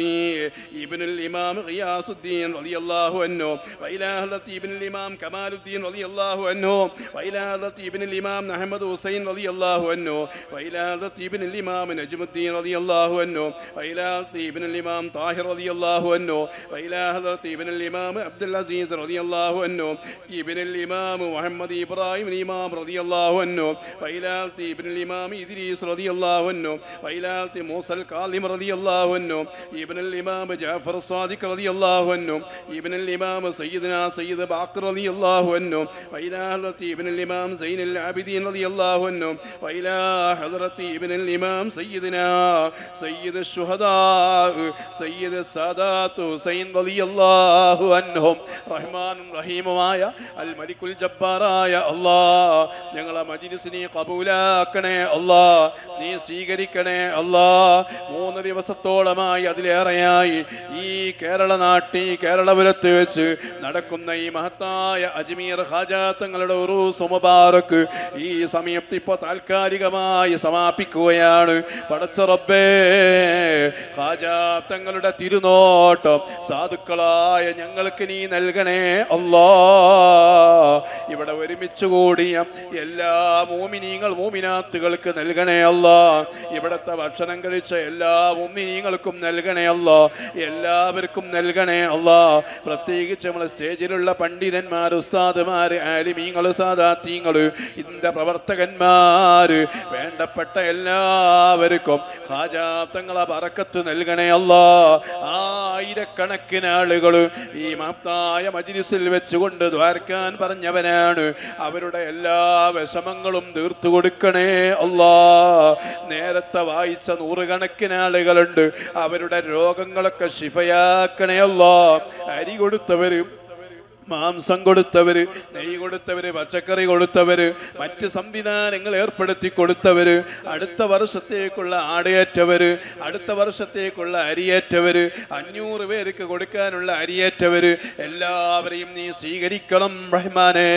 ابن الإمام غياث الدين رضي الله عنه وإلى حضرة ابن الإمام كمال الدين رضي الله عنه وإلى حضرة ابن الإمام أحمد حسين رضي الله عنه وإلى حضرة ابن الإمام نجم الدين رضي الله عنه وإلى حضرة ابن الإمام طاهر رضي الله عنه وإلى حضرة ابن الإمام عبد العزيز رضي الله عنه ابن الإمام محمد إبراهيم الإمام رضي الله عنه وإلى حضرة ابن الإمام إدريس رضي الله عنه وإلى حضرة موسى الكاظم رضي الله عنه ابن الإمام جعفر الصادق رضي الله عنه ابن الإمام سيدنا سيد باقر رضي الله عنه وإلى حضرة ابن الإمام زين العابدين رضي الله عنه وإلى حضرة ابن الإمام سيدنا سيد الشهداء سيد السادات حسين رضي الله عنهم. റഹ്മാൻ റഹീമുമായ അൽ മലിക്കുൽ ജബ്ബാറായ അല്ലാഹ്, ഞങ്ങളെ മജ്‌ലിസിനെ ഖബൂലാക്കണേ അല്ലാഹ്, നീ സ്വീകരിക്കണേ അല്ലാഹ്. 3 ദിവസത്തോളമായി അതിലേറെയായി ഈ കേരള നാട്ടിൽ കേരളപുരത്ത് വെച്ച് നടക്കുന്ന ഈ മഹത്തായ അജ്മീർ ഖാജാ തങ്ങളുടെ ഉറൂസ് മുബാറക് ഈ സമയത്ത് ഇപ്പോൾ താൽക്കാലികമായി സമാപിക്കുകയാണ്. പടച്ച റബ്ബേ, ഖാജാ തങ്ങളുടെ തിരുനോട്ടം സാധുക്കളായ ഞങ്ങൾക്ക് നീ നൽകണേ അല്ലാഹ്. ഇവിടെ ഒരുമിച്ച് കൂടിയ എല്ലാ മോമിനീങ്ങൾ മോമിനാത്തുകൾക്ക് നൽകണേ അല്ലാഹ്. ഇവിടുത്തെ ഭക്ഷണം കഴിച്ച എല്ലാ മോമിനീങ്ങൾക്കും നൽകണേ അല്ലാഹ്. എല്ലാവർക്കും നൽകണേ അല്ലാഹ്. പ്രത്യേകിച്ച് നമ്മളെ സ്റ്റേജിലുള്ള പണ്ഡിതന്മാർ, ഉസ്താദുമാർ, ആലിമീങ്ങൾ, സാദാത്തീങ്ങൾ, ഇതിൻ്റെ പ്രവർത്തകന്മാർ, വേണ്ടപ്പെട്ട എല്ലാവർക്കും ഖാജാ തങ്ങളെ ബറക്കത്ത് നൽകണേ അല്ലാഹ്. ആയിരക്കണക്കിന് ആളുകൾ ഈ മഹത്തായ മജ്‌ലിസിൽ വെച്ചുകൊണ്ട് ദ്വാരക്കാൻ പറഞ്ഞവനാണ്. അവരുടെ എല്ലാ വിഷമങ്ങളും തീർത്തു കൊടുക്കണേ അല്ലാഹ്. നേരത്തെ വായിച്ച 100 കണക്കിന് ആളുകളുണ്ട്, അവരുടെ രോഗങ്ങളൊക്കെ ശിഫയാക്കണേ അല്ലാഹ്. അരി കൊടുത്തവരും മാംസം കൊടുത്തവര്, നെയ്യ് കൊടുത്തവര്, പച്ചക്കറി കൊടുത്തവര്, മറ്റ് സംവിധാനങ്ങൾ ഏർപ്പെടുത്തി കൊടുത്തവര്, അടുത്ത വർഷത്തേക്കുള്ള ആടയേറ്റവര്, അടുത്ത വർഷത്തേക്കുള്ള അരിയേറ്റവര്, 500 പേർക്ക് കൊടുക്കാനുള്ള അരിയേറ്റവര്, എല്ലാവരെയും നീ സ്വീകരിക്കണം റഹ്മാനേ.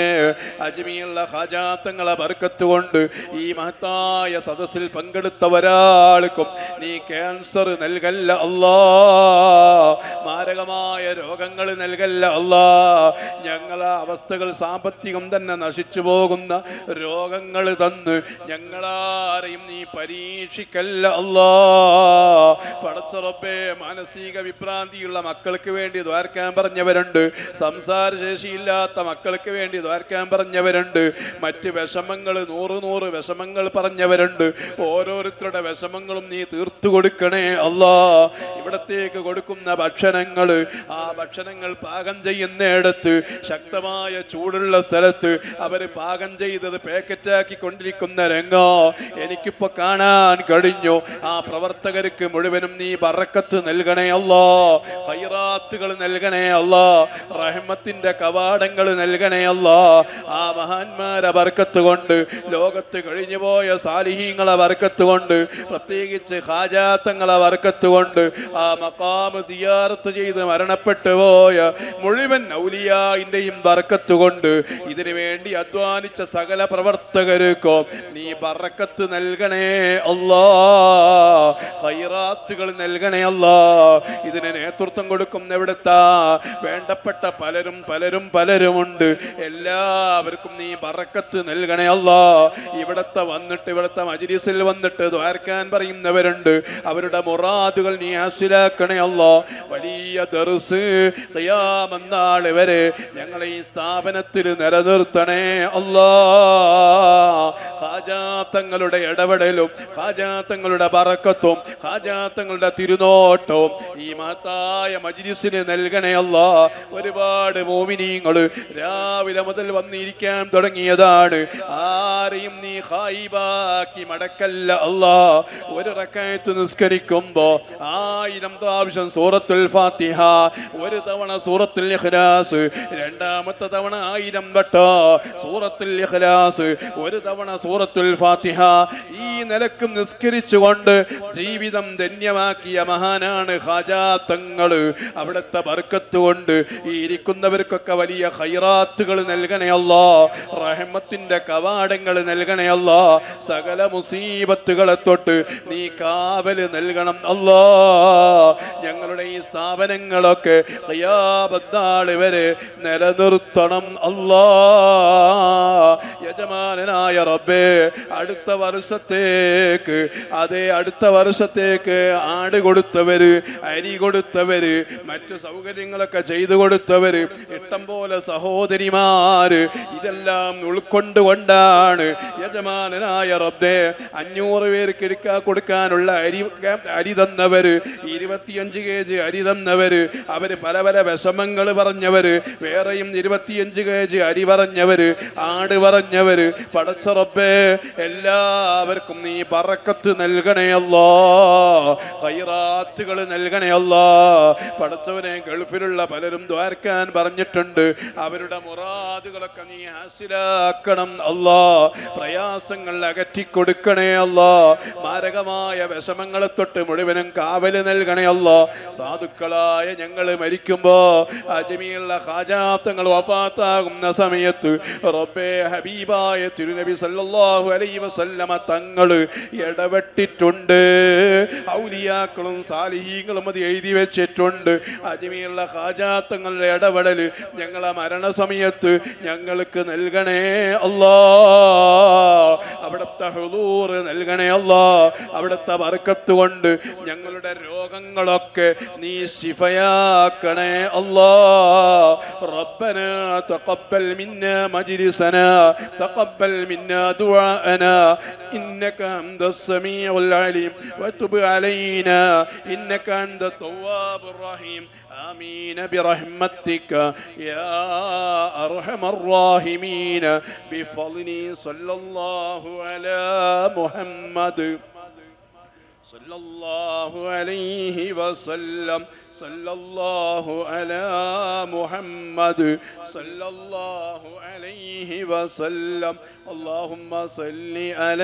അജ്മീറുള്ള ഖാജാ തങ്ങളെ ബർക്കത്ത് കൊണ്ട് ഈ മഹത്തായ സദസ്സിൽ പങ്കെടുത്ത ഒരാൾക്കും നീ ക്യാൻസർ നൽകല്ല അല്ലാഹ്, മാരകമായ രോഗങ്ങൾ നൽകല്ല അല്ലാഹ്. ഞങ്ങളെ അവസ്ഥകൾ സാമ്പത്തികം തന്നെ നശിച്ചു പോകുന്ന രോഗങ്ങൾ തന്ന് ഞങ്ങളാരെയും നീ പരീക്ഷിക്കല്ല അല്ലാഹ്. പടച്ച റബ്ബേ, മാനസിക വിഭ്രാന്തിയുള്ള മക്കൾക്ക് വേണ്ടി ദ്വാരക്കാൻ പറഞ്ഞവരുണ്ട്, സംസാരശേഷിയില്ലാത്ത മക്കൾക്ക് വേണ്ടി ദ്വാരക്കാൻ പറഞ്ഞവരുണ്ട്, മറ്റ് വിഷമങ്ങൾ 100 വിഷമങ്ങൾ പറഞ്ഞവരുണ്ട്. ഓരോരുത്തരുടെ വിഷമങ്ങളും നീ തീർത്തു കൊടുക്കണേ അല്ലാഹ്. ഇവിടത്തേക്ക് കൊടുക്കുന്ന ഭക്ഷണങ്ങൾ, ആ ഭക്ഷണങ്ങൾ പാകം ചെയ്യുന്നിടത്ത് അടുത്ത് ശക്തമായ ചൂടുള്ള സ്ഥലത്ത് അവര് പാകം ചെയ്തത് പാക്കറ്റാക്കി കൊണ്ടിരിക്കുന്ന രംഗോ എനിക്കിപ്പോ കാണാൻ കഴിഞ്ഞു. ആ പ്രവർത്തകർക്ക് മുഴുവനും നീ ബറക്കത്ത് നൽകണേ അല്ലാ, ഖൈറാത്തുകൾ നൽകണേ അല്ലാ, റഹ്മത്തിന്റെ കവാടങ്ങൾ നൽകണേ അല്ലാ. ആ മഹാന്മാരെ ബർക്കത്ത് കൊണ്ട്, ലോകത്ത് കഴിഞ്ഞു പോയ സാലിഹീങ്ങളെ ബർക്കത്ത് കൊണ്ട്, പ്രത്യേകിച്ച് ഹാജാത്തങ്ങളെ ബർക്കത്ത് കൊണ്ട്, ആ മഖാം സിയാറത്ത് ചെയ്ത് മരണപ്പെട്ടു പോയ മുഴുവൻ ഔലിയാഇന്റെയും ബർക്കത്ത് കൊണ്ട്, ഇതിനു വേണ്ടി അധ്വാനിച്ച സകല പ്രവർത്തകർക്കും നീ ബർക്കത്ത് നൽകണേ അല്ലാ, ഖൈറാത്തുകൾ നൽകണേ അല്ലാ. ഇതിന് നേതൃത്വം കൊടുക്കുന്ന ഇവിടുത്തെ വേണ്ടപ്പെട്ട പലരും പലരും പലരുമുണ്ട്. എല്ലാവർക്കും നീ ബറക്കത്ത് നൽകണേ അല്ലാ. ഇവിടുത്തെ മജ്‌ലിസിൽ വന്നിട്ട് ദ്വാരക്കാൻ പറയുന്നവരുണ്ട്. അവരുടെ മുറാദുകൾ നീ ഹാസിലാക്കണേ അല്ലാ. വലിയ ദർസ് ഖിയാമത്ത് നാൾ വരെ ഞങ്ങളെ ഈ സ്ഥാപനത്തിൽ നിലനിർത്തണേ അല്ലാ. ഖാജാത്തങ്ങളുടെ ഇടപെടലും ഖാജാത്തങ്ങളുടെ ബറക്കത്തും ഖാജാത്തങ്ങളുടെ തിരുനോട്ടവും ഈ മഹത്തായ മജ്‌ലിസിന് നൽകണേ അല്ലാ. ഒരുപാട് മോമിനീങ്ങൾ രാവിലെ മുതൽ വന്നിരിക്കാൻ തുടങ്ങിയതാണ്. ആരെയും നീ ഖായിബാക്കി മടക്കല്ല അല്ലാ. ഒരു റക്അത്ത് നിസ്കരിക്കുമ്പോ 1000 പ്രാവശ്യം സൂറത്തുൽ ഫാത്തിഹ, ഒരു തവണ സൂറത്തുൽ ഇഖ്ലാസ്, രണ്ടാമത്തെ തവണ 1000 വട്ടം സൂറത്തുൽ ഇഖ്ലാസ്, ഒരു തവണ സൂറത്തുൽ ഫാത്തിഹ. ഈ നിലക്കും നിസ്കരിച്ചുകൊണ്ട് ജീവിതം ധന്യമാക്കിയ മഹാനാണ് ഖാജാ തങ്ങൾ. അവിടുത്തെ ബർക്കത്ത് കൊണ്ട് ഈ ഇരിക്കുന്നവർക്കൊക്കെ വലിയ ഖൈറാത്തുകൾ നൽകണേ അല്ലാ, റഹ്മത്തിന്റെ കവാടങ്ങൾ നൽകണേ അല്ലാ. സകല മുസീബത്തുകളെ തൊട്ട് നീ കാവൽ നൽകണം അല്ലാ. ഞങ്ങളുടെ ഈ സ്ഥാപനങ്ങളൊക്കെ ഖിയാമത്ത് നാൾ വരെ നിലനിർത്തണം അല്ലാ. യജമാനനായ റബ്ബേ, അടുത്ത വർഷത്തേക്ക് ആട് കൊടുത്തവര്, അരി കൊടുത്തവര്, മറ്റു സൗകര്യങ്ങളൊക്കെ ചെയ്തു കൊടുത്തവര്, ഇഷ്ടം പോലെ സഹോദരിമാര്, ഇതെല്ലാം ഉൾക്കൊണ്ടുകൊണ്ടാണ് യജമാനനായ റബ്ബേ 500 പേർക്ക് കൊടുക്കാനുള്ള അരി തന്നവര്, 25 kg അരി തന്നവര്, അവര് പല പല വിഷമങ്ങൾ പറഞ്ഞവര്, വേറെയും 25 kg അരി പറഞ്ഞവര്, ആട് പറഞ്ഞവര്. പടച്ച റബ്ബേ, എല്ലാവർക്കും നീ ബറക്കത്ത് നൽകണേ അല്ലാ, ഖൈറാത്തുകൾ നൽകണേ അല്ലാ. പടച്ചവനെ, ഗൾഫിലുള്ള പലരും ദ്വാരക്കാൻ പറഞ്ഞിട്ടുണ്ട്. അവരുടെ മുറാദുകളൊക്കെ നീ ഹാസിലാക്കണം അല്ലാ. പ്രയാസങ്ങൾ അകറ്റിക്കൊടുക്കണേ അല്ലാ. മാരകമായ വിഷമങ്ങളെ തൊട്ട് മുഴുവനും കാവല് നൽകണേ അല്ലാ. സാധുക്കളായ ഞങ്ങൾ മരിക്കുമ്പോ അജ്മീറുള്ള ഖാജാത്തങ്ങൾ വഫാത്താകുന്ന സമയത്ത് റബ്ബേ, ഹബീബായ തിരുനബി സല്ലല്ലാഹു അലൈഹി വസല്ലമ തങ്ങൾ ഇടപെട്ടിട്ടുണ്ട്. ഔലിയാക്കളും സാലിഹീങ്ങളും അത് എഴുതി വെച്ചിട്ടുണ്ട്. അജ്മീറുള്ള ഖാജാത്തങ്ങളുടെ ഇടപെടൽ ഞങ്ങളെ മരണസമയത്ത് ഞങ്ങൾക്ക് നൽകണേ അല്ലാ. അവിടുത്തെ ഹുദൂർ നൽകണേ അല്ലാ. അവിടുത്തെ ബർക്കത്ത് കൊണ്ട് ഞങ്ങളുടെ രോഗങ്ങളൊക്കെ നീ ശിഫയാക്കണേ അല്ലാ. റബ്ബനാ തഖബ്ബൽ മിന്നാ മജ്ലിസനാ തഖബ്ബൽ മിന്നാ ദുആഅനാ ഇന്നക അൻതസ് സമീഉൽ അലീം വതുബ് അലൈനാ ഇന്നക അൻതത് തവ്വാബുർ റഹീം. آمين برحمتك يا أرحم الراحمين بفضل صلى الله على محمد صلى الله عليه وسلم صلى الله على محمد صلى الله عليه وسلم اللهم صل على